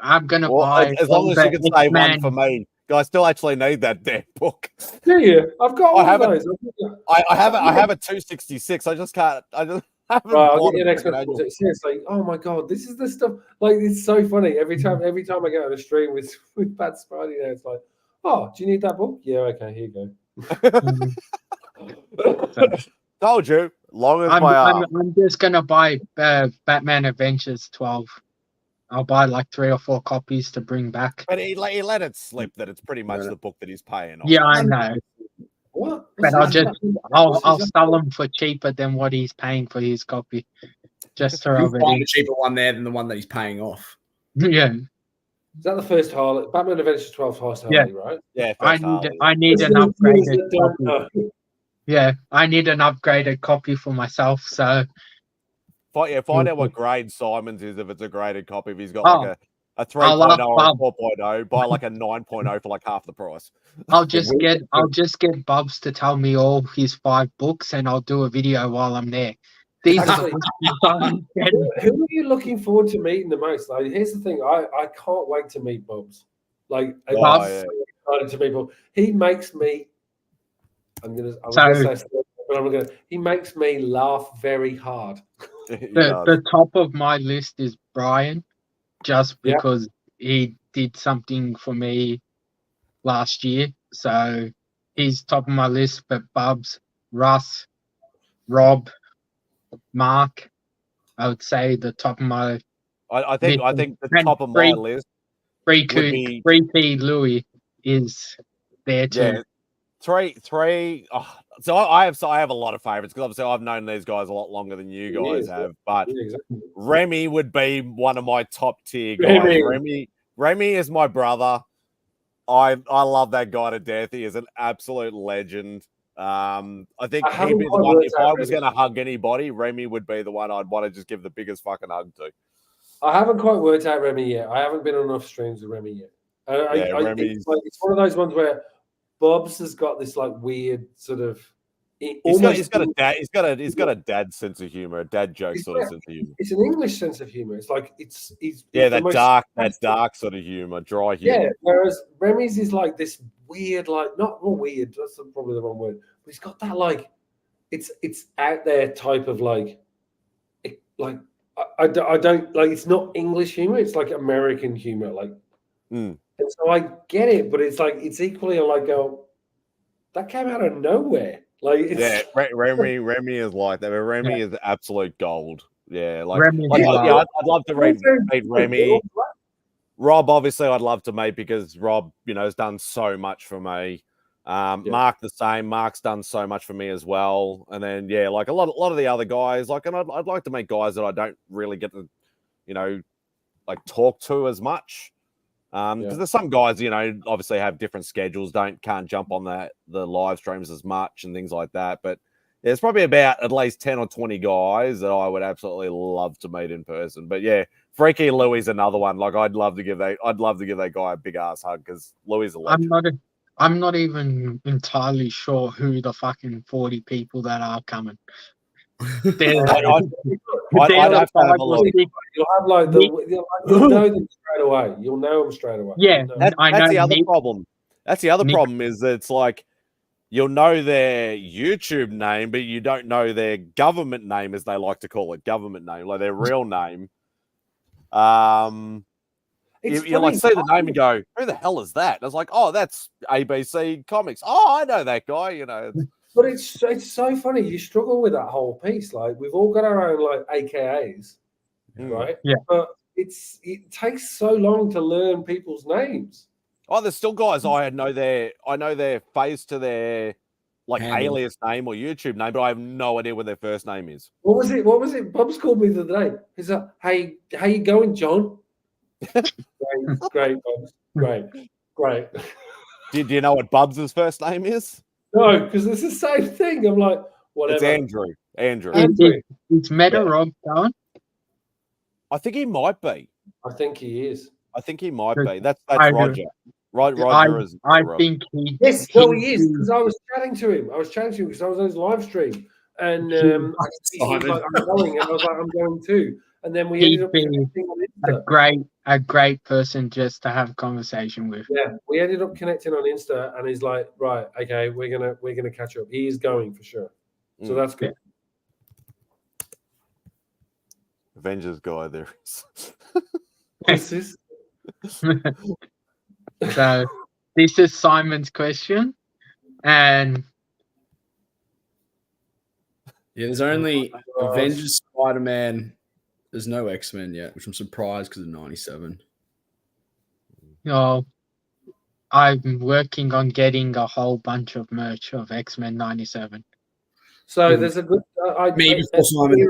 I'm going to buy. As long as you can save one for me. I still actually need that damn book. Yeah, I've got one of those. I have a 266. I just can't. I just haven't. I'll get an X-Men. It's like, oh my god, this is the stuff. Like it's so funny every time I get on a stream with Bad Spidey. There, it's like, oh, do you need that book? Yeah, okay, here you go. Told you. Long as I'm just gonna buy Batman Adventures 12. I'll buy like 3 or 4 copies to bring back. But he let it slip that it's pretty much the book that he's paying on. Yeah, I know. What? But I'll sell them for cheaper than what he's paying for his copy. Just to You'll find a cheaper one there than the one that he's paying off. Yeah. Is that the first Harley? Batman Adventures 12 first Harley, right? Yeah. I need an upgraded copy. Yeah, I need an upgraded copy for myself. So find out what grade Simon's is if it's a graded copy. If he's got A I'll 3.0 ask or a Bob. 4.0, buy like a 9.0 for like half the price. I'll just get Bubs to tell me all his 5 books, and I'll do a video while I'm there. These are the Actually, questions I'm getting. who are you looking forward to meeting the most? Like, here's the thing: I can't wait to meet Bubs. Like, I'm Oh, so yeah. excited to meet Bubs. He makes me. I was So- gonna say, but I'm gonna. He makes me laugh very hard. The top of my list is Brian, just Yeah. because he did something for me last year. So he's top of my list. But Bubs, Russ, Rob, Mark, I would say the top of my I think the And top of my three- list Free would be 3P Louis is there too. yeah, three. Oh, so I have a lot of favorites because obviously I've known these guys a lot longer than you guys Yes, have. But Yeah, exactly. Remy would be one of my top tier guys. Remy is my brother. I love that guy to death. He is an absolute legend. I think I he'd haven't be the quite one. worked If out I was Remy. going to hug anybody, Remy would be the one I'd want to just give the biggest fucking hug to. I haven't quite worked out Remy yet. I haven't been on enough streams with Remy yet. Remy's. It's one of those ones where Bob's has got this like weird sort of. He's got a dad sense of humor, a dad joke sort of sense of humor. It's an English sense of humor. It's like he's that dark sort of humor, dry humor. Yeah, whereas Remy's is like this weird, like not weird. That's probably the wrong word. But he's got that like, it's out there type of like, I don't like. It's not English humor. It's like American humor. Like, and so I get it, but it's like it's equally like that came out of nowhere. Like, it's, Remy is like that. Remy is absolute gold. Yeah, Remy I'd love to meet Remy. Rob, obviously, I'd love to meet because Rob, has done so much for me. Mark the same. Mark's done so much for me as well. And then like a lot of the other guys, like, and I'd like to meet guys that I don't really get to, like talk to as much. Because there's some guys, obviously have different schedules, can't jump on the live streams as much and things like that. But there's probably about at least 10 or 20 guys that I would absolutely love to meet in person. But yeah, Freaky Louis is another one. Like I'd love to give that guy a big ass hug because Louis is a legend. I'm not even entirely sure who the fucking 40 people that are coming. I'd have to have a look. You'll have like you'll know them straight away. You'll know them straight away. Yeah, that's the other problem. That's the other problem is that it's like you'll know their YouTube name, but you don't know their government name, as they like to call it, government name, like their real name. You like see the name and go, "Who the hell is that?" And it's like, "Oh, that's ABC Comics. Oh, I know that guy." But it's so funny. You struggle with that whole piece. Like we've all got our own like AKAs, right? Yeah. But it takes so long to learn people's names. Oh, there's still guys I know their face to their like alias name or YouTube name, but I have no idea what their first name is. What was it? Bubs called me the other day. He's like, "Hey, how you going, John?" Great, Bubs. Great. Do you know what Bubs' first name is? No, because it's the same thing. I'm like, whatever. It's Andrew. It's Meta Rob going. I think he might be. I think he is. I think he might be. That's I Roger. Roger is. I think he. Yes, no, he is. Because I was chatting to him. Because I was on his live stream, and he was like, "I'm going," and I was like, "I'm going too." And then we ended up connecting on Insta. A great person just to have a conversation with. Yeah, we ended up connecting on Insta, and he's like, "Right, okay, we're gonna catch up." He is going for sure, so that's good. Avengers guy, there is. This is. So this is Simon's question, and there's only Avengers, Spider-Man. There's no X-Men yet, which I'm surprised because of 97. I'm working on getting a whole bunch of merch of X-Men 97. So there's a good. Maybe for Simon.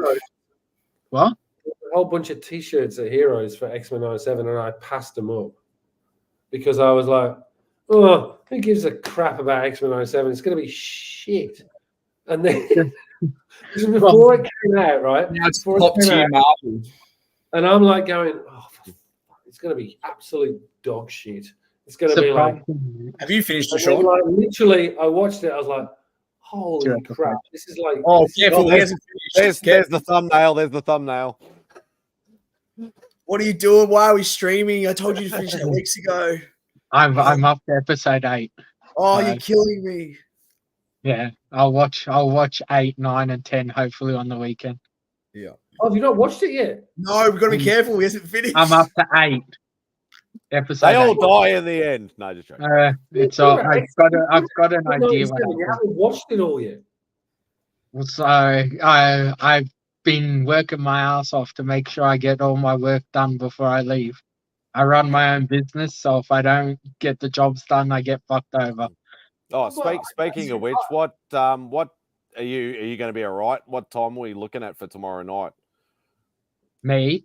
What? A whole bunch of T-shirts at Heroes for X-Men 97, and I passed them up because I was like, "Oh, who gives a crap about X-Men 97? It's going to be shit." And then before it came out, right? Now it's top tier Marvel. And I'm like going, "Oh, It's going to be absolute dog shit. It's going to be like. Surprisingly, Have you finished it, And then, Sean? like, literally, I watched it. I was like, "Holy Sure, crap! This is like." Oh, this is careful. like- He hasn't finished. There's the thumbnail. There's the thumbnail. What are you doing? Why are we streaming? I told you to finish that weeks ago. I'm up to episode 8. Oh, So, you're killing me. yeah, I'll watch 8, 9, and 10 hopefully on the weekend. Oh, have you not watched it yet? No, we've got to be careful. He hasn't finished. I'm up to 8. Episode They all 8. die in the end. No, just joking. It's all. I've got an idea what 97, you happens. haven't watched it all yet. So I've been working my ass off to make sure I get all my work done before I leave. I run my own business, so if I don't get the jobs done, I get fucked over. Oh, Well, speaking of which, what are you going to be all right? What time are we looking at for tomorrow night? Me,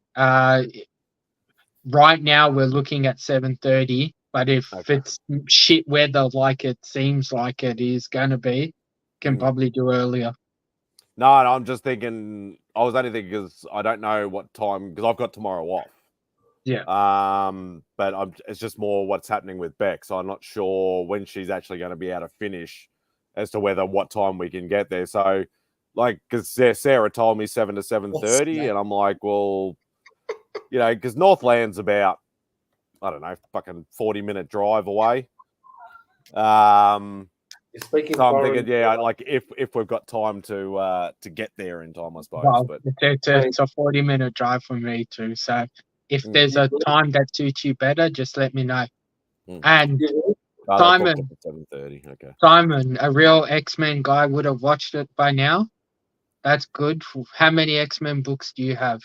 right now we're looking at 7:30, but if Okay. it's shit weather like it seems like it is going to be, can probably do earlier. No, I'm just thinking. I was only thinking because I don't know what time because I've got tomorrow off. Yeah. But it's just more what's happening with Beck, so I'm not sure when she's actually going to be able to finish, as to what time we can get there. So, like, because Sarah told me 7 to 7:30, and I'm like, well, because Northland's about, I don't know, fucking 40-minute drive away. Speaking So I'm foreign- thinking, yeah, like if we've got time to get there in time, I suppose. Well, But it's a 40-minute drive for me too. So if there's a time that suits you better, just let me know. And Simon, 7:30. Okay. Simon, a real X-Men guy would have watched it by now. That's good. How many X-Men books do you have?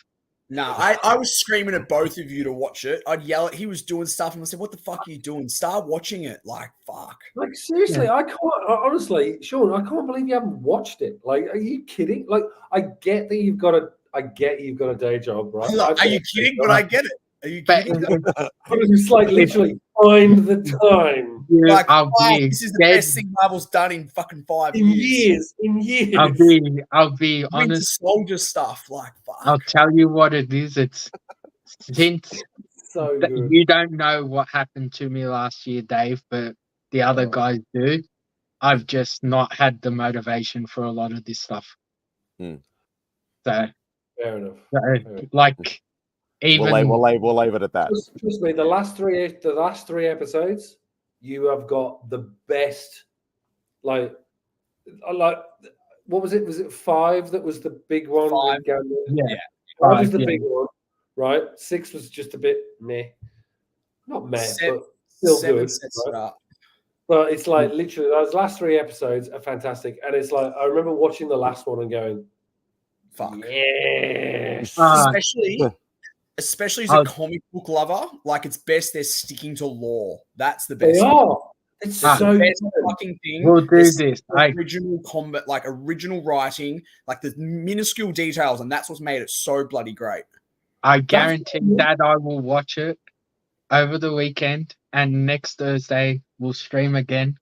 Nah, I was screaming at both of you to watch it. I'd yell at he was doing stuff and I said, "What the fuck are you doing? Start watching it!" Like, fuck. Like, seriously, I can't. Honestly, Sean, I can't believe you haven't watched it. Like, are you kidding? Like, I get that you've got a day job, right? Are you kidding? But I get it. Are you But kidding? It's like literally find the time Like, I'll fuck, be this is the dead. best thing Marvel's done in fucking 5 in years. years. I'll be Winter honest. Soldier stuff, like, fuck. I'll tell you what it is. It's since So good. you don't know what happened to me last year, Dave, but the other guys do. I've just not had the motivation for a lot of this stuff. So, Fair enough. like, even we'll leave it at that. Trust me, the last three episodes, you have got the best. Like, what was it? Was it 5 that was the big one? 5. yeah, 5 was the yeah. big one, right? 6 was just a bit meh. Not meh, Seven- but still 7 good. sets Right? it up. But it's like literally those last 3 episodes are fantastic, and it's like I remember watching the last one and going, Fuck. yes. Especially as a comic book lover, like, it's best they're sticking to lore. That's the They best. are. It's so The best good. fucking thing. We'll do is this. Original combat, like original writing, like the minuscule details, and that's what's made it so bloody great. I guarantee that I will watch it over the weekend, and next Thursday we'll stream again,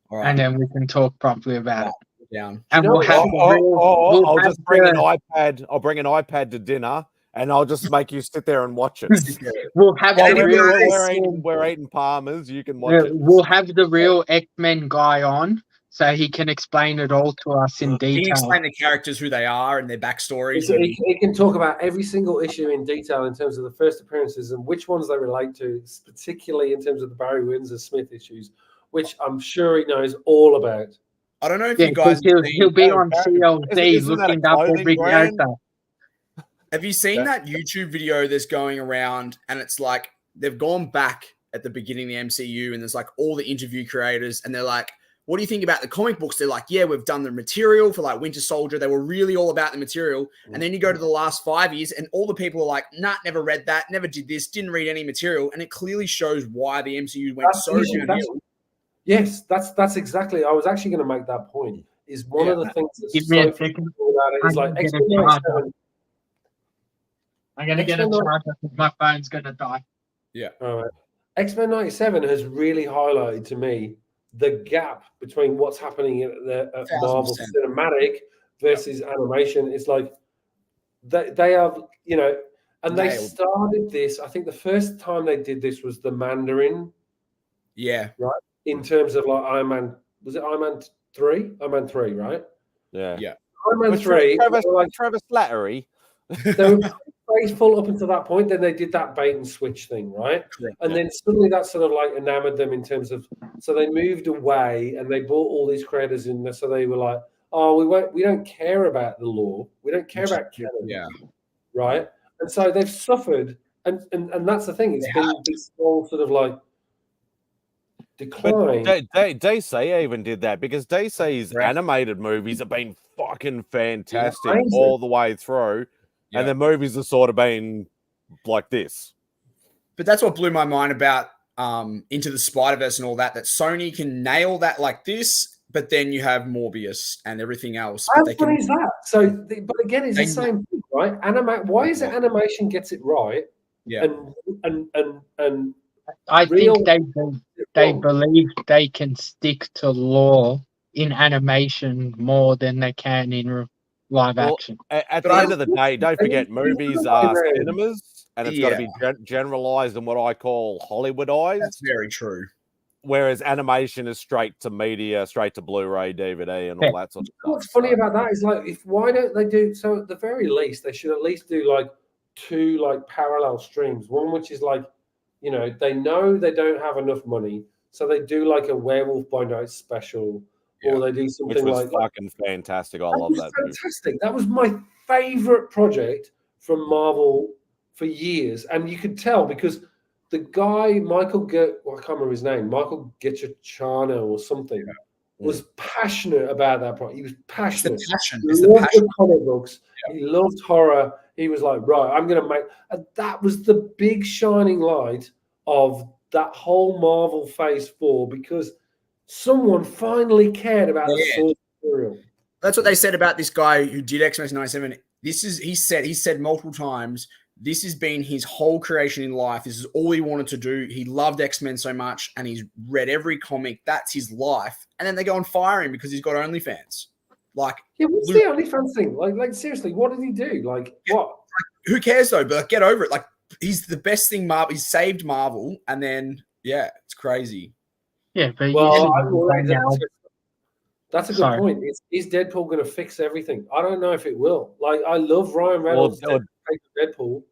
All right. and then we can talk properly about it. Down. And You know we'll have the I'll we'll just have bring an the- iPad. I'll bring an iPad to dinner, and I'll just make you sit there and watch it. We'll have Yeah, the We're real eating Palmers. You can watch it. we'll have the real X-Men guy on, so he can explain it all to us in Can you detail. explain the characters, who they are, and their backstories? So he can talk about every single issue in detail in terms of the first appearances and which ones they relate to, particularly in terms of the Barry Windsor Smith issues, which I'm sure he knows all about. I don't know if Yeah, you guys 'cause he'll be No, on Barry- CLZ isn't that a looking up clothing every brand? character. have you seen that YouTube video that's going around, and it's like they've gone back at the beginning of the MCU, and there's like all the interview creators, and they're like, what do you think about the comic books? They're like, yeah, we've done the material for like Winter Soldier. They were really all about the material. And then you go to the last 5 years and all the people are like, nah, never read that, never did this, didn't read any material. And it clearly shows why the MCU went downhill. Yes, that's exactly. I was actually going to make that point. Is one of the things that's Give me a so second. cool about it is like X-Men I'm gonna get a charger because my phone's gonna die. All right. X-Men 97 has really highlighted to me the gap between what's happening at Marvel 1000%. Cinematic versus animation. It's like they are, And they Nailed. started this. I think the first time they did this was the Mandarin, Yeah. right? In terms of like Iron Man, was it Iron Man 3? Iron Man 3, right? Yeah. Iron Man With 3. Travis Slattery. They were faithful up until that point. Then they did that bait and switch thing, right? Correct, and then suddenly that sort of like enamored them in terms of, so they moved away and they brought all these creators in there. So they were like, oh, we don't care about the law. We don't care about canon. Yeah. Right. And so they've suffered. And that's the thing. It's been this whole sort of like decline. But DC even did that because DC's animated movies have been fucking fantastic all the way through. And the movies have sort of been like this. But that's what blew my mind about Into the Spider-Verse and all that Sony can nail that like this, but then you have Morbius and everything else. How funny is that? So, but again, it's the same thing, right? Why is it animation gets it right? Yeah. And I think they believe they can stick to law in animation more than they can in live action. At the end of the day, don't forget movies are cinemas, and it's got to be generalized in what I call Hollywoodized. That's very true. Whereas animation is straight to media, straight to Blu-ray, DVD, and all that sort of stuff. What's funny about that is like, why don't they do so? At the very least, they should at least do like 2 like parallel streams. One which is like, you know they don't have enough money, so they do like a Werewolf by Night special, or they do something which was like fucking fantastic. I love that. Fantastic. That was my favorite project from Marvel for years, and you could tell because the guy I can't remember his name, Michael Giacchino or something, was passionate about that project. He was passionate. It's the passion. He loved the comic books. He loved horror. He was like, right, I'm going to make. And that was the big shining light of that whole Marvel Phase 4 because someone finally cared about the source material. That's what they said about this guy who did X-Men 97. He said multiple times, this has been his whole creation in life. This is all he wanted to do. He loved X-Men so much and he's read every comic. That's his life. And then they go and fire him because he's got OnlyFans. Like, what's the OnlyFans thing? Like seriously, what did he do? Like, what? Like, who cares though? But like, get over it. Like, he's the best thing. He's saved Marvel, and then it's crazy. Yeah, but that's a good point. Is Deadpool going to fix everything? I don't know if it will. Like, I love Ryan Reynolds' Deadpool.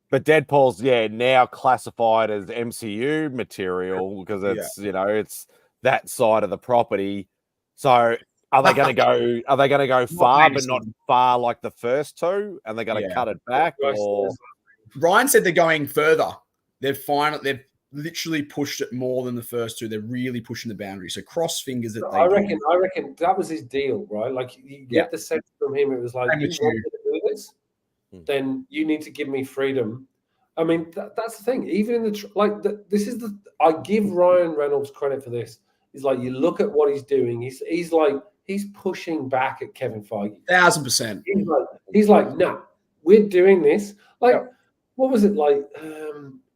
But Deadpool's now classified as MCU material because it's it's that side of the property. So are they going to go? Are they going to go far, but not far like the first two? And they're going to cut it back? Or Ryan said they're going further. They've literally pushed it more than the first two. They're really pushing the boundary. So cross fingers that I reckon that was his deal, right? Like you get the sense from him, it was like, you want me to do this, then you need to give me freedom. I mean, that's the thing. Even in I give Ryan Reynolds credit for this. He's like, you look at what he's doing. He's pushing back at Kevin Feige. 1,000%. He's like, no, we're doing this. Like, what was it like?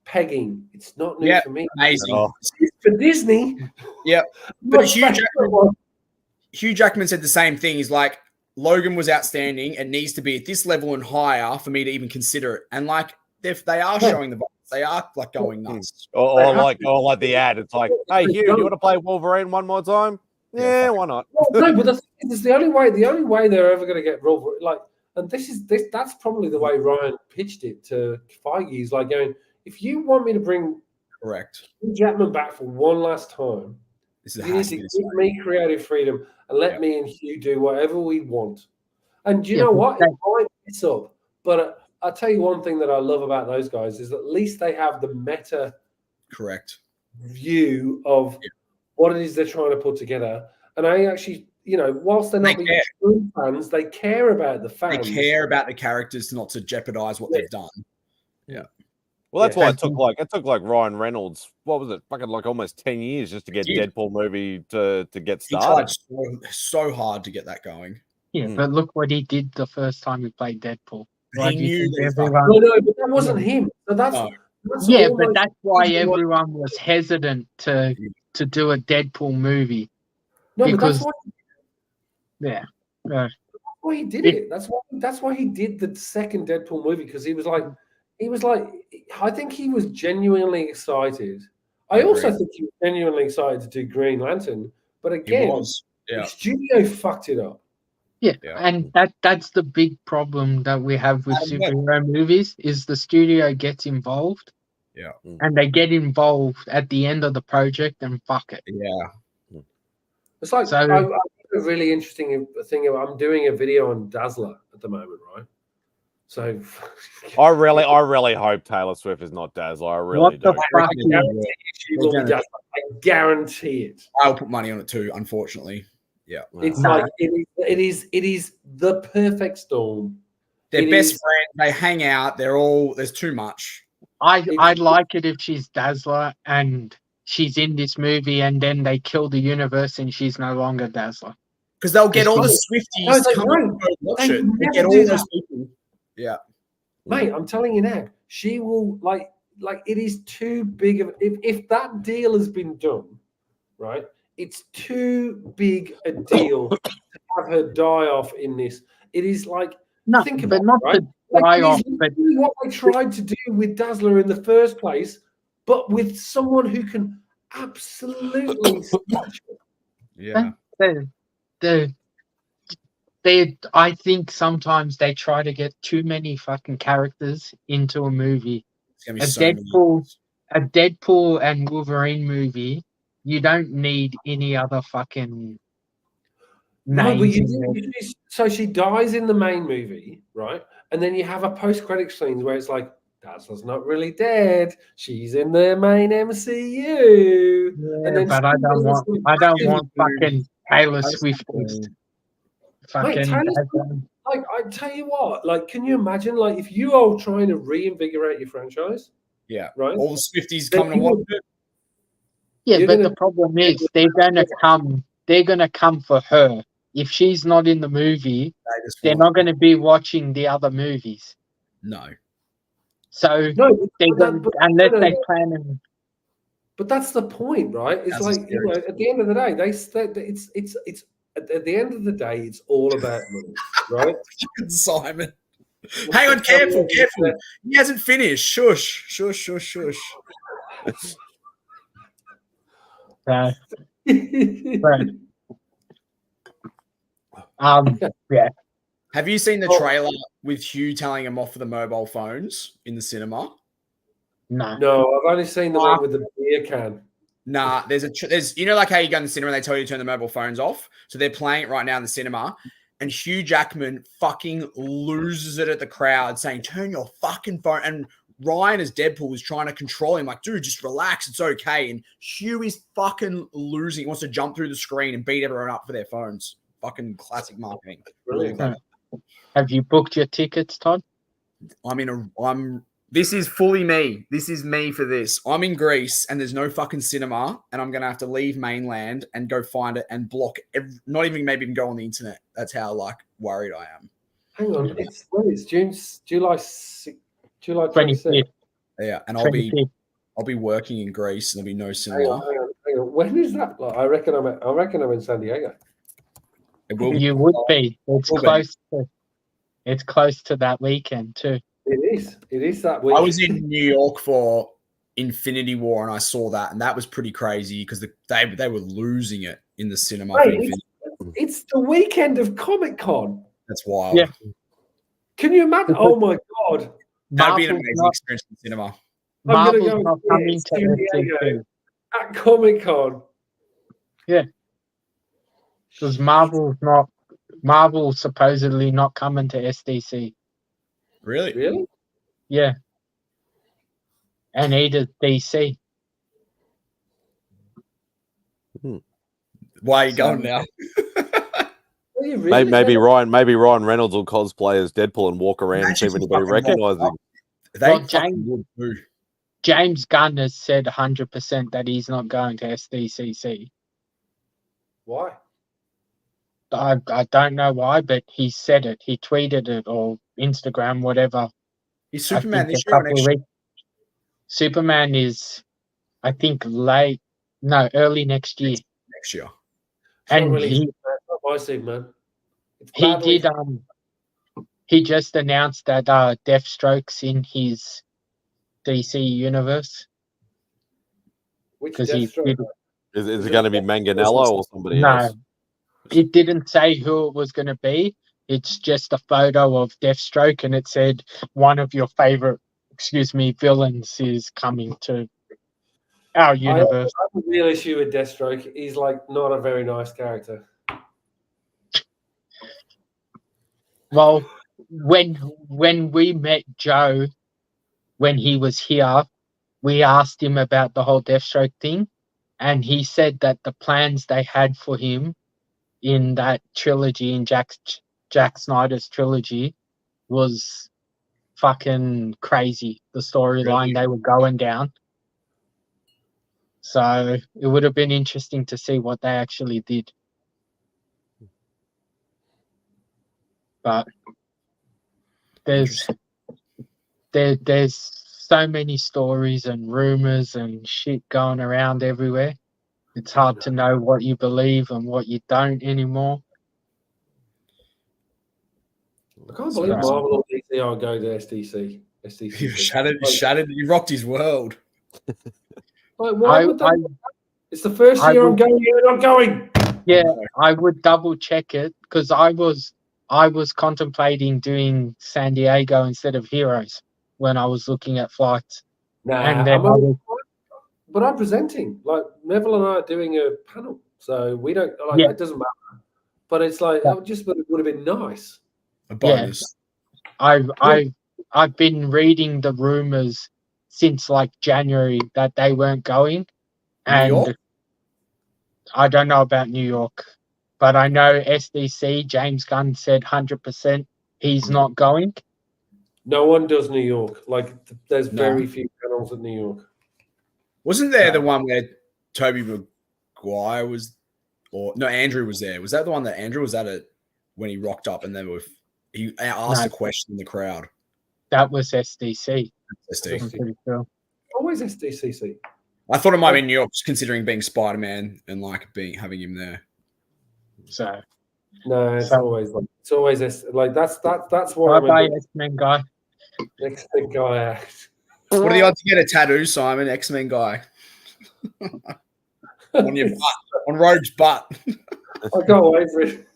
Pegging. It's not new for me. Amazing. It's for Disney. Yeah. But Hugh Jackman said the same thing. He's like, Logan was outstanding. It needs to be at this level and higher for me to even consider it. And like, they are showing the violence. They are like going nuts. Or like the ad. It's like, hey, Hugh, do you want to play Wolverine one more time? Yeah, why not? No, but it's the only way they're ever going to get Wolverine. Like, and that's probably the way Ryan pitched it to Feige. He's like going, if you want me to bring Hugh Jackman back for one last time, you need to give me creative freedom and let me and Hugh do whatever we want. And you know what? It might mess up, but I'll tell you one thing that I love about those guys is at least they have the meta view of what it is they're trying to put together. And I actually, whilst they're not being true fans, they care about the fans. They care about the characters not to jeopardize what they've done. Yeah. Well, that's why it took like Ryan Reynolds, what was it, fucking like almost 10 years just to get Deadpool movie to get started. He tried so hard to get that going. Yeah, but look what he did the first time he played Deadpool. He knew everyone. No, but that wasn't him. So that's why everyone was hesitant to do a Deadpool movie. No, because but that's why he did it. That's why he did the second Deadpool movie, because he was like, he was like, I think he was genuinely excited. I I also agree. think he was genuinely excited to do Green Lantern, but He again, was. the Yeah. studio fucked it up. Yeah, Yeah. and that's the big problem that we have with Adam West. superhero movies is the studio gets involved. Yeah. And they get involved at the end of the project and fuck it. Yeah. It's like So- I a really interesting thing. I'm doing a video on Dazzler at the moment, right? So I really hope Taylor Swift is not Dazzler. I really What do. the fuck reckon is they I will. guarantee she They're will be gonna- Dazzler. I guarantee it. I'll put money on it too, unfortunately. Yeah. It's No. like it is the perfect storm. They're It best is- friends. They hang out. There's too much. I'd like it if she's Dazzler and she's in this movie and then they kill the universe and she's no longer Dazzler. Because they'll get It's all the funny. No, Swifties they come won't. and go watch They it. would They never get do all those that. people. Yeah. Mate, I'm telling you now, she will like it is too big of if that deal has been done, right? It's too big a deal to have her die off in this. It is like No, think but about not it, right? to die it off, is but literally what they tried to do with Dazzler in the first place, but with someone who can absolutely smash it. Yeah. I think sometimes they try to get too many fucking characters into a movie. It's gonna be A so many. Deadpool and Wolverine movie, you don't need any other fucking No, but names in there. so she dies in the main movie, right? And then you have a post-credit scenes where it's like, Dazzler's not really dead. She's in the main MCU. Yeah, And then but I don't want fucking Taylor Swift. Fucking Taylor Dazzler. Like, I tell you what, like, can you imagine, like, if you are trying to reinvigorate your franchise, Yeah. right? All the Swifties Then come to you watch would- it. Yeah, You're but gonna- the problem is they're gonna come for her. If she's not in the movie, They just they're want- not gonna be watching the other movies. No. So No, they but that- don't, but- unless no, they no. plan and But that's the point, right? It's That's like, you know, serious. at the end of the day, it's at the end of the day, it's all about money, right? Simon. Hang on, careful. He hasn't finished. Shush. right. Yeah. Have you seen the Oh. trailer with Hugh telling him off for the mobile phones in the cinema? No. No, I've only seen the one with the beer can. Nah, there's you know like how you go in the cinema and they tell you to turn the mobile phones off. So they're playing it right now in the cinema, and Hugh Jackman fucking loses it at the crowd, saying turn your fucking phone. And Ryan as Deadpool is trying to control him, like dude, just relax, it's okay. And Hugh is fucking losing. He wants to jump through the screen and beat everyone up for their phones. Fucking classic marketing. Really Brilliant. clever. Have you booked your tickets, Todd? This is fully me. This is me for this. I'm in Greece and there's no fucking cinema, and I'm gonna have to leave mainland and go find it and block. Not even maybe even go on the internet. That's how like worried I am. Hang on, it's July 26th. 25th. Yeah, and 25th. I'll be working in Greece and there'll be no Hang cinema. on. When is that? Like, I reckon I'm in San Diego. It will be. You would be. It's Will be. close. It's close to that weekend too. It is that week. I was in New York for Infinity War and I saw that, and that was pretty crazy because they were losing it in the cinema. For Mate, Infinity. it's the weekend of Comic Con. That's wild. Yeah. Can you imagine? Oh my god! That'd be an Marvel's amazing not, experience in the cinema. I'm gonna Marvel's go not and coming see to it, San Diego. SCC At Comic Con. because Marvel's supposedly not coming to SDC. Really? Really? Yeah. And either DC. Why are you going now? Are you really? Maybe Ryan Reynolds will cosplay as Deadpool and walk around and see if Imagine anybody fucking recognises him. They Well, fucking would too. James Gunn has said 100% that he's not going to SDCC. Why? I don't know why, but he said it. He tweeted it or Instagram, whatever. Is I Superman think this a year or couple next of year? weeks. Superman is, I think, early next year. Next year. It's not And really he- Superman, it's not my Superman. It's He badly- did. He just announced that Deathstroke's in his DC universe Which because he Deathstroke? did. Is it going to be Manganello or somebody No, else? it didn't say who it was going to be. It's just a photo of Deathstroke, and it said one of your favorite, villains is coming to our universe. I have a real issue with Deathstroke. He's like not a very nice character. Well, when we met Joe, when he was here, we asked him about the whole Deathstroke thing, and he said that the plans they had for him in that trilogy, in Jack Snyder's trilogy, was fucking crazy. The storyline they were going down. So it would have been interesting to see what they actually did. But there's so many stories and rumors and shit going around everywhere. It's hard to know what you believe and what you don't anymore. I can't believe Marvel or DC are going to SDC. You shattered. You rocked his world. Like, why would they? It's the first year I'm going. You're not going. Yeah, I would double check it because I was contemplating doing San Diego instead of Heroes when I was looking at flights. Nah, and then but I'm presenting. Like Neville and I are doing a panel, so we don't like. Yeah. It doesn't matter. But it's like it would have been nice. A bonus. Yeah. I've been reading the rumors since like January that they weren't going, and New York? I don't know about New York, but I know SDC. James Gunn said 100% he's not going. No one does New York. Like there's very few panels at New York. Wasn't there the one where Toby Maguire was, or no, Andrew was there? Was that the one that Andrew was at it when he rocked up and then he asked a question in the crowd? That was SDC. SD. I'm pretty sure. Always SDCC. I thought it might be New York, considering being Spider-Man and like having him there. So no, it's always like that's why. Bye, X-Men guy. X-Men guy act. What are the odds to get a tattoo, Simon? X-Men guy on your butt, on Rogue's butt. I can't wait for it.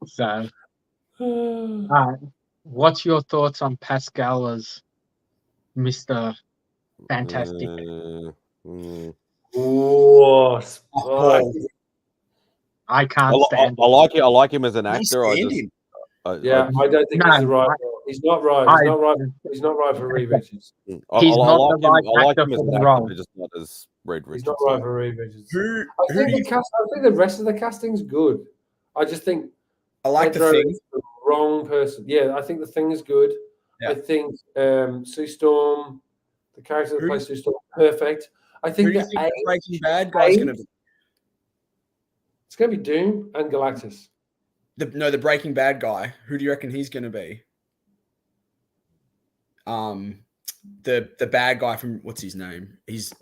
So, what's your thoughts on Pascal as Mr. Fantastic? What? I can't stand. I like him as an actor. I don't think he's the right. He's not right. He's not right. He's not right for Reed Richards. I like him as an actor, just not as Reed Richards. He's not right for Reed Richards. I think the rest of the casting's good. I just think I like the Thing. The wrong person. Yeah, I think the Thing is good. Yeah. I think Sue Storm, the character that plays Sue Storm, perfect. I think the Breaking Bad guy's going to be. It's going to be Doom and Galactus. The Breaking Bad guy. Who do you reckon he's going to be? The bad guy from what's his name? He's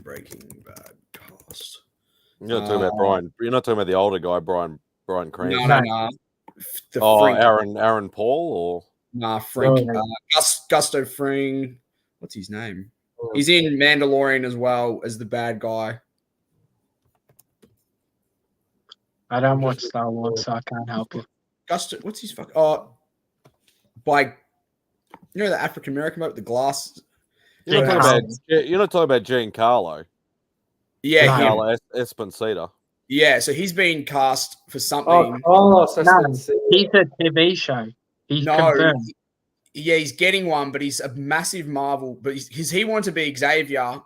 Breaking Bad cast. You're not talking about Brian. You're not talking about the older guy, Brian Cranston. No. Aaron Paul or Frank Gusto Fring. What's his name? He's in Mandalorian as well as the bad guy. I don't watch Star Wars, so I can't help you. Gusto, what's his fuck? The African American with the glasses. You're not talking about Giancarlo. Yeah, Giancarlo Esposito. Yeah, so he's been cast for something. He's a TV show. He's confirmed. He's getting one, but he's a massive Marvel. But he wanted to be Xavier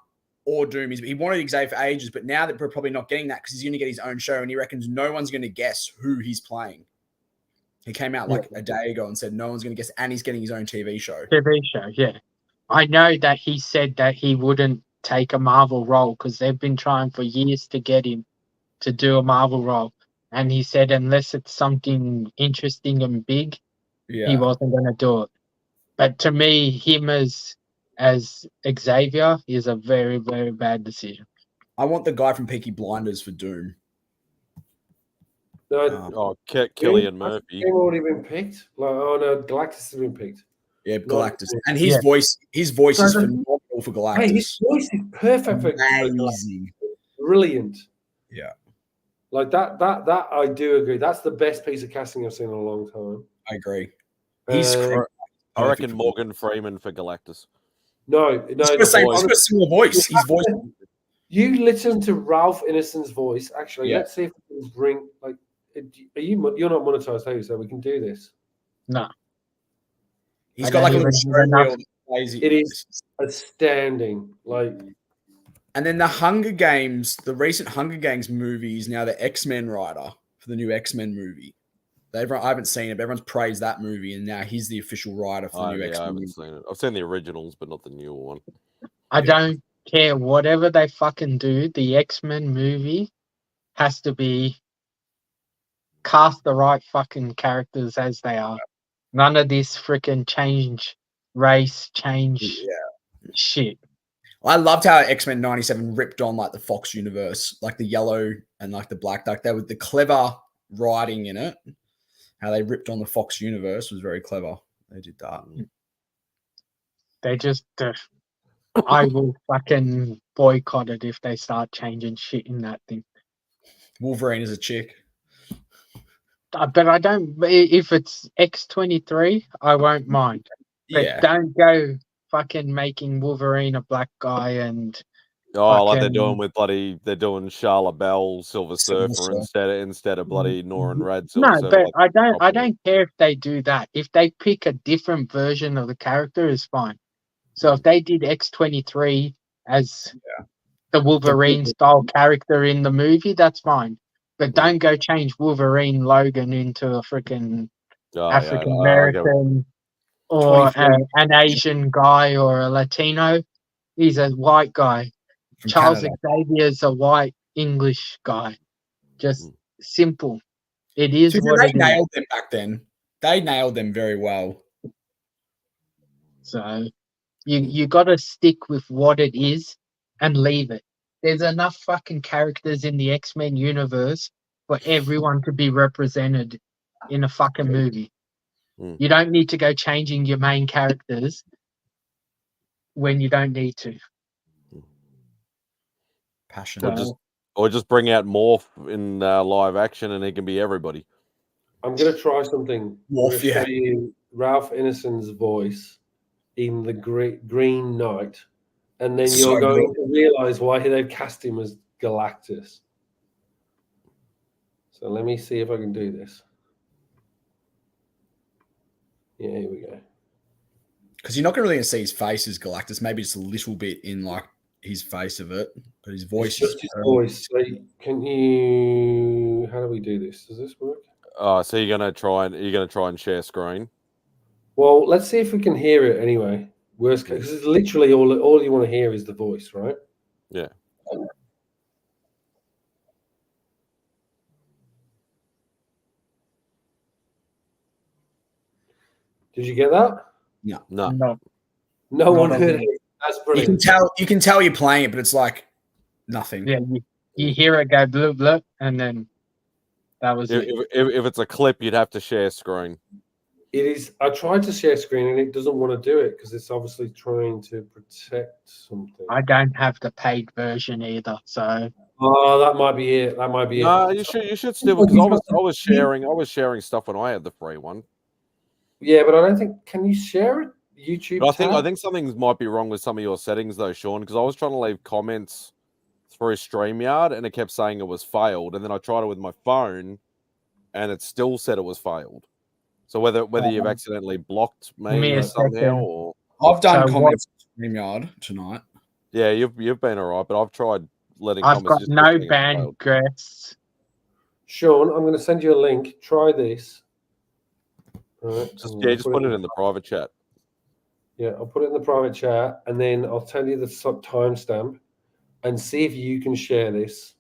or Doom. He wanted Xavier for ages, but now that we're probably not getting that because he's going to get his own show, and he reckons no one's going to guess who he's playing. He came out like a day ago and said no one's going to guess, and he's getting his own TV show. Yeah. I know that he said that he wouldn't take a Marvel role because they've been trying for years to get him to do a Marvel role. And he said unless it's something interesting and big, he wasn't going to do it. But to me, him as Xavier is a very, very bad decision. I want the guy from Peaky Blinders for Doom. Killian Murphy. He's already been picked. Galactus has been picked. Yeah, Galactus, and Yeah. his voice So is the- phenomenal for Hey, his Galactus. voice is perfect for Amazing. brilliant. Yeah, Like that I do agree. That's the best piece of casting I've seen in a long time. I agree. He's Um, I reckon perfect. Morgan Freeman for Galactus. no, He's got the same. He's got a similar voice. His voice. You listen to Ralph Ineson's voice. Actually, Yeah. let's see if we can bring like. Are you? You're not monetized, are you? So we can do this. No. He's I got like a don't little even steering enough. wheel that plays It is astounding. Like, And then the Hunger Games, the recent Hunger Games movie is now the X-Men writer for the new X-Men movie. I haven't seen it, but everyone's praised that movie, and now he's the official writer for the new I X-Men haven't movie. seen it. I've seen the originals, but not the newer one. I don't care whatever they fucking do. The X-Men movie has to be cast the right fucking characters as they are. None of this freaking change race, change shit. I loved how X-Men 97 ripped on like the Fox universe, like the yellow and like the black duck. They were the clever writing in it. How they ripped on the Fox universe was very clever. They did that. They just, I will fucking boycott it if they start changing shit in that thing. Wolverine is a chick. But I don't, if it's X-23, I won't mind. But Yeah. don't go fucking making Wolverine a black guy and Oh, like they're fucking- doing with they're doing Charlotte Bell, Silver Silver Surfer Surfer. instead of bloody Norrin Rad Silver No, Surfer. but like I properly. don't care if they do that. If they pick a different version of the character, is fine. So if they did X-23 as the Wolverine style character in the movie, that's fine. But don't go change Wolverine Logan into a freaking Oh, African I get- American or 23. an Asian guy or a Latino. He's a white guy. From Charles Canada. Xavier's a white English guy. Just simple. It is So what they it is. nailed them back then. They nailed them very well. So you got to stick with what it is and leave it. There's enough fucking characters in the X-Men universe for everyone to be represented in a fucking movie. You don't need to go changing your main characters when you don't need to. Passion. Or just bring out Morph in live action, and he can be everybody. I'm gonna try something. Wolf, I'm gonna show you Ralph Ineson's voice in the Green Knight, and then So you're going good. to realize why they've cast him as Galactus. So let me see if I can do this. Yeah, here we go. Because you're not going to really see his face as Galactus. Maybe just a little bit in like his face of it, but his voice It's just his voice. So can you? How do we do this? Does this work? So you're gonna try and share screen. Well, let's see if we can hear it anyway. Worst case, because it's literally all you want to hear is the voice, right? Yeah. Did you get that? No. No. No one Not heard at all. it. That's You brilliant. can tell you're playing it, but it's like nothing. Yeah, you hear it go blue blue, and then that was it. If it's a clip, you'd have to share screen. It is. I tried to share screen and it doesn't want to do it because it's obviously trying to protect something. I don't have the paid version either, so Oh, that might be it. That might be No, it. you should still, because I was sharing stuff when I had the free one. Yeah, but I don't think. Can you share it? YouTube. But I tab? think something might be wrong with some of your settings though, Sean, because I was trying to leave comments through StreamYard and it kept saying it was failed, and then I tried it with my phone, and it still said it was failed. So whether you've accidentally blocked me a somehow, second. or I've done So comments on StreamYard tonight. yeah, you've been all right, but I've tried letting I've comments. got just no saying it's band failed. guests. Sean, I'm going to send you a link. Try this. Right. Just put it in the private chat. Yeah, I'll put it in the private chat, and then I'll tell you the timestamp, and see if you can share this.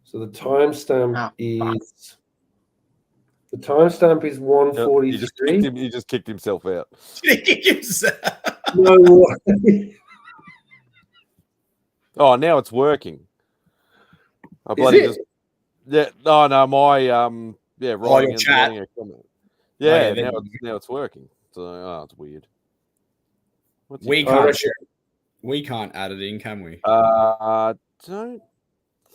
So the timestamp is. The timestamp is 1:43. He just kicked himself out. No way. Oh, now it's working. I Is bloody it? just no my your writing chat. writing a comment. Yeah, yeah, now it's working. So, it's weird. What's We he I got? reckon- we can't add it in, can we? Don't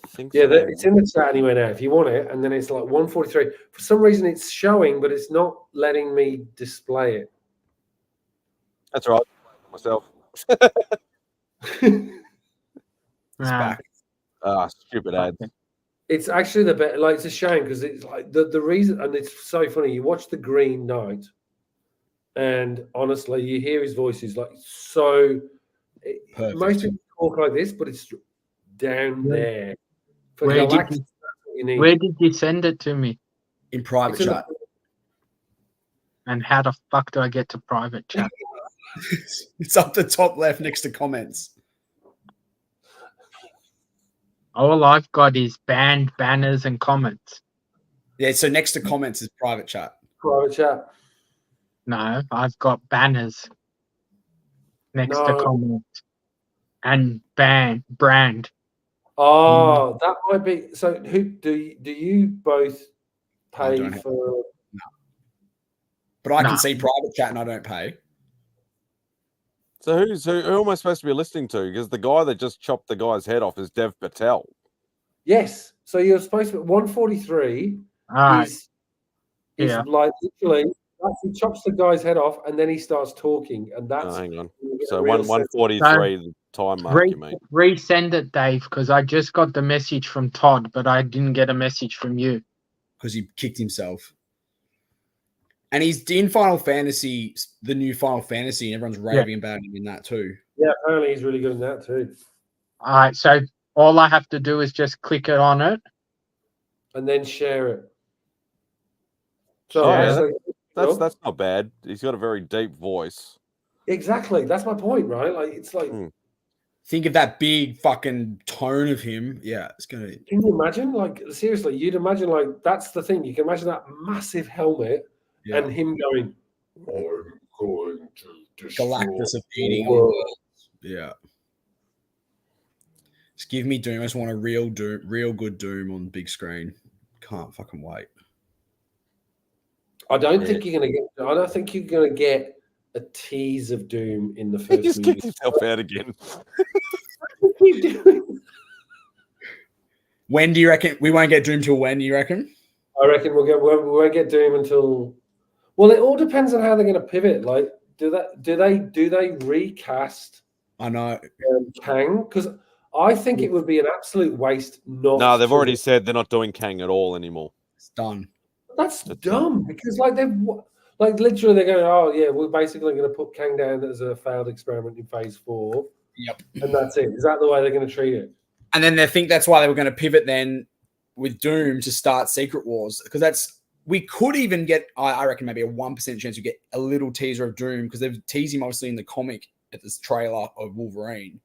think Yeah, so. it's in the chat anyway now. If you want it, and then it's like 143. For some reason, it's showing, but it's not letting me display it. That's right. Myself. It's Ah, back. Stupid ads. It's actually the better. Like, it's a shame because it's like the reason, and it's so funny. You watch The Green Knight, and honestly, you hear his voice is like so. Perfect. Most people talk like this, but it's down Yeah. there. For Where did Galactus, you- that's what you need. Where did you send it to me? In private It's in the- chat. And how the fuck do I get to private chat? It's up the top left next to comments. All I've got is banned banners and comments. Yeah, so next to comments is private chat. private chat. No, I've got banners next to No. comments and brand. Oh, that might be. So, who do you both I pay don't have- for? But I Nah. can see private chat and I don't pay. So who am I supposed to be listening to? Because the guy that just chopped the guy's head off is Dev Patel. Yes. So you're supposed to. 143 All right. is Yeah. like literally. He chops the guy's head off and then he starts talking, and Oh, that's hang on. you get a So real 143 the time mark, you mean? Resend it, Dave, because I just got the message from Todd, but I didn't get a message from you. Because he kicked himself. And he's in Final Fantasy, the new Final Fantasy, and everyone's raving about him in that too. Yeah, apparently he's really good in that too. All right, so all I have to do is just click it on it. And then share it. So Share it. actually, That's not bad. He's got a very deep voice. exactly. That's my point, right? Like it's like, Think of that big fucking tone of him. Yeah, it's gonna. can you imagine? Like seriously, you'd imagine like that's the thing. You can imagine that massive helmet Yeah. and him going, "I'm going to destroy Galactus of the eating. world." Yeah. Just give me Doom. I just want a real good Doom on the big screen. Can't fucking wait. I don't think you're gonna get. I don't think you're gonna get a tease of Doom in the He first just movie. kicked himself out again. Keep doing. When do you reckon we won't get Doom till when? You reckon? I reckon we won't get Doom until. Well, it all depends on how they're going to pivot. Like, do they recast I know. Kang? Because I think it would be an absolute waste not. No, they've to. already said they're not doing Kang at all anymore. It's done. That's dumb because like literally they're going, oh yeah, we're basically going to put Kang down as a failed experiment in Phase 4. Yep. And that's it. Is that the way they're going to treat it? And then they think that's why they were going to pivot then with Doom to start Secret Wars, because we could even get, I reckon, maybe a 1% chance we get a little teaser of Doom, because they've teased him obviously in the comic at this trailer of Wolverine.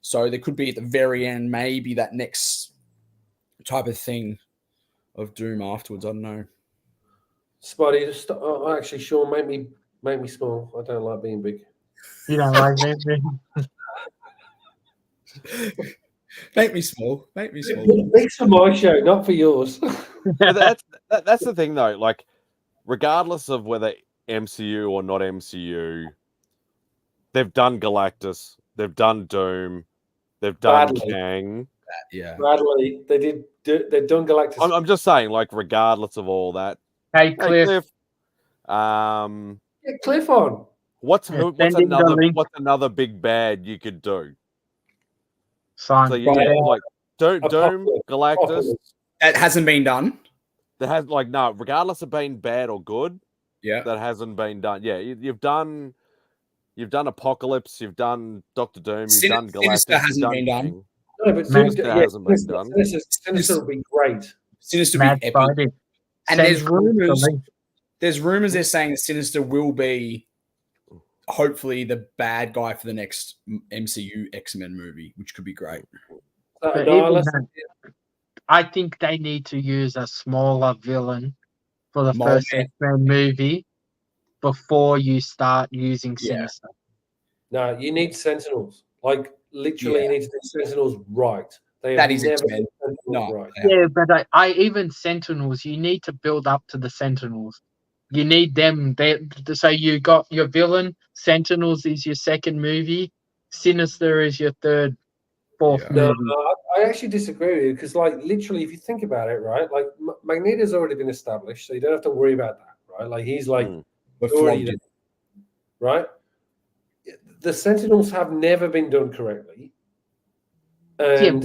So there could be at the very end maybe that next type of thing of Doom afterwards. I don't know. Spotty, just actually, Sean, make me small. I don't like being big. You don't like me? Make me small. Make me small. Big's for my show, not for yours. But that's the thing though. Like, regardless of whether MCU or not MCU, they've done Galactus, they've done Doom, they've done Bradley. Kang. Yeah. Bradley, they've done Galactus. I'm just saying, like, regardless of all that. Hey, Hey, Cliff. Cliff. Get Cliff on. What's Yeah, send him the link. another big bad you could do? Son, So you get like Doom, Galactus. Apocalypse. That hasn't been done. That has like no, regardless of being bad or good, Yeah. that hasn't been done. Yeah, you've done Apocalypse, you've done Doctor Doom, you've done Galactus, Sinister hasn't you've done been done. King. No, but Sinister hasn't been done. Sinister would be great. Sinister would Mad be epic. Friday. And Send there's Cliff the rumors. link. There's rumors they're saying that Sinister will be hopefully the bad guy for the next MCU X-Men movie, which could be great. But No, even listen, then, I think they need to use a smaller villain for the Mole first Man. X-Men movie before you start using Yeah. Sinister. no, you need Sentinels. Like literally, you need to do Sentinels right. They have That is never X-Men. done Sentinels No. right. Yeah, but I even Sentinels, you need to build up to the Sentinels. You need them. So you got your villain. Sentinels is your second movie. Sinister is your third, fourth Yeah. No, movie. I actually disagree with you because, like, literally, if you think about it, right, like Magneto's already been established, so you don't have to worry about that, right? Like, he's like We're already flogged there, in. right? The Sentinels have never been done correctly, Yeah, and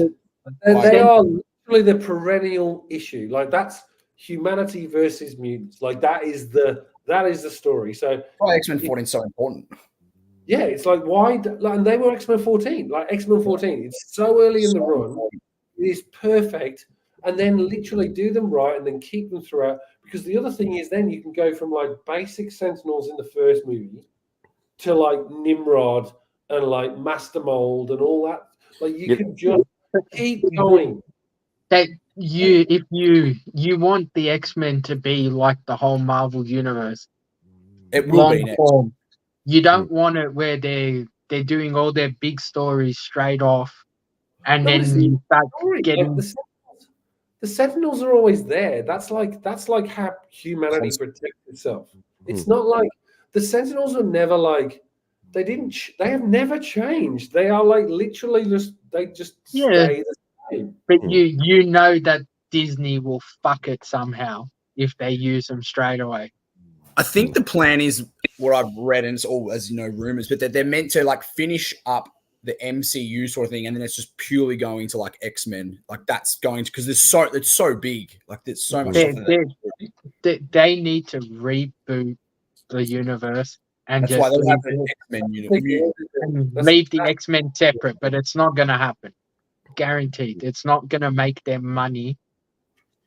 but they are literally the perennial issue. Like, that's humanity versus mutants. Like, that is the story. So Why X-Men 14 is so important. yeah, it's like why? And they were X-Men 14. Like X-Men 14, it's so early in the run. It is perfect, and then literally do them right, and then keep them throughout. Because the other thing is, then you can go from like basic Sentinels in the first movie to like Nimrod and like Master Mold and all that. Like you can just keep going. that if you want the X-Men to be like the whole Marvel universe, It will long be next. form. You don't want it where they're doing all their big stories straight off, and No, but it's then you start story. Like, getting the Sentinels are always there. That's like how humanity protects itself. It's not like the Sentinels are never like they didn't. They have never changed. They are like literally just stay the same. but you know that Disney will fuck it somehow if they use them straight away. I think the plan is what I've read, and it's all, as you know, rumors, but that they're meant to like finish up the MCU sort of thing, and then it's just purely going to like X-Men. Like that's going to, because it's so big. Like there's so much stuff that They need to reboot the universe and that's why just they'll have an X-Men unit. and leave the X-Men separate, but it's not going to happen. Guaranteed. It's not going to make them money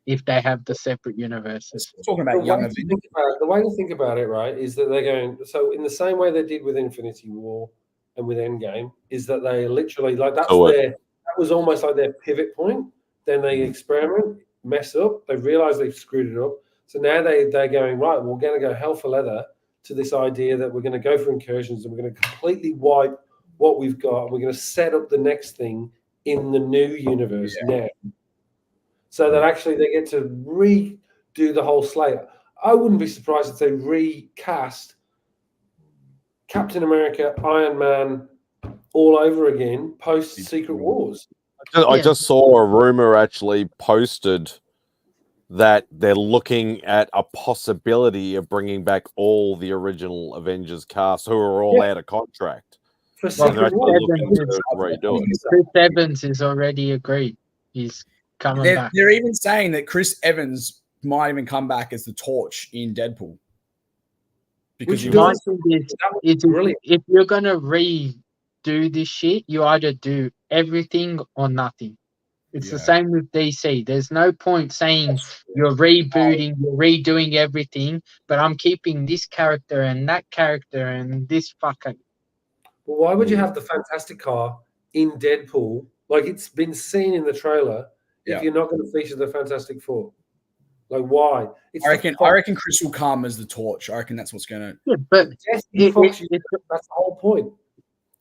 if they have the separate universes. Talking about young Avengers. The way to think about it, right, is that they're going. So in the same way they did with Infinity War and with Endgame, is that they literally like that was almost like their pivot point. Then they experiment, mess up, they realize they've screwed it up. So now they're going, right, we're going to go hell for leather to this idea that we're going to go for incursions and we're going to completely wipe what we've got. We're going to set up the next thing in the new universe now. So that actually they get to redo the whole slate. I wouldn't be surprised if they recast Captain America, Iron Man all over again post Secret Wars. I just saw a rumor actually posted that they're looking at a possibility of bringing back all the original Avengers cast who are all out of contract. For Secret Wars. Chris Evans is already agreed. He's coming back. They're even saying that Chris Evans might even come back as the Torch in Deadpool. Because my thing is if you're going to redo this shit, you either do everything or nothing. It's the same with DC. There's no point saying you're rebooting, you're redoing everything, but I'm keeping this character and that character and this fucking. Well, why would you have the Fantastic Car in Deadpool? Like it's been seen in the trailer. If you're not going to feature the Fantastic Four, like why? I reckon Chris will come as the Torch. I reckon that's what's going to. Yeah, but that's the whole point.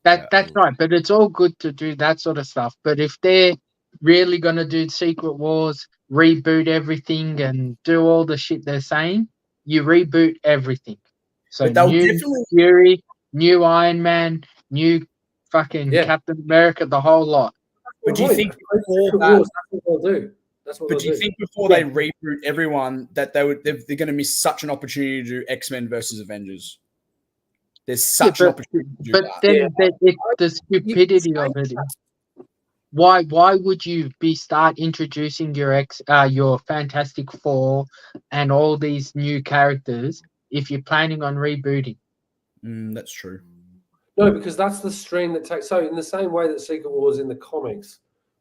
That's right. But it's all good to do that sort of stuff. But if they're really going to do Secret Wars, reboot everything, and do all the shit they're saying, you reboot everything. So new Fury, new Iron Man, new fucking Captain America, the whole lot. But do you think before that, that's what they'll do? But do you think before they reboot everyone that they're going to miss such an opportunity to do X-Men versus Avengers? There's such an opportunity to do but that. Then it's the stupidity of it. Why would you start introducing your Fantastic Four and all these new characters if you're planning on rebooting? That's true. No, because that's the stream that takes. So in the same way that Secret Wars in the comics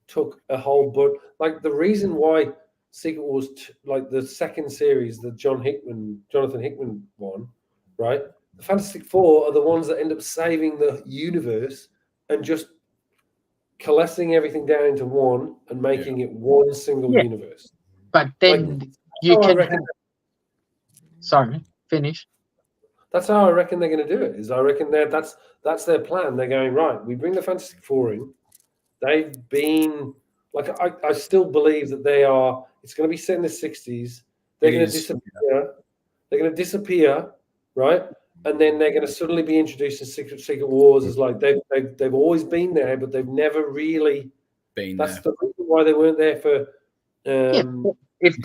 took a whole book, like the reason why Secret Wars, like the second series, the Jonathan Hickman one, right? The Fantastic Four are the ones that end up saving the universe and just coalescing everything down into one and making it one single universe. But then you can. Sorry, finish. That's how I reckon they're going to do it. I reckon that's their plan. They're going, right, we bring the Fantastic Four in. They've been like I still believe that they are. It's going to be set in the 60s. They're going to disappear. They're going to disappear, right? And then they're going to suddenly be introduced to Secret Wars as like they've always been there, but they've never really Been That's there. the reason why they weren't there for. If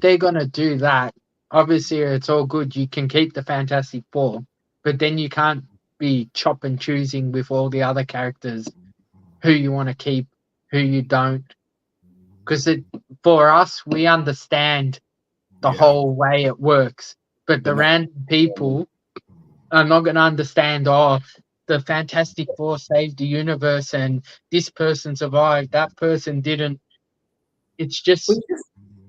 they're gonna do that, obviously it's all good. You can keep the Fantastic Four, but then you can't be chop and choosing with all the other characters who you want to keep, who you don't. Because for us, we understand the whole way it works, but the random people are not going to understand. Oh, the Fantastic Four saved the universe, and this person survived. That person didn't. It's just.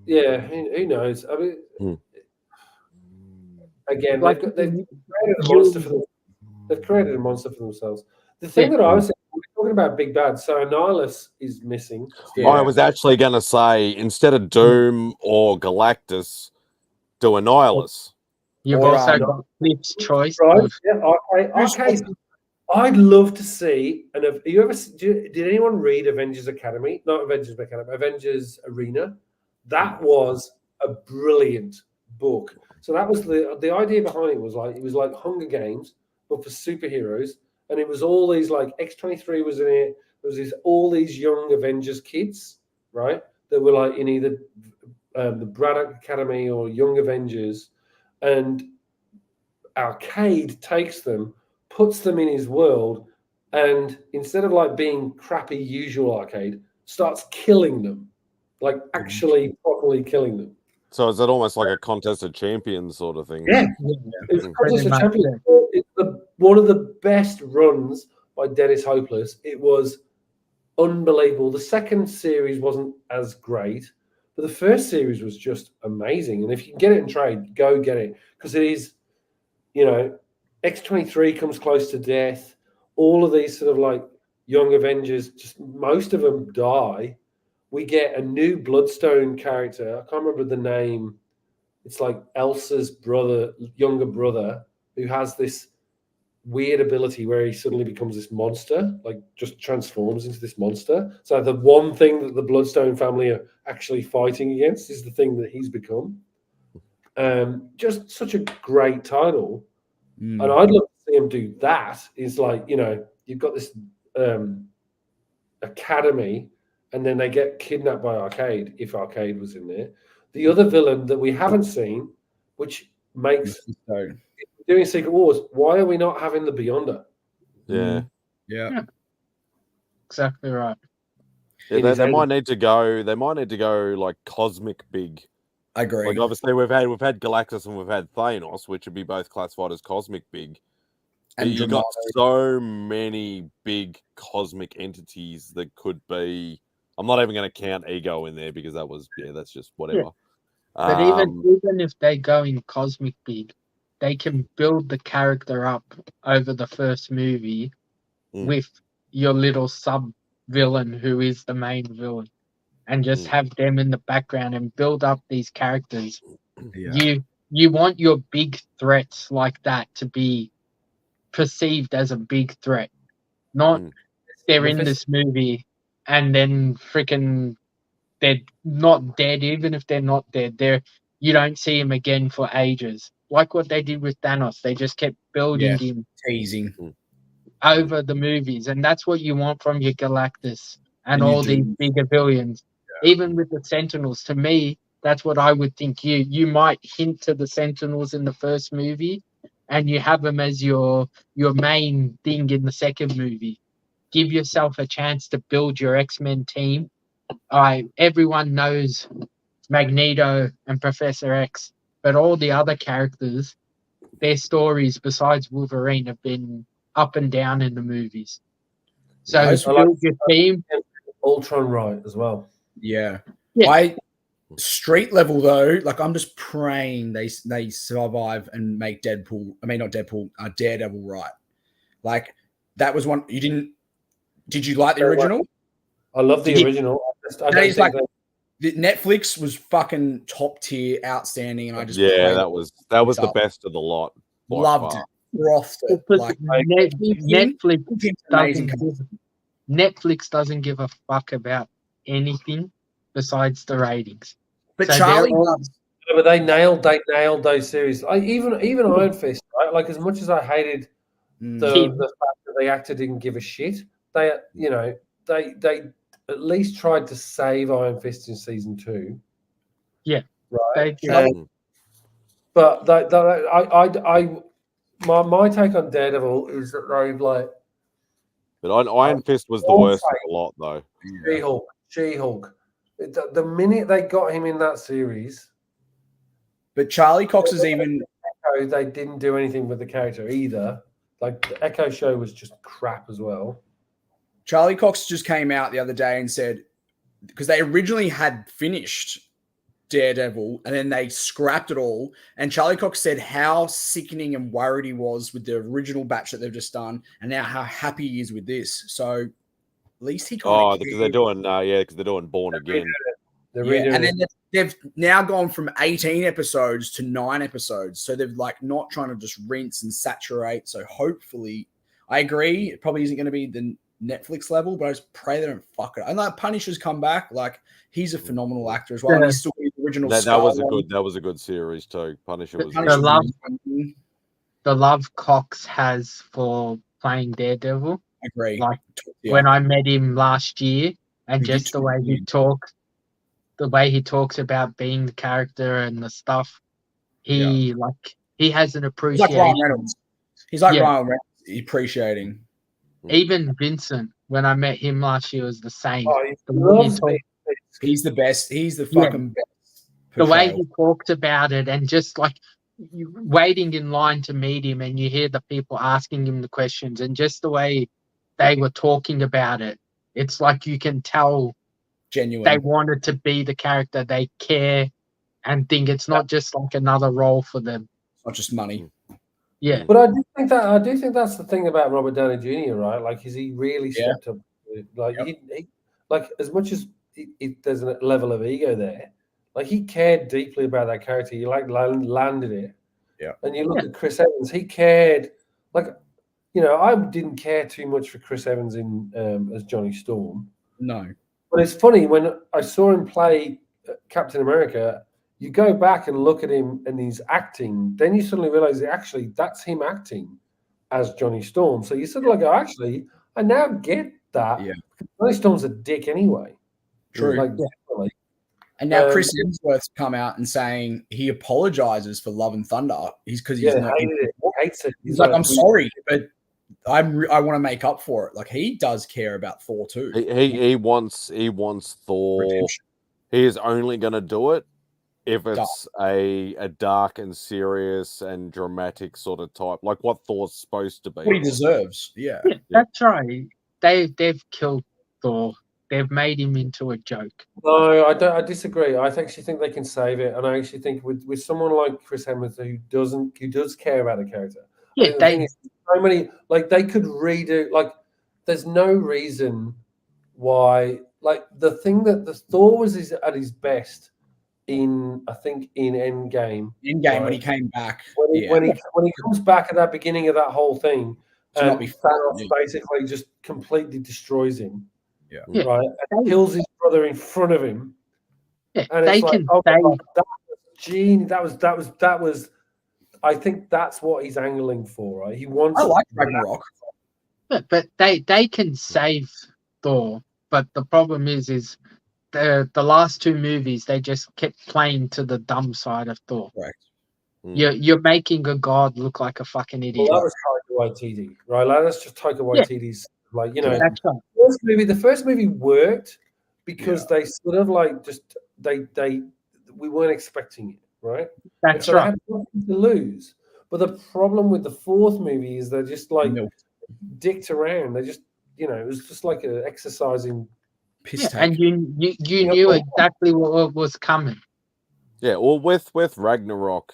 Yeah, who knows? I mean, again, Like, they've created a monster for them. They've created a monster for themselves. The thing that I was saying, we're talking about big bad. So Annihilus is missing. I was actually going to say, instead of Doom or Galactus, do Annihilus. You've Or, also got Cliff's choice. Right? Yeah. Okay. I'd love to see. And have you ever? Did anyone read Avengers Academy? Not Avengers Academy. Avengers Arena. That was a brilliant book. So that was the idea behind it was like Hunger Games, but for superheroes. And it was all these like X-23 was in it. There was all these young Avengers kids, right? That were like in either the Braddock Academy or Young Avengers, and Arcade takes them, puts them in his world, and instead of like being crappy usual Arcade, starts killing them, like actually properly killing them. So is it almost like a contest of champions sort of thing? Yeah, it's Contest of Champions. It's one of the best runs by Dennis Hopeless. It was unbelievable. The second series wasn't as great, but the first series was just amazing. And if you can get it in trade, go get it, because it is, X-23 comes close to death. All of these sort of like young Avengers, just most of them die. We get a new Bloodstone character. I can't remember the name. It's like Elsa's younger brother, who has this weird ability where he suddenly becomes this monster, like just transforms into this monster. So the one thing that the Bloodstone family are actually fighting against is the thing that he's become. Just such a great title. And I'd love to see him do that. Is like, you've got this academy, and then they get kidnapped by Arcade, if Arcade was in there. The other villain that we haven't seen, which makes doing Secret Wars, why are we not having the Beyonder? Yeah. Exactly right. Yeah, they might need to go like cosmic big. I agree. Like obviously we've had Galactus and we've had Thanos, which would be both classified as cosmic big. And you got so many big cosmic entities that could be. I'm not even going to count Ego in there because that's just whatever. Yeah. But even if they go in cosmic big, they can build the character up over the first movie with your little sub villain who is the main villain, and just have them in the background and build up these characters. Yeah. You want your big threats like that to be perceived as a big threat, not they're in this movie and then freaking they're not dead. Even if they're not dead, you don't see him again for ages. Like what they did with Thanos, they just kept building him, teasing over the movies, and that's what you want from your Galactus and all these bigger villains. Even with the Sentinels, to me, that's what I would think. You might hint to the Sentinels in the first movie, and you have them as your main thing in the second movie. Give yourself a chance to build your X-Men team. Everyone knows Magneto and Professor X, but all the other characters, their stories besides Wolverine have been up and down in the movies. So build your team. Ultron right as well. Yeah. I street level though, like I'm just praying they survive and make Daredevil right. Like that was one you didn't. Did you like the original? I love the original. Netflix was fucking top tier, outstanding, and I just that was the best of the lot. Loved it. Frothed it. Like, Netflix doesn't give a fuck about anything besides the ratings. But so Charlie does. But they nailed those series. Even Iron Fist, right? Like as much as I hated the fact that the actor didn't give a shit, they at least tried to save Iron Fist in season 2. Yeah, right. they- But my take on Daredevil is that they've like. But Iron Fist was the worst of the lot, though. She-Hulk. The minute they got him in that series, but Charlie Cox is even. Echo, they didn't do anything with the character either. Like the Echo show was just crap as well. Charlie Cox just came out the other day and said, because they originally had finished Daredevil and then they scrapped it all. And Charlie Cox said how sickening and worried he was with the original batch that they've just done, and now how happy he is with this. So at least he because they're doing Born Again. And then they've now gone from 18 episodes to 9 episodes. So they've like not trying to just rinse and saturate. So hopefully, I agree, it probably isn't going to be the Netflix level, but I just pray they don't fuck it. And like Punisher's come back, like he's a phenomenal actor as well. And he's still the original. That was a good series too. Punisher was the love Cox has for playing Daredevil. I agree. Like when I met him last year, and just the way he talks, about being the character and the stuff, he has an appreciation. He's like Ryan Reynolds. He's like Ryan Reynolds, appreciating. Even Vincent, when I met him last year, was the same. He's the best. He's the fucking best. The way he talks about it, and just like you waiting in line to meet him, and you hear the people asking him the questions, and just the way they were talking about it, it's like you can tell genuine. They wanted to be the character. They care and think it's not just like another role for them. It's not just money. Yeah, but I do think that's the thing about Robert Downey Jr. Right? Like, is he really stepped up? Like, he like as much as there's a level of ego there, like he cared deeply about that character. He like landed it. Yeah. And you look at Chris Evans. He cared. Like, I didn't care too much for Chris Evans in as Johnny Storm. No. But it's funny when I saw him play Captain America. You go back and look at him and he's acting, then you suddenly realize that actually that's him acting as Johnny Storm. So you sort of like, oh, actually, I now get that. Yeah. Johnny Storm's a dick anyway. True. Like, definitely. And now Chris Hemsworth's come out and saying he apologizes for Love and Thunder. He's not hated it. He hates it. He's like, I'm sorry, but I want to make up for it. Like, he does care about Thor too. He wants Thor. Redemption. He is only going to do it if it's a dark and serious and dramatic sort of type, like what Thor's supposed to be. What he deserves. Yeah, that's right. They've killed Thor. They've made him into a joke. No, I disagree. I actually think they can save it, and I actually think with someone like Chris Hemsworth who does care about a character. Yeah, so many, like, they could redo. Like, there's no reason why. Like, the thing that the Thor was at his best in Endgame. Right? When he came back. When he comes back at that beginning of that whole thing, and Thanos basically just completely destroys him. Yeah. Right. And kills his brother in front of him. Yeah, and it's that was I think that's what he's angling for, right? He wants. I like Ragnarok. But they can save Thor, but the problem is the last two movies they just kept playing to the dumb side of Thor. Right. You're making a god look like a fucking idiot. Well, that was Taika Waititi, right? Like, that's just Taika Waititi's. Like, that's right. The first movie worked because they sort of like just we weren't expecting it, right? That's right. They had nothing to lose. But the problem with the fourth movie is they're just like dicked around. They just it was just like an exercising piss take. And you knew exactly what was coming. Yeah, well, with Ragnarok,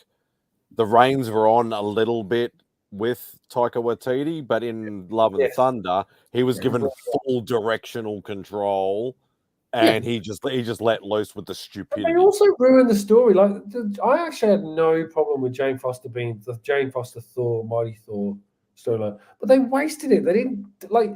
the reins were on a little bit with Taika Waititi, but in Love and Thunder, he was given full directional control, and he just let loose with the stupidity. They also ruined the story. Like, I actually had no problem with Jane Foster being the Jane Foster Thor, Mighty Thor storyline, but they wasted it. They didn't like.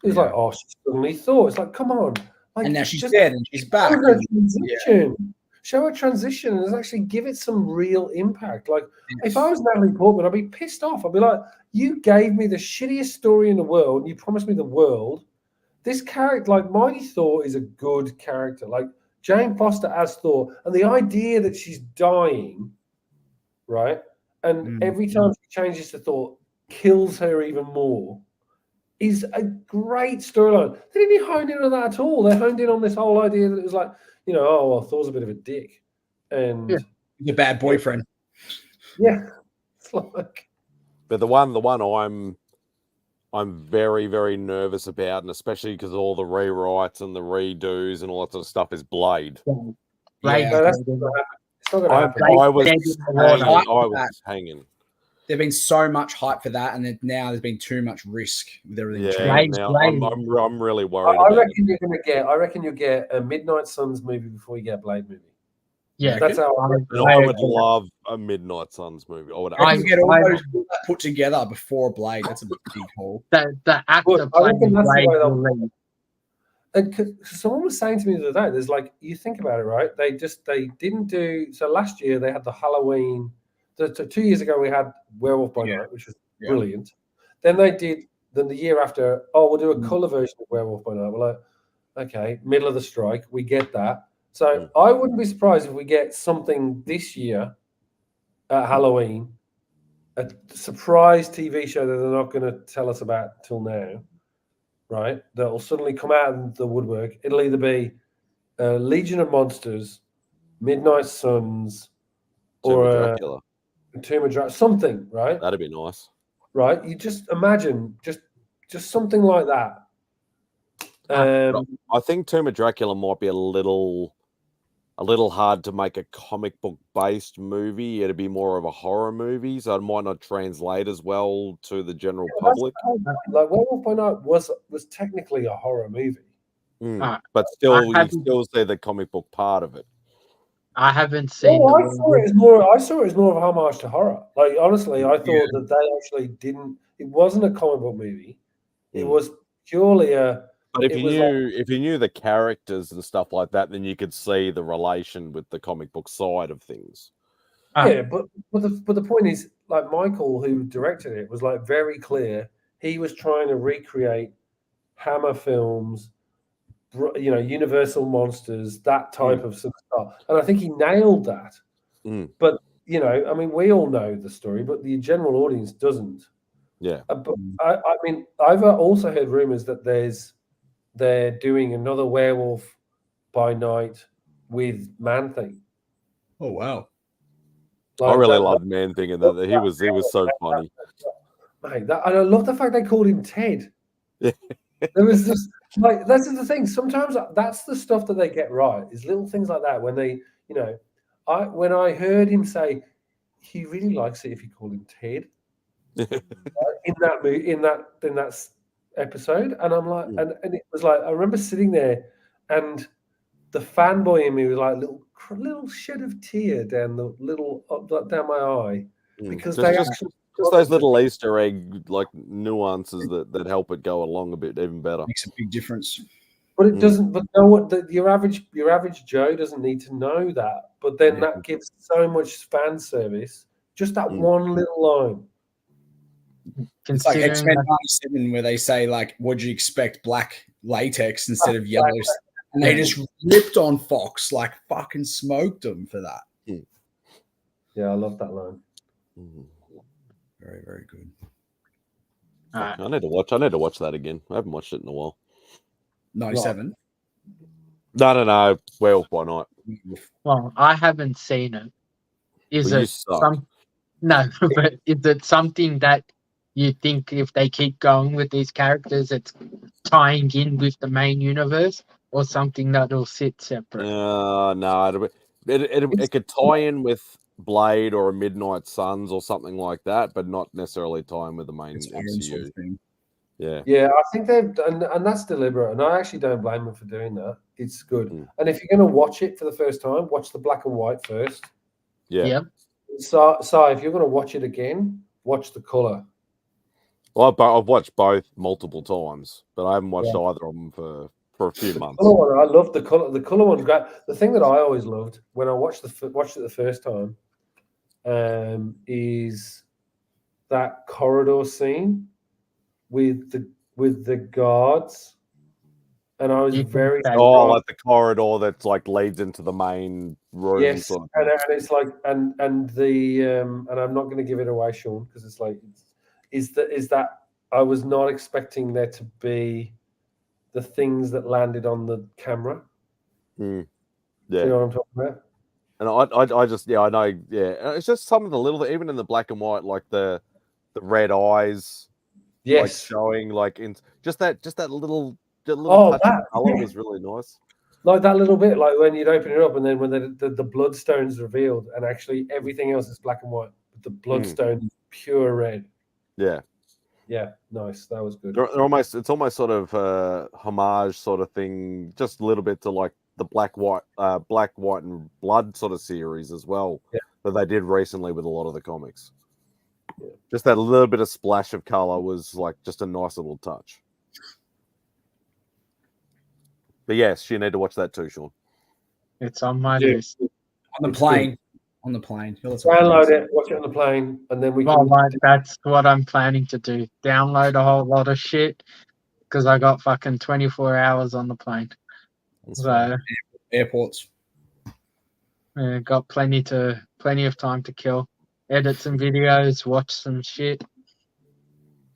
It was like, she's suddenly Thor. It's like, come on. Like, and now she's dead and she's back. Transition. show a transition and actually give it some real impact. Like, if I was Natalie Portman, I'd be pissed off. I'd be like, you gave me the shittiest story in the world, and you promised me the world. This character, like Mighty Thor, is a good character. Like Jane Foster as Thor, and the idea that she's dying, right? And every time she changes to Thor, kills her even more, is a great storyline. They didn't hone in on that at all. They honed in on this whole idea that it was like, oh, well, Thor's a bit of a dick. And He's a bad boyfriend. Yeah. It's like, but the one I'm very, very nervous about, and especially because all the rewrites and the redos and all that sort of stuff is Blade. Blade. no, that's not gonna happen. It's not gonna happen. I was That. hanging. There's been so much hype for that, and then now there's been too much risk with everything. Yeah, changing. now I'm really worried. I reckon you'll get a Midnight Suns movie before you get a Blade movie. Yeah, That's how I would love a Midnight Suns movie. I would. I can get all those put together before Blade. That's a big haul. The actor Look, I playing reckon that's the Blade way they'll- will leave. And someone was saying to me the other day, there's like, you think about it, right? They didn't do, so last year they had the Halloween, 2 years ago we had Werewolf by Night, which was brilliant. Then the year after, we'll do a colour version of Werewolf by Night. We're like, okay, middle of the strike, we get that. So I wouldn't be surprised if we get something this year at Halloween, a surprise TV show that they're not going to tell us about till now, right? That will suddenly come out of the woodwork. It'll either be Legion of Monsters, Midnight Suns, or Dracula. Tomb of Dracula, something, right? That'd be nice. Right? You just imagine just something like that. I think Tomb of Dracula might be a little hard to make a comic book based movie. It'd be more of a horror movie, so it might not translate as well to the general public. Like Werewolf by Night was technically a horror movie, but still, you still see the comic book part of it. I haven't seen. I saw it as more of a homage to horror. Like honestly, I thought that they actually didn't. It wasn't a comic book movie. It was purely a. But if you knew the characters and stuff like that, then you could see the relation with the comic book side of things. Yeah, but the point is, like Michael, who directed it, was like very clear. He was trying to recreate Hammer films, Universal monsters, that type of stuff, and I think he nailed that. But I mean, we all know the story, but the general audience doesn't. Yeah. But I mean, I've also heard rumors that they're doing another Werewolf by Night with Man Thing. Oh wow! I really loved Man Thing, and that he was so funny. Mate, and I love the fact they called him Ted. There was this that's the thing. Sometimes that's the stuff that they get right. Is little things like that when they, when I heard him say he really likes it if you call him Ted in that movie, in that episode, and I'm like, and it was like I remember sitting there, and the fanboy in me was like little shed of tear down down my eye because just those little Easter egg like nuances that help it go along a bit even better. Makes a big difference. But it doesn't. But no, what your average Joe doesn't need to know that. But then that gives so much fan service. Just that one little line. It's like X-Men 97 where they say like, "Would you expect black latex instead of yellow?" And they just ripped on Fox, like fucking smoked them for that. Yeah, I love that line. Very, very good. I need to watch that again. I haven't watched it in a while. 97. No. Werewolf by Night. Well, I haven't seen it. Is Well, it but is it something that you think if they keep going with these characters, it's tying in with the main universe, or something that'll sit separate? No, it could tie in with Blade or a Midnight Suns or something like that, but not necessarily tie in with the main MCU. Sort of thing. Yeah, I think they've done, and that's deliberate, and I actually don't blame them for doing that. It's good, and if you're going to watch it for the first time, watch the black and white first. Yeah. So if you're going to watch it again, watch the color. Well, I've watched both multiple times, but I haven't watched either of them for for a few months. Color one, I love the color. The color one's great. The thing that I always loved when I watched it the first time, is that corridor scene with the guards, and I was You can very say- Oh, surprised. like the corridor that like leads into the main room. Yes, Sort of and it's like and the and I'm not going to give it away, Sean, because it's like is that I was not expecting there to be the things that landed on the camera. Yeah. Do you know what I'm talking about? And I just I know And it's just some of the little even in the black and white like the red eyes like Yes. showing like in just that little Oh, touch that, of color yeah. was really nice. Like that little bit, like when you'd open it up and then when the bloodstone's revealed and actually everything else is black and white, but the bloodstone is pure red. Yeah. Yeah, nice. That was good. They're it's almost sort of homage sort of thing, just a little bit to like the black, white and blood sort of series as well that they did recently with a lot of the comics. Yeah. Just that little bit of splash of color was like just a nice little touch. But yes, you need to watch that too, Sean. It's on my list. On the plane. On the plane. Download it, watch it on the plane, and then we Well, can. like, that's what I'm planning to do. Download a whole lot of shit because I got fucking 24 hours on the plane. So Airports. got plenty of time to kill. Edit some videos, watch some shit.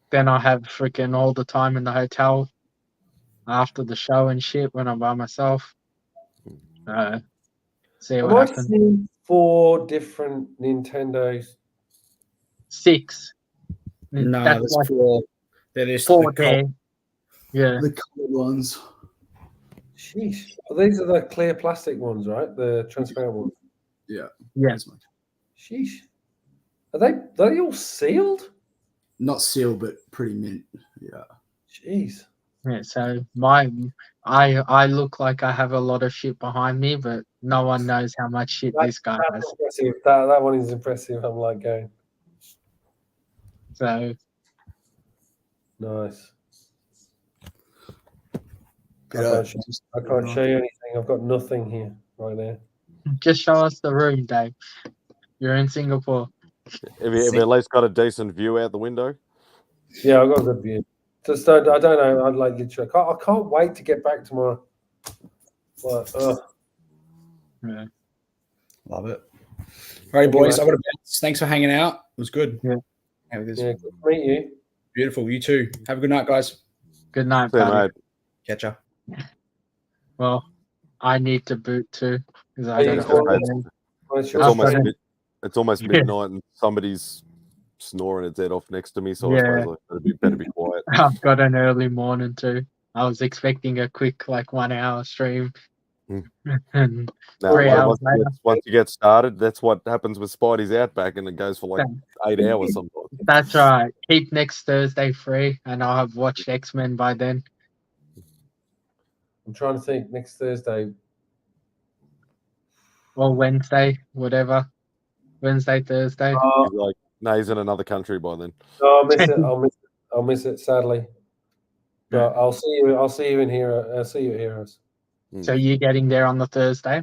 Then I'll have freaking all the time in the hotel after the show and shit when I'm by myself. See Am what I happens. seeing 4 different Nintendos? 6. No, That's there's like 4. There is 4 there. Yeah. the colored ones. Sheesh. Well, these are the clear plastic ones, right? The transparent ones. Yeah. Yes. Sheesh. Are they all sealed? Not sealed, but pretty mint. Yeah. Jeez. Yeah, so I look like I have a lot of shit behind me, but no one knows how much shit this guy has. That's impressive. That one is impressive. I'm like going. So Nice. I can't show you anything. I've got nothing here right now. just show us the room, Dave. You're in Singapore. Have you at least got a decent view out the window? Yeah, I've got a good view. Just I don't know. I'd like literally. I can't wait to get back tomorrow. But, Yeah. Love it. All right, boys. I've got to bounce. Thanks for hanging out. It was good. Yeah. Yeah, good to meet you. Beautiful. You too. Have a good night, guys. Good night, See you, buddy. mate. Catch ya. Well, I need to boot too because I Are you got calling? It's almost midnight and somebody's snoring its head off next to me, so I suppose I better be quiet. I've got an early morning too. I was expecting a quick 1 hour stream. And Now, 3 hours once you get started, that's what happens with Spidey's Outback, and it goes for 8 hours sometimes. That's right. Keep next Thursday free, and I'll have watched X-Men by then. I'm trying to think. Next Thursday. Or Wednesday, whatever. Wednesday, Thursday. He's like, no, he's in another country by then. No, I'll miss it. I'll miss it. Sadly. But I'll see you. I'll see you in here. I'll see you at Heroes. So you're getting there on the Thursday?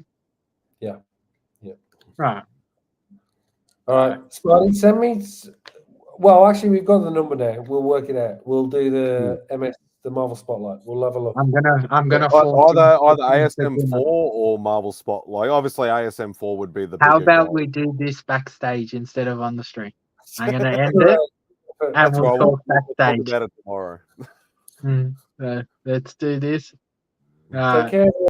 Yeah. Right. All right, Spidey, send me. Well, actually, we've got the number now. We'll work it out. We'll do the the Marvel Spotlight. We'll have a look. I'm gonna either ASM4 or Marvel Spotlight. Obviously, ASM4 would be the. How bigger about goal. we do this backstage instead of on the stream? I'm gonna end it, and That's we'll right. talk We'll talk backstage. about it tomorrow. Let's do this. Take care.